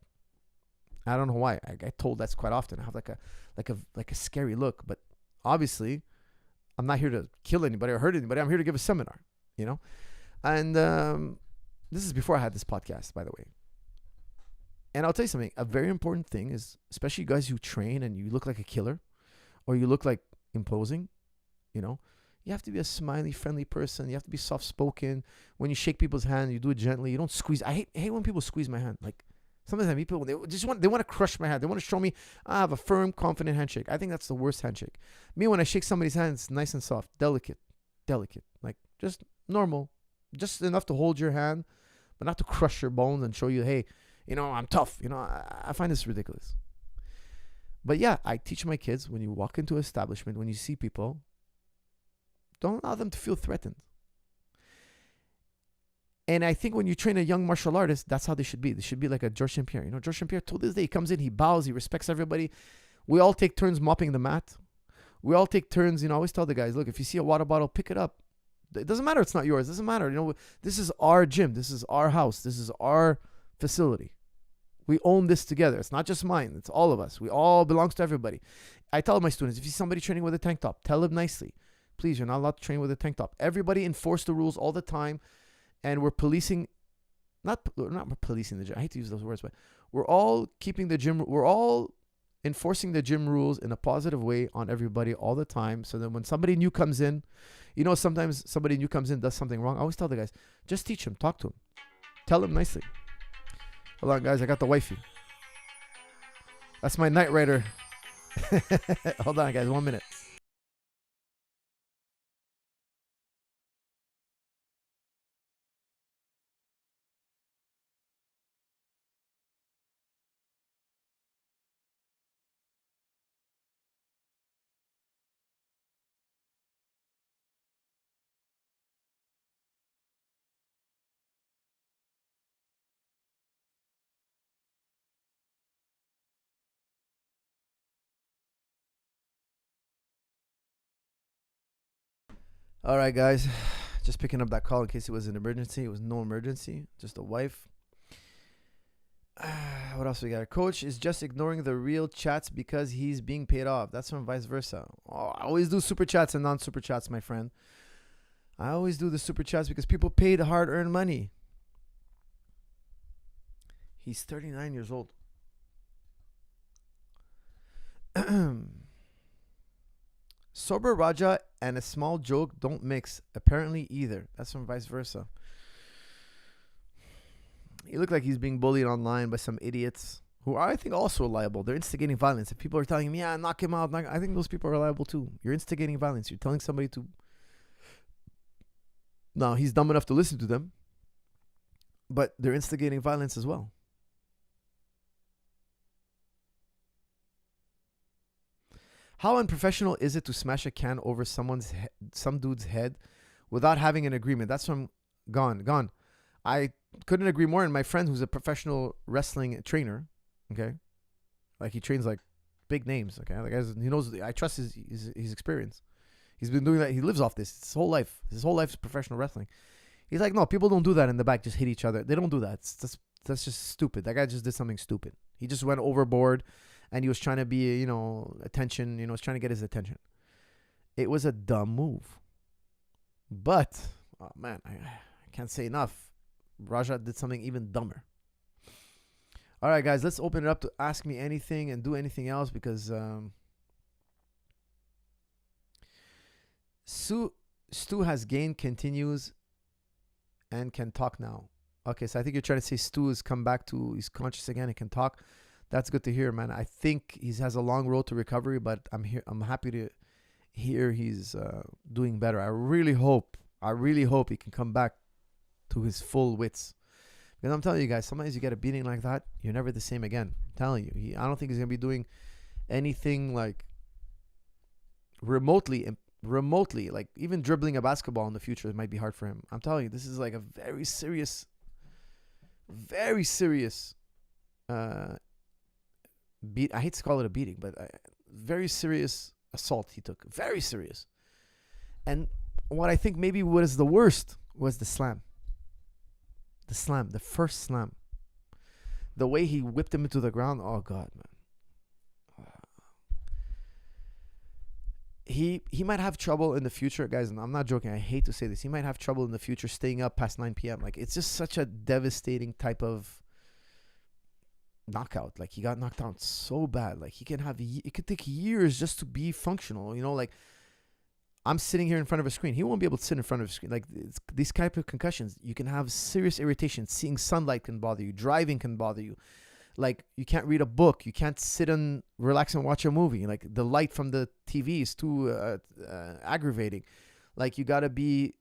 don't know why. I get told that's quite often. I have like a scary look. But obviously, I'm not here to kill anybody or hurt anybody. I'm here to give a seminar, And this is before I had this podcast, by the way. And I'll tell you something. A very important thing is, especially you guys who train and you look like a killer or you look like imposing, You have to be a smiley, friendly person. You have to be soft-spoken. When you shake people's hand, you do it gently. You don't squeeze. I hate when people squeeze my hand. Like, sometimes I meet people, they want to crush my hand. They want to show me I have a firm, confident handshake. I think that's the worst handshake. Me, when I shake somebody's hand, it's nice and soft, delicate, like just normal, just enough to hold your hand, but not to crush your bones and show you, hey, I'm tough. I find this ridiculous. But yeah, I teach my kids, when you walk into an establishment, when you see people, don't allow them to feel threatened. And I think when you train a young martial artist, that's how they should be. They should be like a Georges St. Pierre. Georges St. Pierre, to this day, he comes in, he bows, he respects everybody. We all take turns mopping the mat. We all take turns, I always tell the guys, look, if you see a water bottle, pick it up. It doesn't matter, it's not yours. It doesn't matter. This is our gym. This is our house. This is our facility. We own this together. It's not just mine. It's all of us. We all belongs to everybody. I tell my students, if you see somebody training with a tank top, tell them nicely. Please, you're not allowed to train with a tank top. Everybody enforce the rules all the time. And we're policing, not policing the gym. I hate to use those words, but we're all keeping the gym. We're all enforcing the gym rules in a positive way on everybody all the time. So that when somebody new comes in, sometimes somebody new comes in, does something wrong. I always tell the guys, just teach him, talk to him, tell him nicely. Hold on, guys. I got the wifey. That's my Knight Rider. Hold on, guys. 1 minute. All right, guys. Just picking up that call in case it was an emergency. It was no emergency. Just a wife. What else we got? Coach is just ignoring the real chats because he's being paid off. That's from vice versa. Oh, I always do super chats and non-super chats, my friend. I always do the super chats because people paid hard-earned money. He's 39 years old. Sober Raja and a small joke don't mix, apparently, either. That's from vice versa. He looked like he's being bullied online by some idiots who are, I think, also liable. They're instigating violence. If people are telling him, yeah, knock him out, I think those people are liable too. You're instigating violence. You're telling somebody to... Now, he's dumb enough to listen to them, but they're instigating violence as well. How unprofessional is it to smash a can over some dude's head without having an agreement? That's from Gone. I couldn't agree more. And my friend, who's a professional wrestling trainer, okay, like he trains like big names, okay, like he knows. I trust his experience. He's been doing that. He lives off this his whole life. His whole life is professional wrestling. He's like, no, people don't do that in the back. Just hit each other. They don't do that. That's just stupid. That guy just did something stupid. He just went overboard. And he was trying to be, attention, was trying to get his attention. It was a dumb move. But, oh man, I can't say enough. Raja did something even dumber. All right, guys, let's open it up to ask me anything and do anything else because Stu has gained, continues, and can talk now. Okay, so I think you're trying to say Stu has come back to, he's conscious again and can talk. That's good to hear, man. I think he has a long road to recovery, but I'm happy to hear he's doing better. I really hope he can come back to his full wits. Because I'm telling you guys, sometimes you get a beating like that, you're never the same again. I'm telling you. I don't think he's going to be doing anything like remotely, like even dribbling a basketball in the future, it might be hard for him. I'm telling you, this is like a very serious I hate to call it a beating, but very serious assault he took. Very serious. And what I think maybe was the worst was the slam. The first slam. The way he whipped him into the ground. Oh, God, man. He might have trouble in the future, guys, and I'm not joking. I hate to say this. He might have trouble in the future staying up past 9 p.m. Like, it's just such a devastating type of knockout. Like, he got knocked out so bad. Like, it could take years just to be functional, like I'm sitting here in front of a screen. He won't be able to sit in front of a screen. Like these type of concussions, you can have serious irritation. Seeing sunlight can bother you. Driving can bother you. Like you can't read a book. You can't sit and relax and watch a movie. Like the light from the TV is too aggravating. Like you gotta be.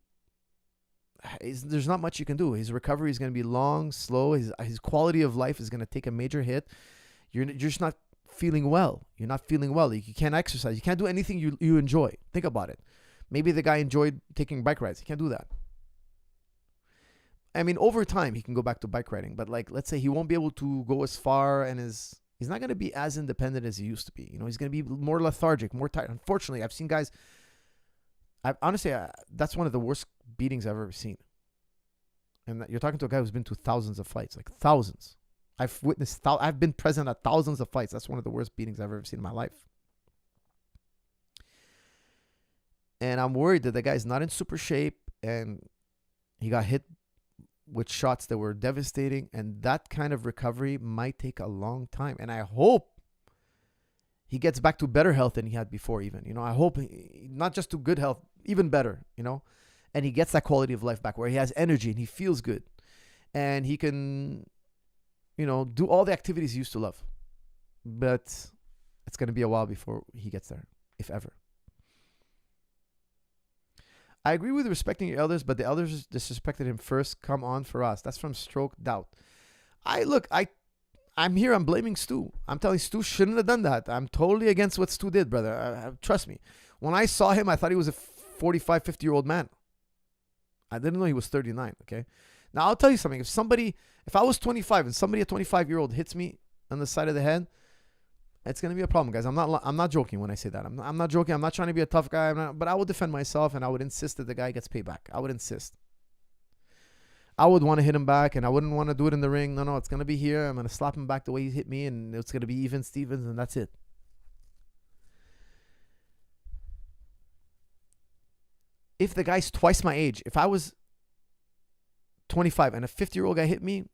There's not much you can do. His recovery is gonna be long, slow. His quality of life is gonna take a major hit. You're just not feeling well. You're not feeling well. You can't exercise. You can't do anything you enjoy. Think about it. Maybe the guy enjoyed taking bike rides. He can't do that. I mean, over time, he can go back to bike riding. But like, let's say he won't be able to go as far and he's not going to be as independent as he used to be. You know, he's going to be more lethargic, more tired. Unfortunately, I've seen guys, honestly, that's one of the worst beatings I've ever seen. And you're talking to a guy who's been to thousands of fights, like thousands. I've been present at thousands of fights. That's one of the worst beatings I've ever seen in my life. And I'm worried that the guy's not in super shape and he got hit with shots that were devastating. And that kind of recovery might take a long time. And I hope he gets back to better health than he had before even. You know, I hope not just to good health, even better, you know. And he gets that quality of life back where he has energy and he feels good. And he can, you know, do all the activities he used to love. But it's going to be a while before he gets there, if ever. I agree with respecting your elders, but the elders disrespected him first. Come on for us. That's from Stroke Doubt. I'm here. I'm blaming Stu. I'm telling Stu shouldn't have done that. I'm totally against what Stu did, brother. Trust me. When I saw him, I thought he was a 45, 50-year-old man. I didn't know he was 39, okay? Now, I'll tell you something. If I was 25 and somebody, a 25-year-old, hits me on the side of the head, it's going to be a problem, guys. I'm not joking when I say that. I'm not joking. I'm not trying to be a tough guy. But I would defend myself, and I would insist that the guy gets paid back. I would insist. I would want to hit him back, and I wouldn't want to do it in the ring. No, it's going to be here. I'm going to slap him back the way he hit me, and it's going to be even Stevens, and that's it. If the guy's twice my age, if I was 25 and a 50-year-old guy hit me,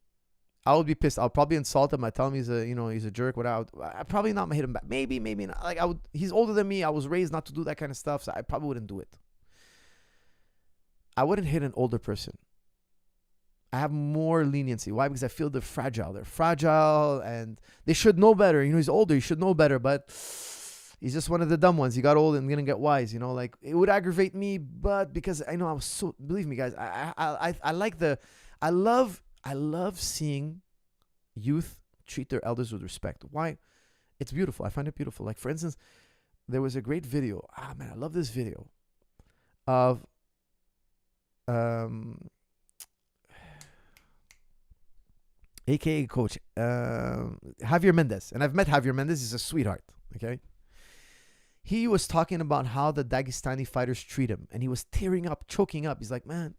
I would be pissed. I'll probably insult him. I tell him he's a jerk. I probably not hit him back. Maybe not. Like he's older than me. I was raised not to do that kind of stuff, so I probably wouldn't do it. I wouldn't hit an older person. I have more leniency. Why? Because I feel they're fragile. They're fragile and they should know better. You know, he's older. He should know better, but he's just one of the dumb ones. He got old and didn't get wise. You know, like it would aggravate me, but because I know believe me, guys, I love seeing youth treat their elders with respect. Why? It's beautiful. I find it beautiful. Like, for instance, there was a great video. Man, I love this video of AKA Coach Javier Mendez. And I've met Javier Mendez. He's a sweetheart. Okay. He was talking about how the Dagestani fighters treat him. And he was tearing up, choking up. He's like, man,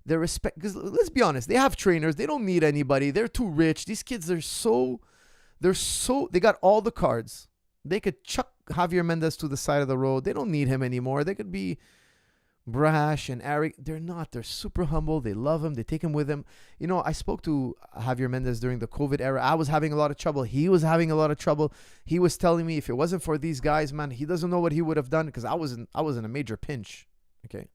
their respect, because let's be honest, they have trainers. They don't need anybody. They're too rich. These kids they got all the cards. They could chuck Javier Mendez to the side of the road. They don't need him anymore. They could be brash and arrogant. They're not. They're super humble. They love him. They take him with them. You know, I spoke to Javier Mendez during the COVID era. I was having a lot of trouble. He was having a lot of trouble. He was telling me if it wasn't for these guys, man, he doesn't know what he would have done, because I was in a major pinch. Okay.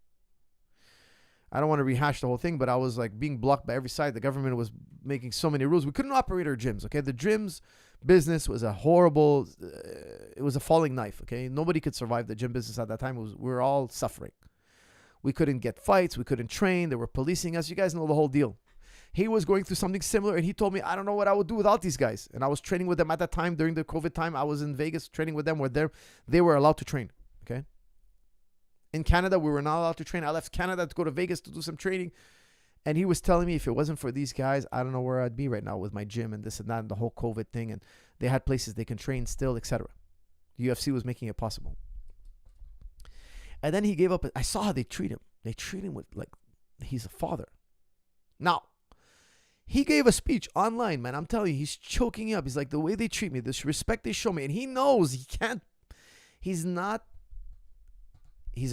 I don't want to rehash the whole thing, but I was like being blocked by every side. The government was making so many rules. We couldn't operate our gyms, okay? The gyms business was a horrible, it was a falling knife, okay? Nobody could survive the gym business at that time. We were all suffering. We couldn't get fights. We couldn't train. They were policing us. You guys know the whole deal. He was going through something similar, and he told me, I don't know what I would do without these guys. And I was training with them at that time during the COVID time. I was in Vegas training with them where they were allowed to train, okay? In Canada, we were not allowed to train. I left Canada to go to Vegas to do some training. And he was telling me if it wasn't for these guys, I don't know where I'd be right now with my gym and this and that and the whole COVID thing. And they had places they can train still, etc. UFC was making it possible. And then he gave up. I saw how they treat him. They treat him with like he's a father. Now, he gave a speech online, man. I'm telling you, he's choking up. He's like, the way they treat me, this respect they show me. And he knows he can't. He's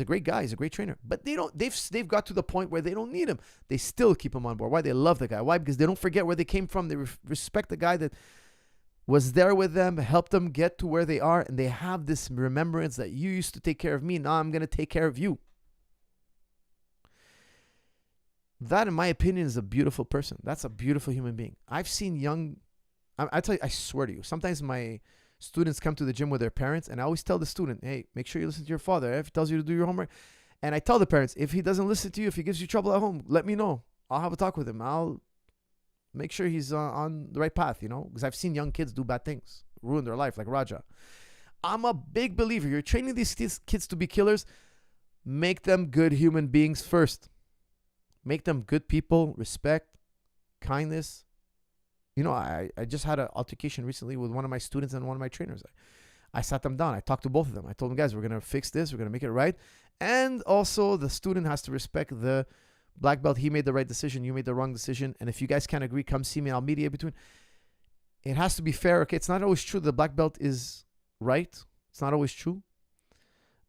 a great guy. He's a great trainer. But they've got to the point where they don't need him. They still keep him on board. Why? They love the guy. Why? Because they don't forget where they came from. They respect the guy that was there with them, helped them get to where they are, and they have this remembrance that you used to take care of me, now I'm going to take care of you. That, in my opinion, is a beautiful person. That's a beautiful human being. I've seen young, I tell you, I swear to you, sometimes my students come to the gym with their parents, and I always tell the student, hey, make sure you listen to your father. If he tells you to do your homework, and I tell the parents, if he doesn't listen to you, if he gives you trouble at home, let me know. I'll have a talk with him. I'll make sure he's on the right path, because I've seen young kids do bad things, ruin their life, like Raja. I'm a big believer. You're training these kids to be killers. Make them good human beings first. Make them good people, respect, kindness. I just had an altercation recently with one of my students and one of my trainers. I sat them down. I talked to both of them. I told them, guys, we're going to fix this. We're going to make it right. And also, the student has to respect the black belt. He made the right decision. You made the wrong decision. And if you guys can't agree, come see me. I'll mediate between. It has to be fair. Okay, it's not always true the black belt is right. It's not always true.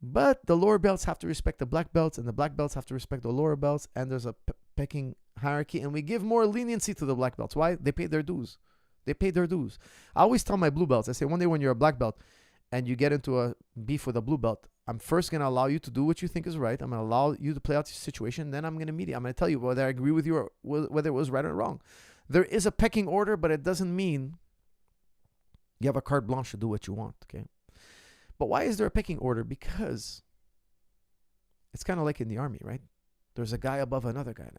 But the lower belts have to respect the black belts, and the black belts have to respect the lower belts. And there's a pecking hierarchy, and we give more leniency to the black belts. Why? They paid their dues. They paid their dues. I always tell my blue belts, I say, one day when you're a black belt and you get into a beef with a blue belt, I'm first going to allow you to do what you think is right. I'm going to allow you to play out your situation. Then I'm going to mediate. I'm going to tell you whether I agree with you or whether it was right or wrong. There is a pecking order, but it doesn't mean you have a carte blanche to do what you want. Okay. But why is there a pecking order? Because it's kind of like in the army, right? There's a guy above another guy,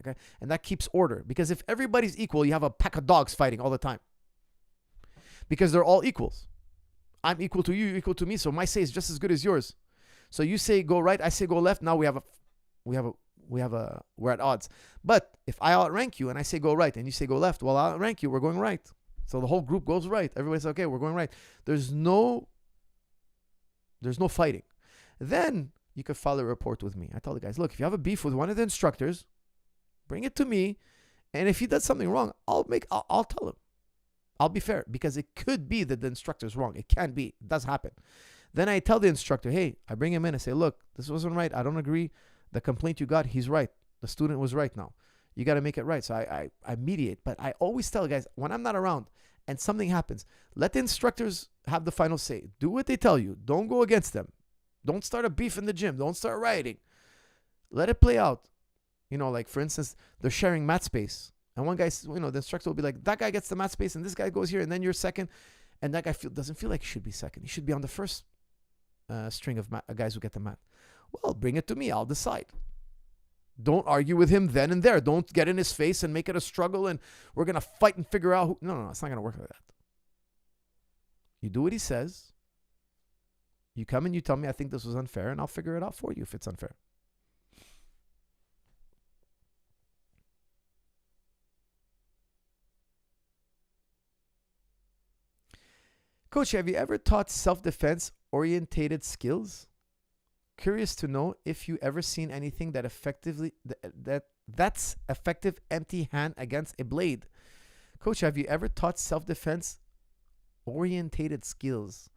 and that keeps order. Because if everybody's equal, you have a pack of dogs fighting all the time. Because they're all equals. I'm equal to you, you're equal to me, so my say is just as good as yours. So you say go right, I say go left. Now we're at odds. But if I outrank you and I say go right and you say go left, well, I outrank you, we're going right. So the whole group goes right. Everybody's okay, we're going right. There's no fighting. Then you could file a report with me. I tell the guys, look, if you have a beef with one of the instructors, bring it to me. And if he does something wrong, I'll tell him. I'll be fair, because it could be that the instructor's wrong. It can be. It does happen. Then I tell the instructor, hey, I bring him in and say, look, this wasn't right. I don't agree. The complaint you got, he's right. The student was right now. You got to make it right. So I mediate. But I always tell guys, when I'm not around and something happens, let the instructors have the final say. Do what they tell you. Don't go against them. Don't start a beef in the gym. Don't start rioting. Let it play out. Like, for instance, they're sharing mat space. And one guy, the instructor will be like, that guy gets the mat space and this guy goes here and then you're second. And that guy doesn't feel like he should be second. He should be on the first string of guys who get the mat. Well, bring it to me. I'll decide. Don't argue with him then and there. Don't get in his face and make it a struggle and we're going to fight and figure out who. No, it's not going to work like that. You do what he says. You come and you tell me I think this was unfair, and I'll figure it out for you if it's unfair. Coach, have you ever taught self-defense orientated skills? Curious to know if you ever seen anything that's effective empty hand against a blade. Coach, have you ever taught self-defense orientated skills?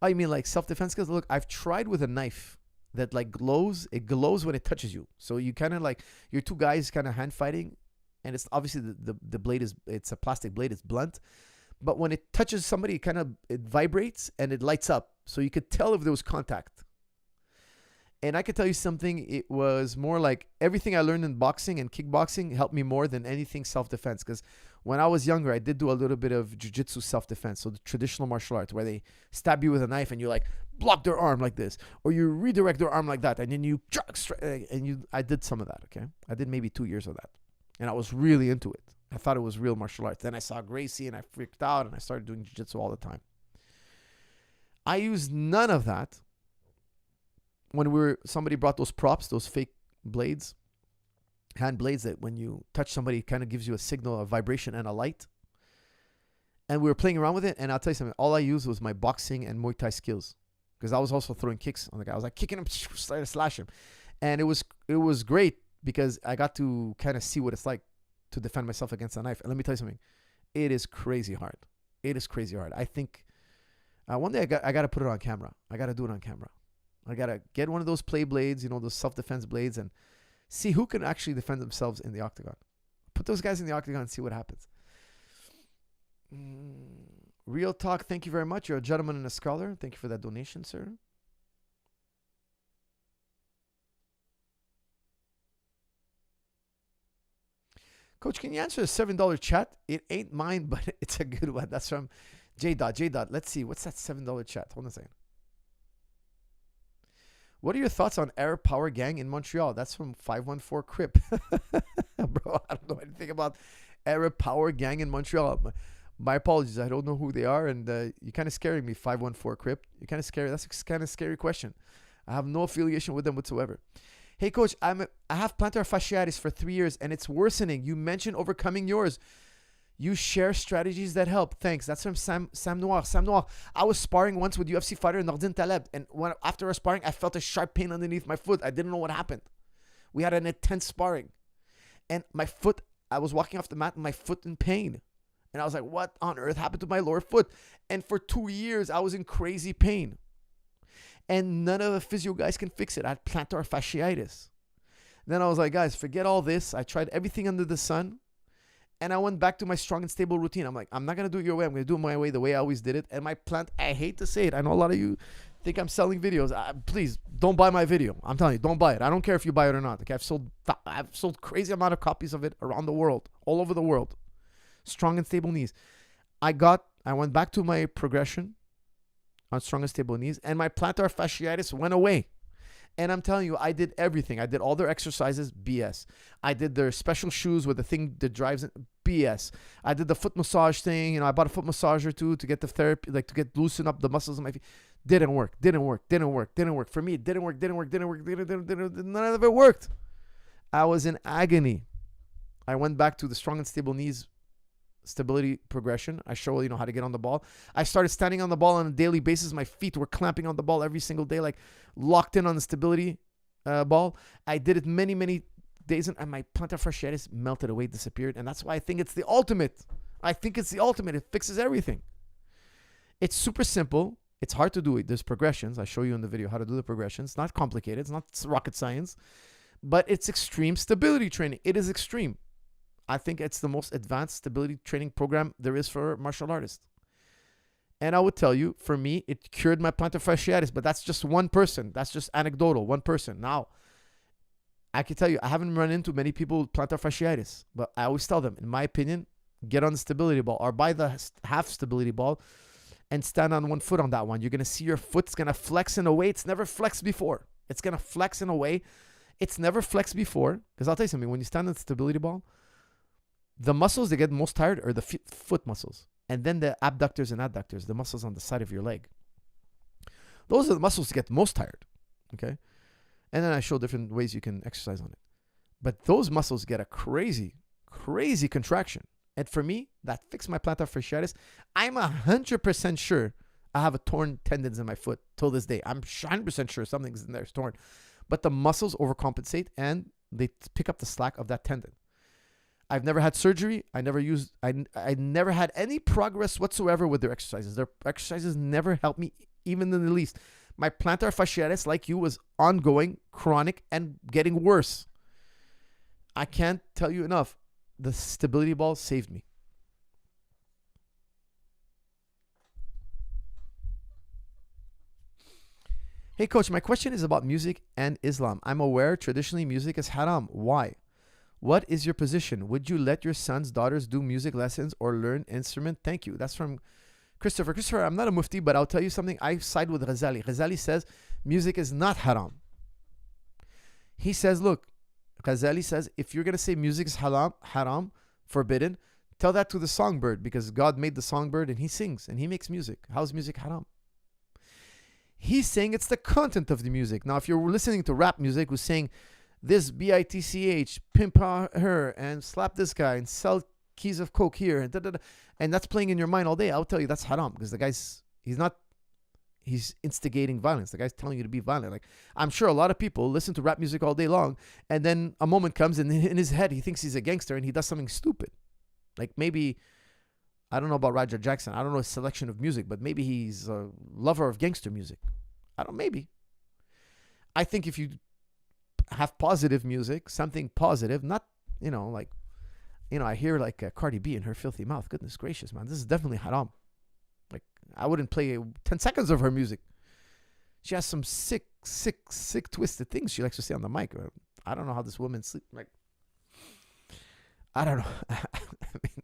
Oh, you mean like self-defense skills? Look, I've tried with a knife that like glows. It glows when it touches you. So you kind of like, you're two guys kind of hand fighting, and it's obviously the blade it's a plastic blade. It's blunt. But when it touches somebody, it vibrates and it lights up. So you could tell if there was contact. And I could tell you something, it was more like everything I learned in boxing and kickboxing helped me more than anything self-defense. Because when I was younger, I did do a little bit of jiu-jitsu self-defense. So the traditional martial arts where they stab you with a knife and you like block their arm like this. Or you redirect their arm like that. And then I did some of that, okay? I did maybe 2 years of that. And I was really into it. I thought it was real martial arts. Then I saw Gracie and I freaked out and I started doing jiu-jitsu all the time. I used none of that when somebody brought those props, those fake blades, hand blades that when you touch somebody, it kind of gives you a signal, a vibration and a light. And we were playing around with it. And I'll tell you something, all I used was my boxing and Muay Thai skills, because I was also throwing kicks on the guy. I was like kicking him, started to slash him. And it was great because I got to kind of see what it's like to defend myself against a knife. And let me tell you something, it is crazy hard. It is crazy hard. I think one day I got to put it on camera. I got to do it on camera. I got to get one of those play blades, those self-defense blades, and see who can actually defend themselves in the octagon. Put those guys in the octagon and see what happens. Real talk. Thank you very much. You're a gentleman and a scholar. Thank you for that donation, sir. Coach, can you answer the $7 chat? It ain't mine, but it's a good one. That's from J. J. Let's see. What's that $7 chat? Hold on a second. What are your thoughts on Air Power Gang in Montreal? That's from 514 Crip. Bro, I don't know anything about Air Power Gang in Montreal. My apologies. I don't know who they are, and you're kind of scaring me, 514 Crip. You're kind of scary. That's a kind of scary question. I have no affiliation with them whatsoever. Hey, Coach, I have plantar fasciitis for 3 years, and it's worsening. You mentioned overcoming yours. You share strategies that help. Thanks. That's from Sam Noir. Sam Noir. I was sparring once with UFC fighter Nordin Taleb, and after our sparring, I felt a sharp pain underneath my foot. I didn't know what happened. We had an intense sparring, and my foot, I was walking off the mat, and my foot in pain. And I was like, what on earth happened to my lower foot? And for 2 years, I was in crazy pain. And none of the physio guys can fix it. I had plantar fasciitis. Then I was like, guys, forget all this. I tried everything under the sun. And I went back to my strong and stable routine. I'm like, I'm not going to do it your way. I'm going to do it my way, the way I always did it. And my plant, I hate to say it. I know a lot of you think I'm selling videos. Please, don't buy my video. I'm telling you, don't buy it. I don't care if you buy it or not. Okay, I've sold crazy amount of copies of it around the world, all over the world. Strong and stable knees. I went back to my progression on strong and stable knees, and my plantar fasciitis went away. And I'm telling you, I did everything. I did all their exercises, BS. I did their special shoes with the thing that drives it, BS. I did the foot massage thing. You know, I bought a foot massager too to get the therapy, like to get loosen up the muscles in my feet. Didn't work. For me, it didn't work. None of it worked. I was in agony. I went back to the strong and stable knees stability progression. I show how to get on the ball. I started standing on the ball on a daily basis. My feet were clamping on the ball every single day, like locked in on the stability ball. I did it many days, and my plantar fasciitis melted away, disappeared. And that's why I think it's the ultimate. It fixes everything. It's super simple. It's hard to do it. There's progressions. I show you in the video how to do the progressions. It's not complicated. It's not rocket science, but it's extreme stability training. It is extreme. I think it's the most advanced stability training program there is for martial artists. And I would tell you, for me, it cured my plantar fasciitis, but that's just one person. That's just anecdotal, one person. Now, I can tell you, I haven't run into many people with plantar fasciitis, but I always tell them, in my opinion, get on the stability ball or buy the half stability ball and stand on one foot on that one. You're going to see your foot's going to flex in a way it's never flexed before. It's going to flex in a way it's never flexed before. Because I'll tell you something, when you stand on the stability ball, the muscles that get most tired are the foot muscles. And then the abductors and adductors, the muscles on the side of your leg. Those are the muscles that get most tired. Okay? And then I show different ways you can exercise on it. But those muscles get a crazy contraction. And for me, that fixed my plantar fasciitis. I'm 100% sure I have a torn tendons in my foot till this day. I'm 100% sure something's in there is torn. But the muscles overcompensate and they pick up the slack of that tendon. I've never had surgery. I never had any progress whatsoever with their exercises. Their exercises never helped me even in the least. My plantar fasciitis, like you, was ongoing, chronic, and getting worse. I can't tell you enough. The stability ball saved me. Hey, Coach, my question is about music and Islam. I'm aware traditionally music is haram. Why? What is your position? Would you let your sons, daughters do music lessons or learn instrument? Thank you. That's from Christopher. Christopher, I'm not a mufti, but I'll tell you something. I side with Ghazali. Ghazali says music is not haram. He says, look, Ghazali says, if you're going to say music is haram, forbidden, tell that to the songbird, because God made the songbird and he sings and he makes music. How's music haram? He's saying it's the content of the music. Now, if you're listening to rap music who's saying this bitch, pimp her, and slap this guy and sell keys of coke here, and that's playing in your mind all day, I'll tell you that's haram, because the guy's, he's instigating violence. The guy's telling you to be violent. Like, I'm sure a lot of people listen to rap music all day long, and then a moment comes and in his head he thinks he's a gangster and he does something stupid. Like maybe, I don't know about Roger Jackson. I don't know his selection of music, but maybe he's a lover of gangster music. Maybe. I think if you have positive music, something positive, not, I hear like Cardi B in her filthy mouth. Goodness gracious, man. This is definitely haram. I wouldn't play 10 seconds of her music. She has some sick, twisted things she likes to say on the mic. I don't know how this woman sleeps. Like, I don't know. I mean,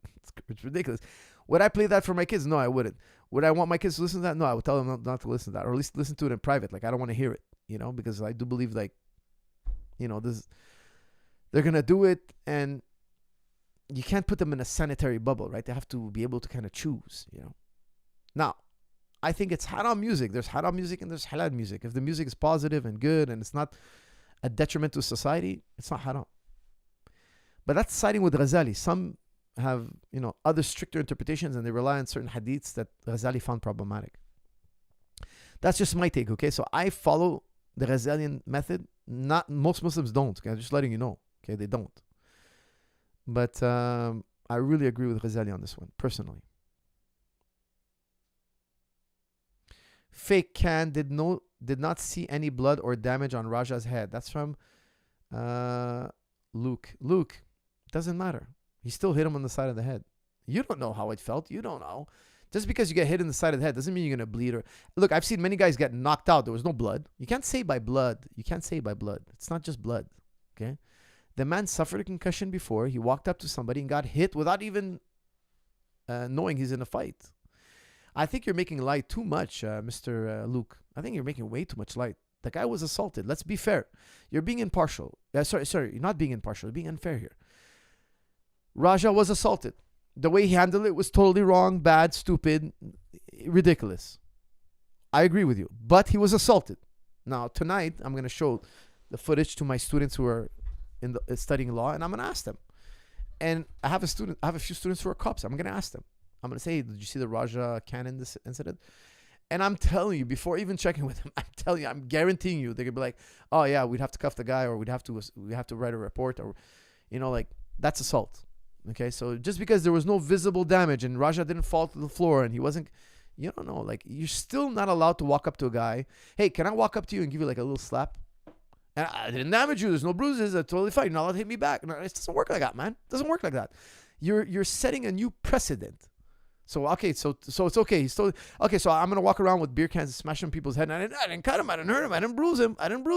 it's ridiculous. Would I play that for my kids? No, I wouldn't. Would I want my kids to listen to that? No, I would tell them not to listen to that, or at least listen to it in private. Like, I don't want to hear it, because I do believe, like, they're going to do it, and you can't put them in a sanitary bubble, right? They have to be able to kind of choose, Now, I think it's haram music. There's haram music and there's halal music. If the music is positive and good and it's not a detriment to society, it's not haram. But that's siding with Ghazali. Some have, other stricter interpretations, and they rely on certain hadiths that Ghazali found problematic. That's just my take, okay? So I follow the Ghazalian method. Not most Muslims don't, okay? I'm just letting you know, okay? They don't. But I really agree with Ghazali on this one, personally. Fake Can did not see any blood or damage on Raja's head. That's from Luke. Luke, doesn't matter. He still hit him on the side of the head. You don't know how it felt. You don't know. Just because you get hit in the side of the head doesn't mean you're going to bleed. Look, I've seen many guys get knocked out. There was no blood. You can't say by blood. It's not just blood. Okay? The man suffered a concussion before. He walked up to somebody and got hit without even knowing he's in a fight. I think you're making light too much, Mr. Luke. I think you're making way too much light. The guy was assaulted. Let's be fair. You're being impartial. Sorry. You're not being impartial. You're being unfair here. Raja was assaulted. The way he handled it was totally wrong, bad, stupid, ridiculous. I agree with you. But he was assaulted. Now, tonight, I'm going to show the footage to my students who are studying law, and I'm going to ask them. And I have a few students who are cops. I'm going to ask them. I'm going to say, hey, did you see the Raja cannon incident? And I'm telling you, before even checking with them, I'm guaranteeing you, they're going to be like, oh yeah, we'd have to cuff the guy, or we have to write a report, or, that's assault. Okay, so just because there was no visible damage and Raja didn't fall to the floor and he wasn't, you don't know, like, you're still not allowed to walk up to a guy. Hey, can I walk up to you and give you like a little slap? And I didn't damage you. There's no bruises. That's totally fine. You're not allowed to hit me back. No, it doesn't work like that, man. It doesn't work like that. You're setting a new precedent. So, okay, so it's okay. He's still, okay, so I'm going to walk around with beer cans and smash on people's head. And I didn't cut him. I didn't hurt him. I didn't bruise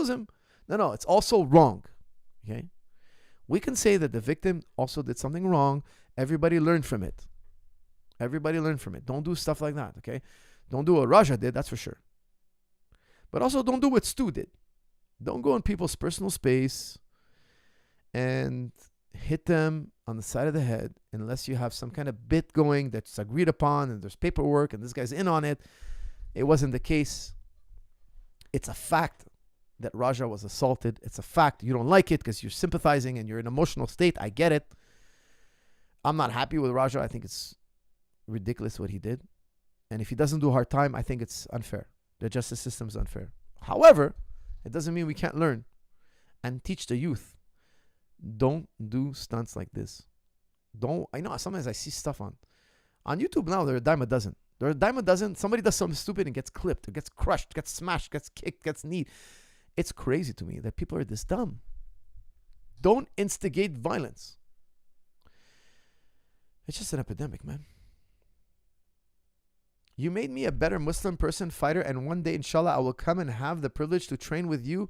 him. No, it's also wrong. Okay? We can say that the victim also did something wrong. Everybody learned from it. Don't do stuff like that, okay? Don't do what Raja did, that's for sure. But also don't do what Stu did. Don't go in people's personal space and hit them on the side of the head unless you have some kind of bit going that's agreed upon and there's paperwork and this guy's in on it. It wasn't the case. It's a fact that Raja was assaulted. It's a fact. You don't like it because you're sympathizing and you're in an emotional state. I get it. I'm not happy with Raja. I think it's ridiculous what he did. And if he doesn't do hard time, I think it's unfair. The justice system is unfair. However, it doesn't mean we can't learn and teach the youth. Don't do stunts like this. I know sometimes I see stuff on YouTube now. They're a dime a dozen. Somebody does something stupid and gets clipped, or gets crushed, gets smashed, gets kicked, gets kneed. It's crazy to me that people are this dumb. Don't instigate violence. It's just an epidemic, man. You made me a better Muslim person, fighter, and one day, inshallah, I will come and have the privilege to train with you.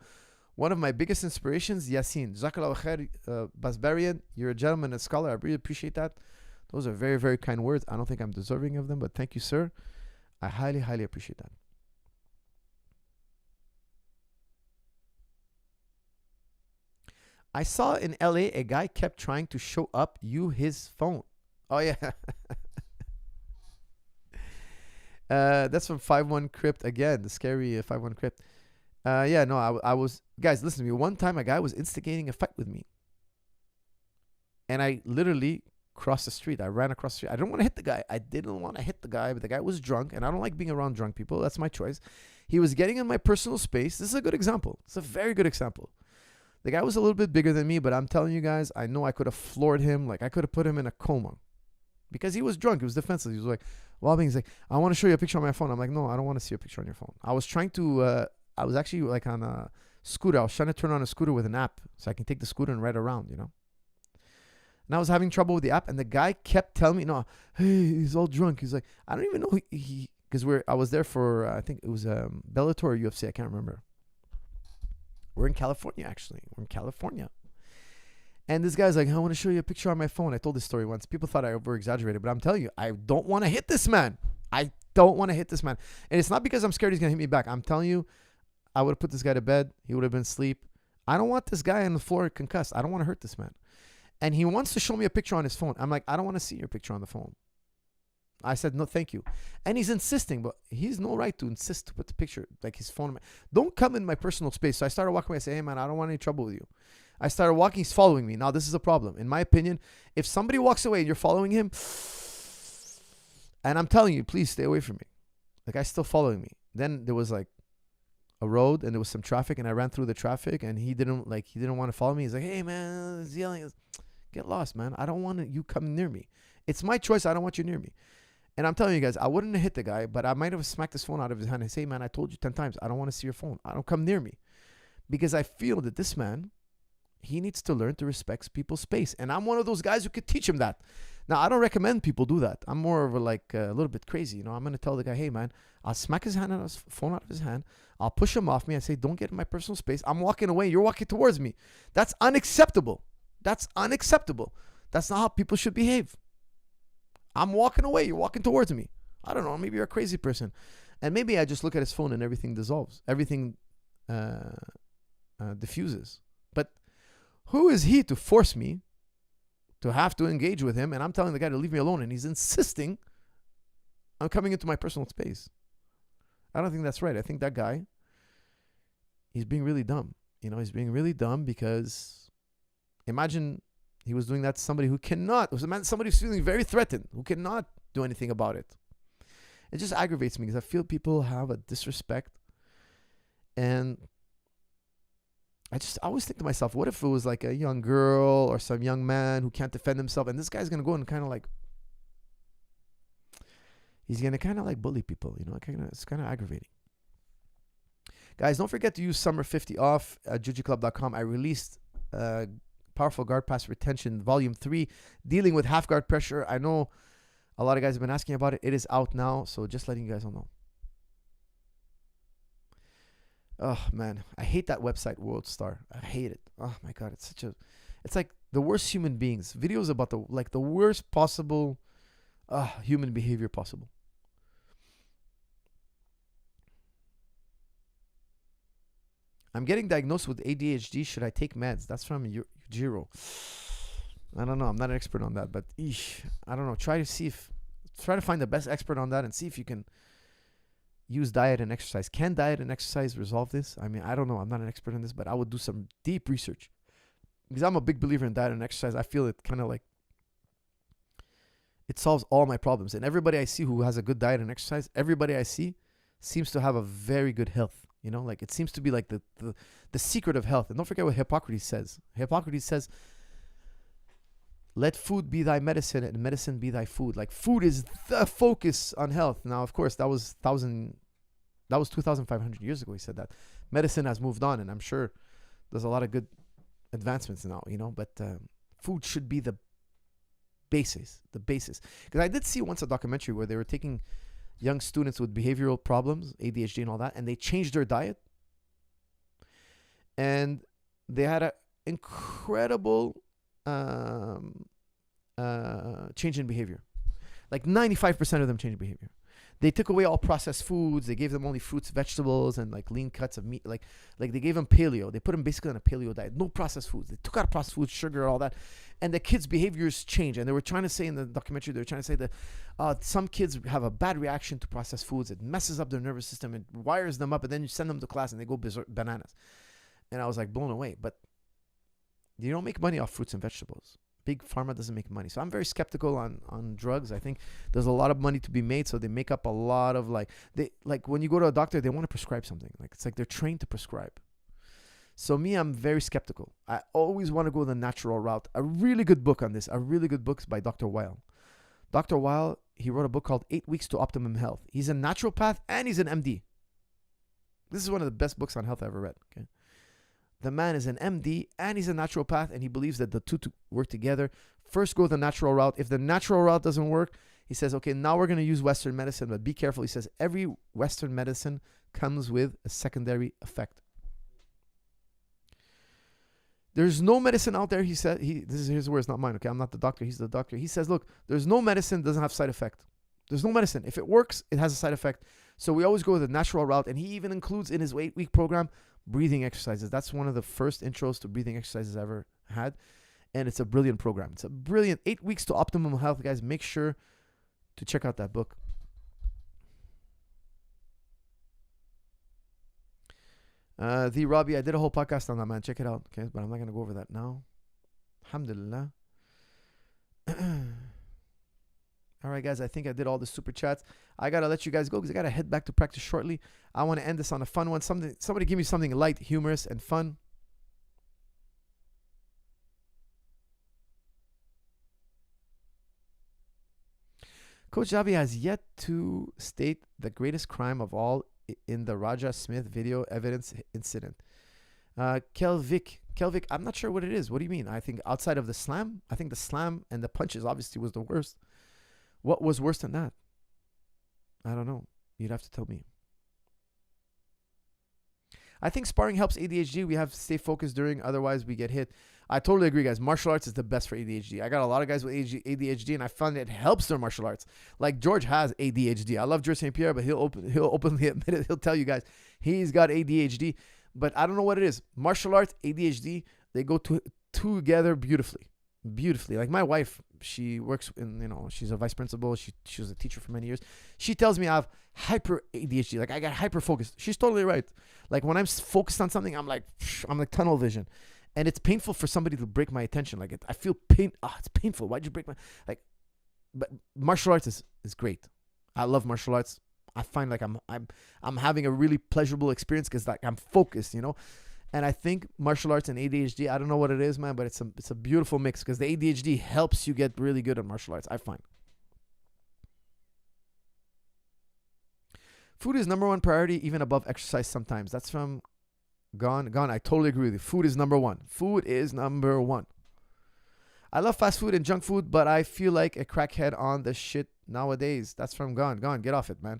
One of my biggest inspirations, Yasin. Jazakallah khair, Basbarian. You're a gentleman and scholar. I really appreciate that. Those are very, very kind words. I don't think I'm deserving of them, but thank you, sir. I highly, highly appreciate that. I saw in LA a guy kept trying to show up his phone. Oh, yeah. That's from 5-1 Crypt again. The scary 5-1 Crypt. Yeah, no, I was... Guys, listen to me. One time a guy was instigating a fight with me. And I literally crossed the street. I ran across the street. I didn't want to hit the guy. I didn't want to hit the guy, but the guy was drunk. And I don't like being around drunk people. That's my choice. He was getting in my personal space. This is a good example. It's a very good example. The guy was a little bit bigger than me, but I'm telling you guys, I know I could have floored him. Like, I could have put him in a coma. Because he was drunk. He was defenseless. He was like, he's like, I want to show you a picture on my phone. I'm like, no, I don't want to see a picture on your phone. I was trying to, I was actually like on a scooter. I was trying to turn on a scooter with an app so I can take the scooter and ride around, And I was having trouble with the app. And the guy kept telling me, no, hey, he's all drunk. He's like, I don't even know. because I was there for I think it was Bellator or UFC, I can't remember. We're in California, actually. We're in California. And this guy's like, I want to show you a picture on my phone. I told this story once. People thought I over-exaggerated, but I'm telling you, I don't want to hit this man. I don't want to hit this man. And it's not because I'm scared he's going to hit me back. I'm telling you, I would have put this guy to bed. He would have been asleep. I don't want this guy on the floor concussed. I don't want to hurt this man. And he wants to show me a picture on his phone. I'm like, I don't want to see your picture on the phone. I said, no, thank you. And he's insisting, but he has no right to insist to put the picture, like his phone. Don't come in my personal space. So I started walking away. I say, hey, man, I don't want any trouble with you. I started walking. He's following me. Now, this is a problem. In my opinion, if somebody walks away and you're following him, and I'm telling you, please stay away from me. The guy's still following me. Then there was like a road and there was some traffic and I ran through the traffic and he didn't want to follow me. He's like, hey, man, he's yelling. Get lost, man. I don't want you coming near me. It's my choice. I don't want you near me. And I'm telling you guys, I wouldn't have hit the guy, but I might have smacked his phone out of his hand and say, man, I told you 10 times, I don't want to see your phone. I don't come near me. Because I feel that this man, he needs to learn to respect people's space. And I'm one of those guys who could teach him that. Now, I don't recommend people do that. I'm more of a little bit crazy. You know, I'm going to tell the guy, hey, man, I'll smack his phone out of his hand. I'll push him off me. I say, don't get in my personal space. I'm walking away. You're walking towards me. That's unacceptable. That's unacceptable. That's not how people should behave. I'm walking away. You're walking towards me. I don't know. Maybe you're a crazy person. And maybe I just look at his phone and everything dissolves. Everything diffuses. But who is he to force me to have to engage with him? And I'm telling the guy to leave me alone. And he's insisting on coming into my personal space. I don't think that's right. I think that guy, he's being really dumb. You know, he's being really dumb because imagine he was doing that to somebody who cannot, somebody who's feeling very threatened, who cannot do anything about it. It just aggravates me because I feel people have a disrespect. And I always think to myself, what if it was like a young girl or some young man who can't defend himself, and this guy's going to go and kind of like, he's going to kind of like bully people, you know, it's kind of aggravating. Guys, don't forget to use Summer 50 off at jujiclub.com. I released Powerful Guard Pass Retention Volume 3, dealing with half guard pressure. I know a lot of guys have been asking about it. It is out now, so just letting you guys all know. Oh, man. I hate that website, World Star. I hate it. Oh, my God. It's like the worst human beings. Videos about the worst possible human behavior possible. I'm getting diagnosed with ADHD. Should I take meds? That's from Jiro. I don't know. I'm not an expert on that, but I don't know. Try to find the best expert on that and see if you can use diet and exercise. Can diet and exercise resolve this? I mean, I don't know. I'm not an expert in this, but I would do some deep research because I'm a big believer in diet and exercise. I feel it kind of like it solves all my problems. And everybody I see who has a good diet and exercise, everybody I see seems to have a very good health. You know, like it seems to be like the secret of health. And don't forget what Hippocrates says. Hippocrates says, let food be thy medicine and medicine be thy food. Like food is the focus on health. Now, of course, that was 2,500 years ago. He said that. Medicine has moved on, and I'm sure there's a lot of good advancements now, you know, but food should be the basis. Because I did see once a documentary where they were taking young students with behavioral problems, ADHD and all that, and they changed their diet. And they had an incredible change in behavior. Like 95% of them changed behavior. They took away all processed foods. They gave them only fruits, vegetables, and like lean cuts of meat. Like they gave them paleo. They put them basically on a paleo diet. No processed foods. They took out processed foods, sugar, all that. And the kids' behaviors changed. And they were trying to say in the documentary, they were trying to say that some kids have a bad reaction to processed foods. It messes up their nervous system. It wires them up. And then you send them to class and they go bananas. And I was like blown away. But you don't make money off fruits and vegetables. Big pharma doesn't make money. So I'm very skeptical on drugs. I think there's a lot of money to be made. So they make up a lot of like when you go to a doctor, they want to prescribe something. Like it's like they're trained to prescribe. So me, I'm very skeptical. I always want to go the natural route. A really good book on this. A really good book is by Dr. Weil. Dr. Weil, he wrote a book called 8 Weeks to Optimum Health. He's a naturopath and he's an MD. This is one of the best books on health I ever read. Okay. The man is an MD and he's a naturopath, and he believes that the two to work together. First, go the natural route. If the natural route doesn't work, He says, okay, now we're going to use Western medicine, but be careful. He says, every Western medicine comes with a secondary effect. There's no medicine out there, he said, this is his words, not mine, okay? I'm not the doctor, he's the doctor. He says, look, there's no medicine that doesn't have side effect. There's no medicine. If it works, it has a side effect. So we always go the natural route, and he even includes in his 8-week program breathing exercises. That's one of the first intros to breathing exercises I ever had, and it's a brilliant program. It's a brilliant 8 weeks to optimum health, guys. Make sure to check out that book. The Robbie, I did a whole podcast on that, man. Check it out, okay? But I'm not gonna go over that now. Alhamdulillah. All right, guys. I think I did all the super chats. I gotta let you guys go because I gotta head back to practice shortly. I want to end this on a fun one. Somebody give me something light, humorous, and fun. Coach Zahabi has yet to state the greatest crime of all in the Raja Smith video evidence incident. Kelvik, I'm not sure what it is. What do you mean? I think outside of the slam, I think the slam and the punches obviously was the worst. What was worse than that? I don't know. You'd have to tell me. I think sparring helps ADHD. We have to stay focused during, otherwise we get hit. I totally agree, guys. Martial arts is the best for ADHD. I got a lot of guys with ADHD, and I found it helps their martial arts. Like George has ADHD. I love George St. Pierre, but he'll openly admit it. He'll tell you guys he's got ADHD, but I don't know what it is. Martial arts, ADHD, they go together beautifully. Like my wife, she works in, she's a vice principal. She was a teacher for many years. She tells me I have hyper ADHD. Like I got hyper focused. She's totally right. Like when I'm focused on something, I'm like tunnel vision. And it's painful for somebody to break my attention. Like I feel pain. Oh, it's painful. Why'd you break my, but martial arts is great. I love martial arts. I find like I'm having a really pleasurable experience because like I'm focused, And I think martial arts and ADHD, I don't know what it is, man, but it's a beautiful mix because the ADHD helps you get really good at martial arts, I find. Food is number one priority, even above exercise sometimes. That's from Gone. I totally agree with you. Food is number one. Food is number one. I love fast food and junk food, but I feel like a crackhead on the shit nowadays. That's from Gone. Get off it, man.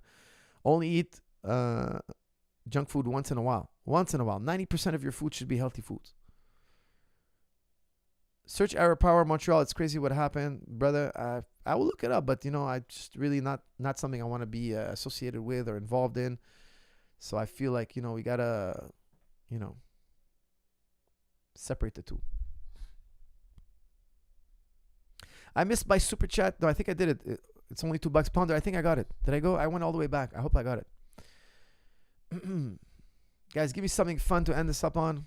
Only eat junk food once in a while. 90% of your food should be healthy foods. Search Arab Power Montreal. It's crazy what happened, brother. I will look it up, but I just really not something I want to be associated with or involved in. So I feel like we gotta separate the two. I missed by super chat. No, I think I did it. It's only $2. Ponder, I think I got it. Did I go? I went all the way back. I hope I got it. Guys, give me something fun to end this up on.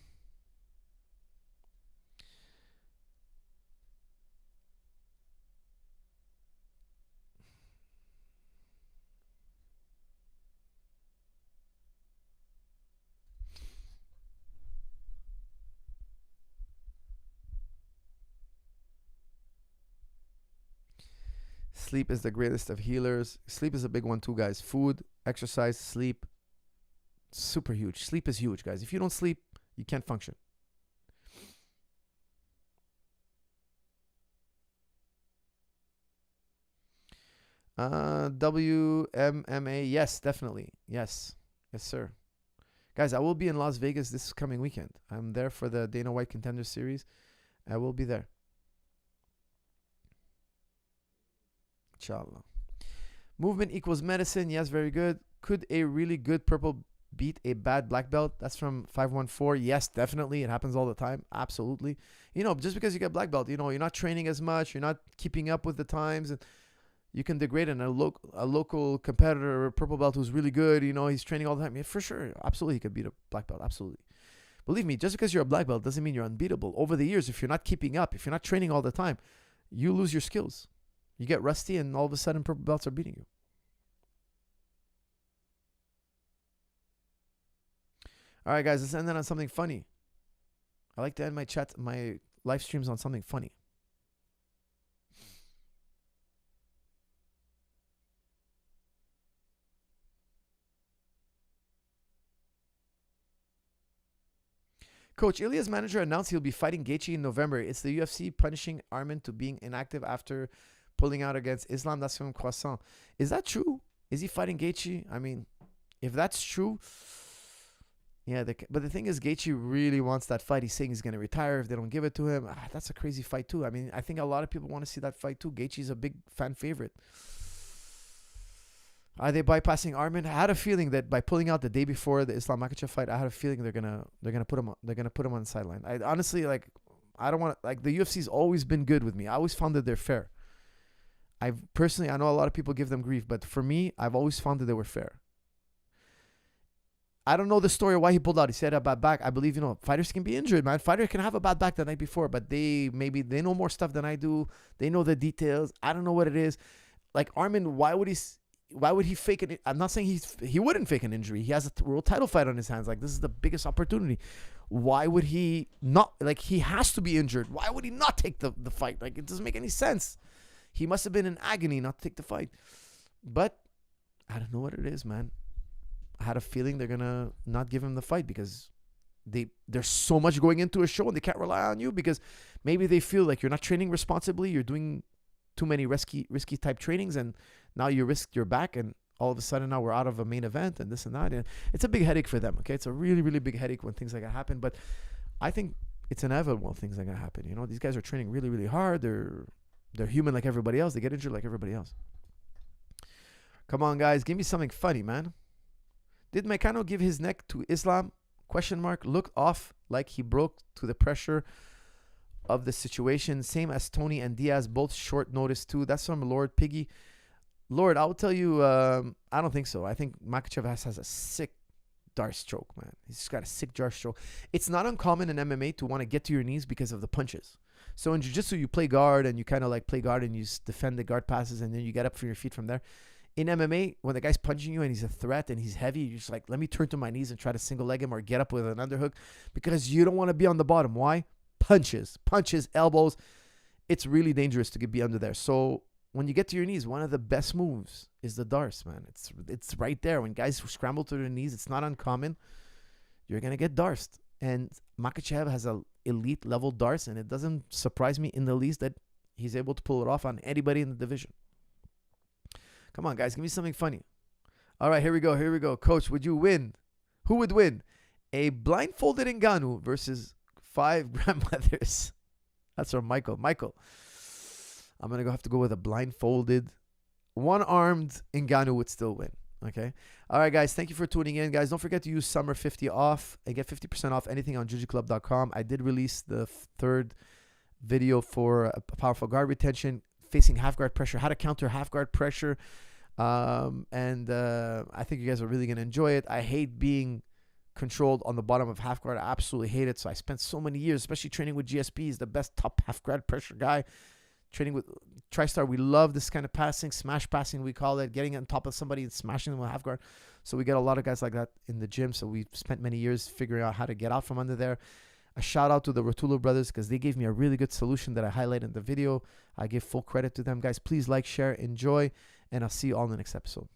Sleep is the greatest of healers. Sleep is a big one too, guys. Food, exercise, sleep. Super huge. Sleep is huge, guys. If you don't sleep, you can't function. WMMA. Yes, definitely. Yes, sir. Guys, I will be in Las Vegas this coming weekend. I'm there for the Dana White Contender Series. I will be there. Inshallah. Movement equals medicine. Yes, very good. Could a really good purple beat a bad black belt? That's from 514. Yes, definitely. It happens all the time. Absolutely. Just because you get black belt, you're not training as much. You're not keeping up with the times. And you can degrade in a local competitor, purple belt, who's really good. He's training all the time. Yeah, for sure. Absolutely. He could beat a black belt. Absolutely. Believe me, just because you're a black belt doesn't mean you're unbeatable. Over the years, if you're not keeping up, if you're not training all the time, you lose your skills. You get rusty, and all of a sudden, purple belts are beating you. All right, guys, let's end it on something funny. I like to end my live streams on something funny. Coach, Ilya's manager announced he'll be fighting Gaethje in November. It's the UFC punishing Arman to being inactive after pulling out against Islam Nation Croissant. Is that true? Is he fighting Gaethje? I mean, if that's true, yeah. But the thing is, Gaethje really wants that fight. He's saying he's going to retire if they don't give it to him. That's a crazy fight too. I mean, I think a lot of people want to see that fight too. Gaethje's a big fan favorite. Are they bypassing Armin? I had a feeling that by pulling out the day before the Islam Makhachev fight, I had a feeling they're gonna put him on the sideline. I honestly, like, I don't want, like, the UFC's always been good with me. I always found that they're fair. I know a lot of people give them grief, but for me, I've always found that they were fair. I don't know the story of why he pulled out. He said a bad back. I believe, fighters can be injured, man. Fighter can have a bad back the night before, but they know more stuff than I do. They know the details. I don't know what it is. Like, Armin, why would he fake it? I'm not saying he wouldn't fake an injury. He has a world title fight on his hands. Like, this is the biggest opportunity. Why would he not? Like, he has to be injured. Why would he not take the fight? Like, it doesn't make any sense. He must have been in agony not to take the fight. But I don't know what it is, man. I had a feeling they're gonna not give him the fight because there's so much going into a show and they can't rely on you because maybe they feel like you're not training responsibly. You're doing too many risky type trainings, and now you risk your back, and all of a sudden now we're out of a main event and this and that. And it's a big headache for them. Okay, it's a really, really big headache when things like that happen. But I think it's inevitable things like that happen. These guys are training really, really hard. They're human like everybody else. They get injured like everybody else. Come on, guys, give me something funny, man. Did Meccano give his neck to Islam? ? Looked off like he broke to the pressure of the situation. Same as Tony and Diaz, both short notice too. That's from Lord Piggy. Lord, I will tell you, I don't think so. I think Makhachev has a sick dart stroke, man. He's just got a sick dart stroke. It's not uncommon in MMA to want to get to your knees because of the punches. So in jiu-jitsu, you play guard and you kind of like play guard and you defend the guard passes and then you get up from your feet from there. In MMA, when the guy's punching you and he's a threat and he's heavy, you're just like, let me turn to my knees and try to single leg him or get up with an underhook because you don't want to be on the bottom. Why? Punches, elbows. It's really dangerous to be under there. So when you get to your knees, one of the best moves is the darts, man. It's right there. When guys scramble to their knees, it's not uncommon. You're going to get darts. And Makhachev has a elite level darts, and it doesn't surprise me in the least that he's able to pull it off on anybody in the division. Come on, guys. Give me something funny. All right, here we go. Coach, would you win? Who would win? A blindfolded Ngannou versus 5 grandmothers. That's from Michael. I'm going to have to go with a blindfolded, one-armed Ngannou would still win. Okay? All right, guys. Thank you for tuning in. Guys, don't forget to use Summer 50 off and get 50% off anything on jujiclub.com. I did release the third video for powerful guard retention, facing half guard pressure, how to counter half guard pressure. I think you guys are really going to enjoy it. I hate being controlled on the bottom of half guard. I absolutely hate it. So I spent so many years, especially training with GSP. He's the best top half guard pressure guy. Training with TriStar, we love this kind of passing, smash passing, we call it, getting on top of somebody and smashing them with half guard. So we get a lot of guys like that in the gym. So we've spent many years figuring out how to get out from under there. A shout out to the Rotulo brothers because they gave me a really good solution that I highlight in the video. I give full credit to them. Guys, please like, share, enjoy, and I'll see you all in the next episode.